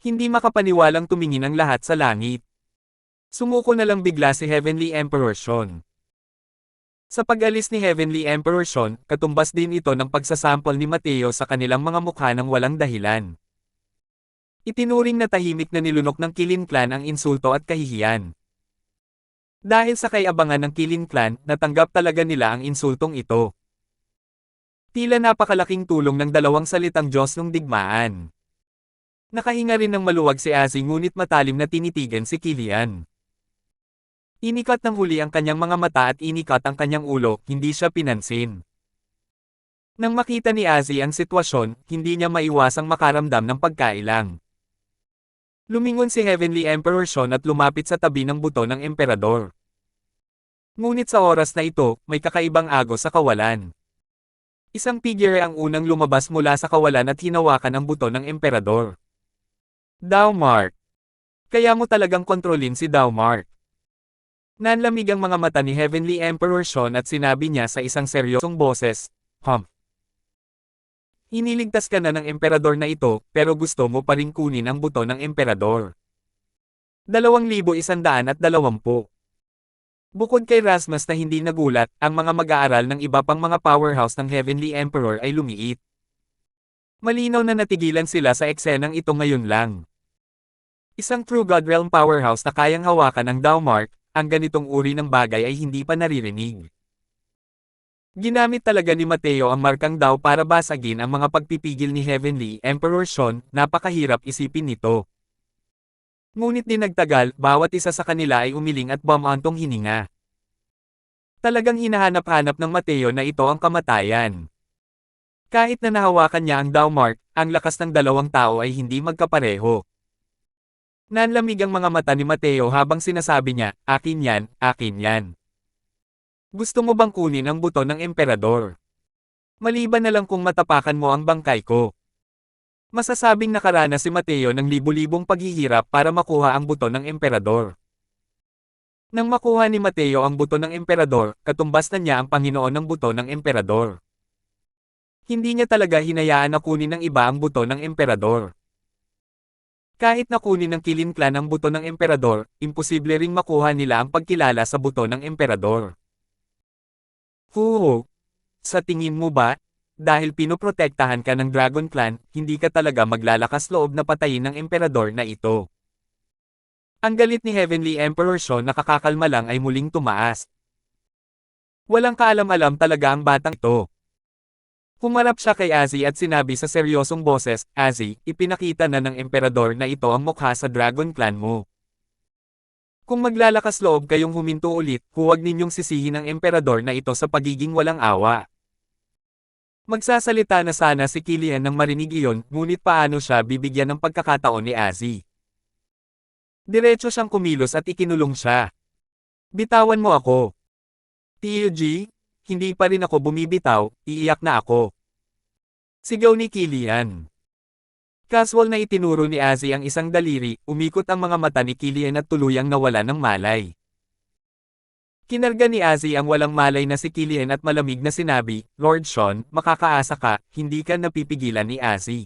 Hindi makapaniwalang tumingin ang lahat sa langit. Sumuko na lang bigla si Heavenly Emperor Sean. Sa pag-alis ni Heavenly Emperor Sean, katumbas din ito ng pagsasample ni Mateo sa kanilang mga mukha ng walang dahilan. Itinuring na tahimik na nilunok ng Qilin Clan ang insulto at kahihiyan. Dahil sa kay-abangan ng Qilin Clan, natanggap talaga nila ang insultong ito. Tila napakalaking tulong ng dalawang salitang Diyos ng digmaan. Nakahinga rin ng maluwag si Azzy ngunit matalim na tinitigan si Killian. Inikat ng huli ang kanyang mga mata at inikat ang kanyang ulo, hindi siya pinansin. Nang makita ni Azzy ang sitwasyon, hindi niya maiwasang makaramdam ng pagkailang. Lumingon si Heavenly Emperor Sean at lumapit sa tabi ng buto ng emperador. Ngunit sa oras na ito, may kakaibang agos sa kawalan. Isang figure ang unang lumabas mula sa kawalan at hinawakan ang buto ng emperador. Dowmark. Kaya mo talagang kontrolin si Dowmark. Nanlamig ang mga mata ni Heavenly Emperor Sean at sinabi niya sa isang seryosong boses, Iniligtas ka na ng emperador na ito, pero gusto mo pa rin kunin ang buto ng emperador. 2120. Bukod kay Rasmus na hindi nagulat, ang mga mag-aaral ng iba pang mga powerhouse ng Heavenly Emperor ay lumiit. Malinaw na natigilan sila sa eksenang ito ngayon lang. Isang True God Realm powerhouse na kayang hawakan ang Dowmark, ang ganitong uri ng bagay ay hindi pa naririnig. Ginamit talaga ni Mateo ang markang Dow para basagin ang mga pagpipigil ni Heavenly Emperor Sean, napakahirap isipin nito. Ngunit di nagtagal, bawat isa sa kanila ay umiling at bumantong hininga. Talagang hinahanap-hanap ng Mateo na ito ang kamatayan. Kahit na nahawakan niya ang Dowmark, ang lakas ng dalawang tao ay hindi magkapareho. Nanlamig ang mga mata ni Mateo habang sinasabi niya, akin yan, akin yan. Gusto mo bang kunin ang buto ng emperador? Maliban na lang kung matapakan mo ang bangkay ko. Masasabing nakaranas si Mateo ng libu-libong paghihirap para makuha ang buto ng emperador. Nang makuha ni Mateo ang buto ng emperador, katumbas na niya ang Panginoon ng buto ng emperador. Hindi niya talaga hinayaan na kunin ng iba ang buto ng emperador. Kahit na kunin ng Qilin Clan ang buto ng emperador, imposible ring makuha nila ang pagkilala sa buto ng emperador. Sa tingin mo ba, dahil pinoprotektahan ka ng Dragon Clan, hindi ka talaga maglalakas loob na patayin ng emperador na ito? Ang galit ni Heavenly Emperor Sean na nakakakalma lang ay muling tumaas. Walang kaalam-alam talaga ang batang ito. Humarap siya kay Azzy at sinabi sa seryosong boses, Azzy, ipinakita na ng emperador na ito ang mukha sa Dragon Clan mo. Kung maglalakas loob kayong huminto ulit, huwag ninyong sisihin ang emperador na ito sa pagiging walang awa. Magsasalita na sana si Killian nang marinig iyon, ngunit paano siya bibigyan ng pagkakataon ni Azzy? Diretso siyang kumilos at ikinulong siya. Bitawan mo ako. TUG, hindi pa rin ako bumibitaw, iiyak na ako. Sigaw ni Killian. Casual na itinuro ni Azzy ang isang daliri, umikot ang mga mata ni Killian at tuluyang nawala ng malay. Kinarga ni Azzy ang walang malay na si Killian at malamig na sinabi, Lord Sean, makakaasa ka, hindi ka napipigilan ni Azzy.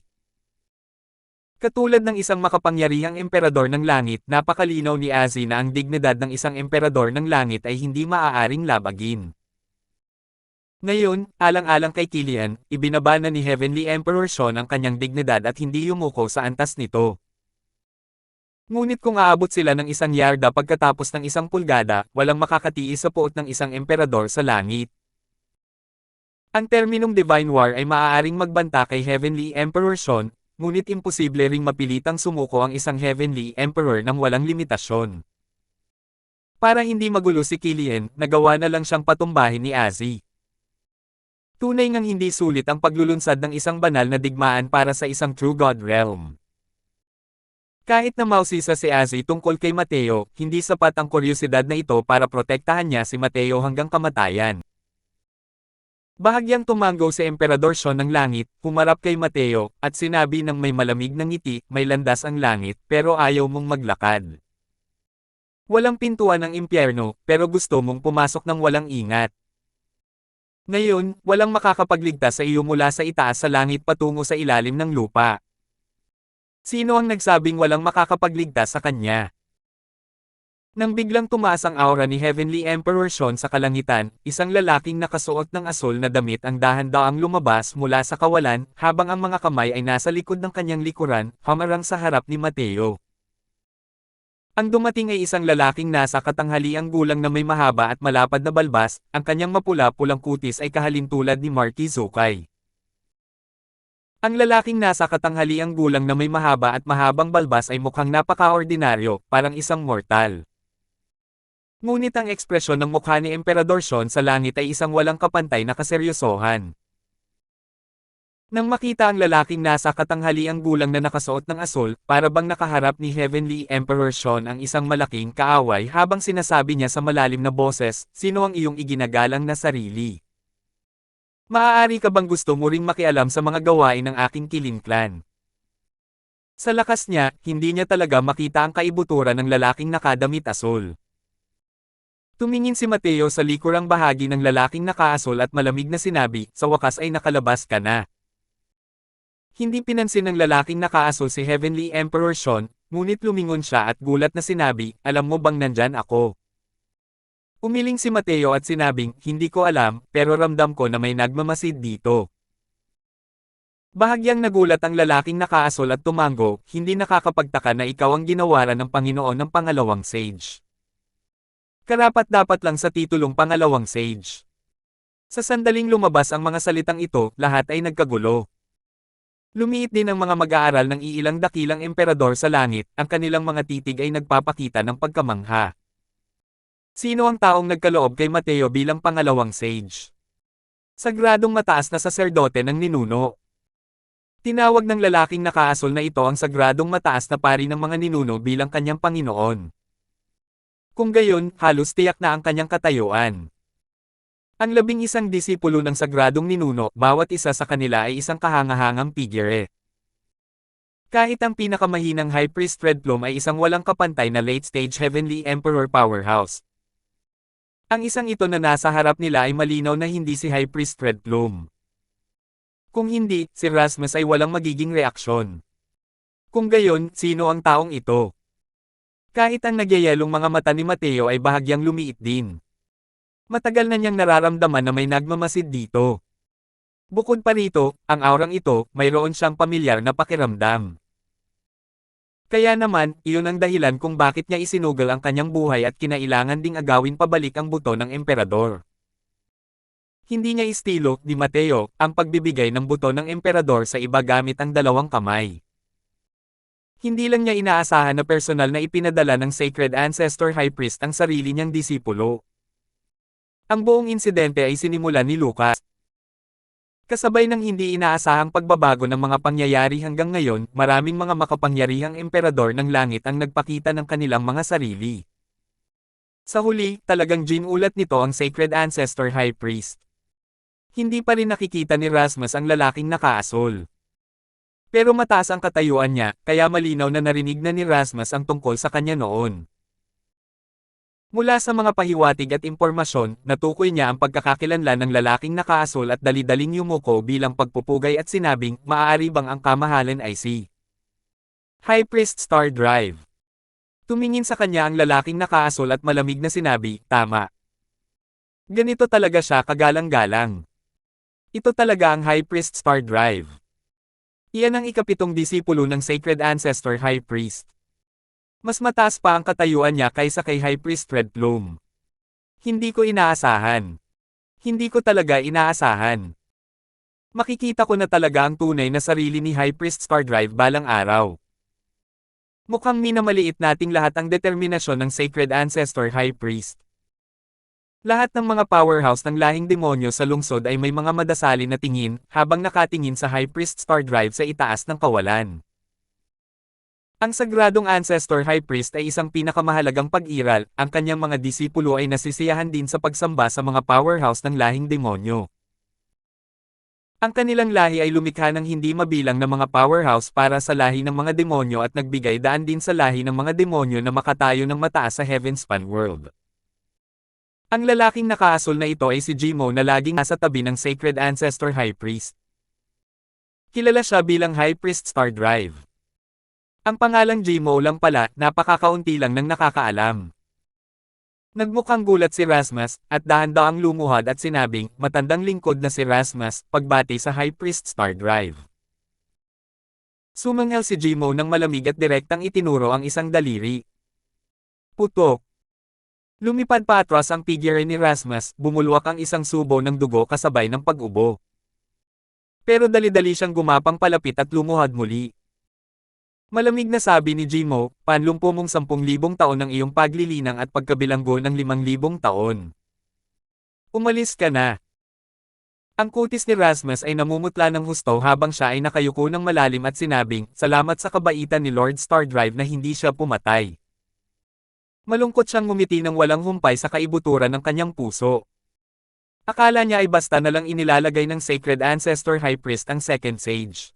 Katulad ng isang makapangyarihang emperador ng langit, napakalinaw ni Azzy na ang dignidad ng isang emperador ng langit ay hindi maaaring labagin. Ngayon, alang-alang kay Killian, ibinaba na ni Heavenly Emperor Sean ang kanyang dignidad at hindi yumuko sa antas nito. Ngunit kung aabot sila ng 1 yarda pagkatapos ng 1 pulgada, walang makakatiis sa puot ng isang emperador sa langit. Ang terminong Divine War ay maaaring magbanta kay Heavenly Emperor Sean, ngunit imposible ring mapilitang sumuko ang isang Heavenly Emperor ng walang limitasyon. Para hindi magulo si Killian, nagawa na lang siyang patumbahin ni Azzy. Tunay ngang hindi sulit ang paglulunsad ng isang banal na digmaan para sa isang True God Realm. Kahit na mausisa si Azzy tungkol kay Mateo, hindi sapat ang kuryosidad na ito para protektahan niya si Mateo hanggang kamatayan. Bahagyang tumanggo si Emperador Sean ng langit, humarap kay Mateo, at sinabi ng may malamig na ngiti, may landas ang langit, pero ayaw mong maglakad. Walang pintuan ang impyerno, pero gusto mong pumasok ng walang ingat. Ngayon, walang makakapagligtas sa iyo mula sa itaas sa langit patungo sa ilalim ng lupa. Sino ang nagsabing walang makakapagligtas sa kanya? Nang biglang tumaas ang aura ni Heavenly Emperor Sean sa kalangitan, isang lalaking nakasuot ng asul na damit ang dahan-daang lumabas mula sa kawalan, habang ang mga kamay ay nasa likod ng kanyang likuran, hamarang sa harap ni Mateo. Ang dumating ay isang lalaking nasa katanghaliang gulang na may mahaba at malapad na balbas, ang kanyang mapula-pulang kutis ay kahalintulad ni Marquis Zokay. Ang lalaking nasa katanghaliang gulang na may mahaba at mahabang balbas ay mukhang napaka-ordinaryo, parang isang mortal. Ngunit ang ekspresyon ng mukha ni Emperador Sean sa langit ay isang walang kapantay na kaseryosohan. Nang makita ang lalaking nasa katanghaliang gulang na nakasuot ng asul, para bang nakaharap ni Heavenly Emperor Sean ang isang malaking kaaway habang sinasabi niya sa malalim na boses, "Sino ang iyong iginagalang na sarili? Maaari ka bang gusto mo ring makialam sa mga gawain ng aking Killing Clan?" Sa lakas niya, hindi niya talaga makita ang kaibuturan ng lalaking nakadamit asul. Tumingin si Mateo sa likurang bahagi ng lalaking nakaasul at malamig na sinabi, "Sa wakas ay nakalabas ka na." Hindi pinansin ng lalaking nakaasul si Heavenly Emperor Sean, ngunit lumingon siya at gulat na sinabi, "Alam mo bang nandyan ako?" Umiling si Mateo at sinabing, "Hindi ko alam, pero ramdam ko na may nagmamasid dito." Bahagyang nagulat ang lalaking nakaasul at tumango, "Hindi nakakapagtaka na ikaw ang ginawaran ng Panginoon ng pangalawang sage. Karapat-dapat lang sa titulong pangalawang sage." Sa sandaling lumabas ang mga salitang ito, lahat ay nagkagulo. Lumiit din ang mga mag-aaral ng iilang dakilang emperador sa langit, ang kanilang mga titig ay nagpapakita ng pagkamangha. Sino ang taong nagkaloob kay Mateo bilang pangalawang sage? Sagradong mataas na saserdote ng ninuno. Tinawag ng lalaking nakaasul na ito ang sagradong mataas na pari ng mga ninuno bilang kanyang Panginoon. Kung gayon, halos tiyak na ang kanyang katayuan. Ang 11 disipulo ng sagradong ninuno, bawat isa sa kanila ay isang kahangahangang figure. Kahit ang pinakamahinang High Priest Red Plume ay isang walang kapantay na late-stage Heavenly Emperor powerhouse. Ang isang ito na nasa harap nila ay malinaw na hindi si High Priest Red Plume. Kung hindi, si Rasmus ay walang magiging reaksyon. Kung gayon, sino ang taong ito? Kahit ang nagyayelong mga mata ni Mateo ay bahagyang lumiit din. Matagal na niyang nararamdaman na may nagmamasid dito. Bukod pa rito, ang aurang ito, mayroon siyang pamilyar na pakiramdam. Kaya naman, iyon ang dahilan kung bakit niya isinugal ang kanyang buhay at kinailangan ding agawin pabalik ang buto ng emperador. Hindi niya estilo, ni Mateo, ang pagbibigay ng buto ng emperador sa iba gamit ang dalawang kamay. Hindi lang niya inaasahan na personal na ipinadala ng Sacred Ancestor High Priest ang sarili niyang disipulo. Ang buong insidente ay sinimulan ni Lucas. Kasabay ng hindi inaasahang pagbabago ng mga pangyayari hanggang ngayon, maraming mga makapangyarihang emperador ng langit ang nagpakita ng kanilang mga sarili. Sa huli, talagang ginulat nito ang Sacred Ancestor High Priest. Hindi pa rin nakikita ni Rasmus ang lalaking nakaasul. Pero mataas ang katayuan niya, kaya malinaw na narinig na ni Rasmus ang tungkol sa kanya noon. Mula sa mga pahiwatig at impormasyon, natukoy niya ang pagkakakilanlan ng lalaking nakaasul at dali-daling yumuko bilang pagpupugay at sinabing, "Maaari bang ang kamahalan ay si High Priest Star Drive?" Tumingin sa kanya ang lalaking nakaasul at malamig na sinabi, "Tama. Ganito talaga siya kagalang-galang. Ito talaga ang High Priest Star Drive. Iyan ang ikapitong disipulo ng Sacred Ancestor High Priest. Mas mataas pa ang katayuan niya kaysa kay High Priest Red Plume. Hindi ko inaasahan. Hindi ko talaga inaasahan. Makikita ko na talaga ang tunay na sarili ni High Priest Star Drive balang araw." Mukhang minamaliit nating lahat ang determinasyon ng Sacred Ancestor High Priest. Lahat ng mga powerhouse ng lahing demonyo sa lungsod ay may mga madasalin na tingin, habang nakatingin sa High Priest Star Drive sa itaas ng kawalan. Ang sagradong Ancestor High Priest ay isang pinakamahalagang pag-iral, ang kanyang mga disipulo ay nasisiyahan din sa pagsamba sa mga powerhouse ng lahing demonyo. Ang kanilang lahi ay lumikha ng hindi mabilang na mga powerhouse para sa lahi ng mga demonyo at nagbigay daan din sa lahi ng mga demonyo na makatayo ng mataas sa Heavenspan World. Ang lalaking nakaasul na ito ay si Jimo na laging nasa tabi ng Sacred Ancestor High Priest. Kilala siya bilang High Priest Star Drive. Ang pangalang Jimo lang pala, napakakaunti lang ng nakakaalam. Nagmukhang gulat si Rasmus, at dahan-daang lumuhod at sinabing, matandang lingkod na si Rasmus, pagbati sa High Priest Star Drive. Sumanghel si Jimo nang malamig at direktang itinuro ang isang daliri. Putok. Lumipad pa atras ang figure ni Rasmus, bumulwak ang isang subo ng dugo kasabay ng pag-ubo. Pero dali-dali siyang gumapang palapit at lumuhod muli. Malamig na sabi ni Jimo, panlumpo mong 10,000 taon ang iyong paglilinang at pagkabilanggo ng 5,000 taon. Umalis ka na. Ang kutis ni Rasmus ay namumutla ng husto habang siya ay nakayuko ng malalim at sinabing, salamat sa kabaitan ni Lord Stardrive na hindi siya pumatay. Malungkot siyang ngumiti ng walang humpay sa kaibuturan ng kanyang puso. Akala niya ay basta na lang inilalagay ng Sacred Ancestor High Priest ang Second Sage.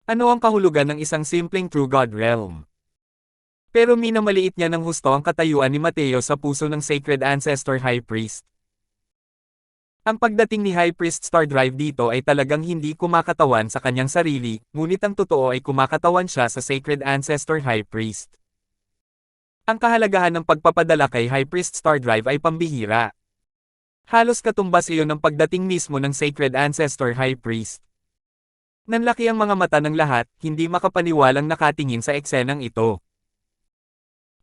Ano ang kahulugan ng isang simpleng True God Realm? Pero minamaliit niya ng husto ang katayuan ni Mateo sa puso ng Sacred Ancestor High Priest. Ang pagdating ni High Priest Stardrive dito ay talagang hindi kumakatawan sa kanyang sarili, ngunit ang totoo ay kumakatawan siya sa Sacred Ancestor High Priest. Ang kahalagahan ng pagpapadala kay High Priest Stardrive ay pambihira. Halos katumbas iyon ng pagdating mismo ng Sacred Ancestor High Priest. Nanlaki ang mga mata ng lahat, hindi makapaniwalang nakatingin sa eksenang ito.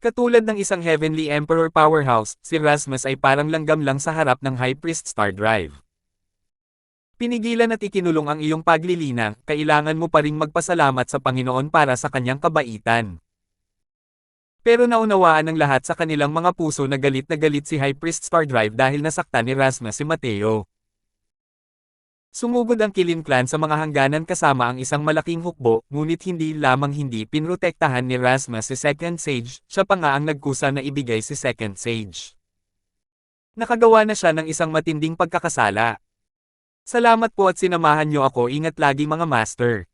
Katulad ng isang Heavenly Emperor powerhouse, si Rasmus ay parang langgam lang sa harap ng High Priest Stardrive. Pinigilan at ikinulong ang iyong paglilinang, kailangan mo pa ring magpasalamat sa Panginoon para sa kanyang kabaitan. Pero naunawaan ng lahat sa kanilang mga puso na galit si High Priest Stardrive dahil nasaktan ni Rasmus si Mateo. Sumugod ang Kilin Clan sa mga hangganan kasama ang isang malaking hukbo, ngunit hindi lamang hindi pinrotektahan ni Rasmus si Second Sage, siya pa nga ang nagkusa na ibigay si Second Sage. Nakagawa na siya ng isang matinding pagkakasala. Salamat po at sinamahan niyo ako, ingat lagi mga master.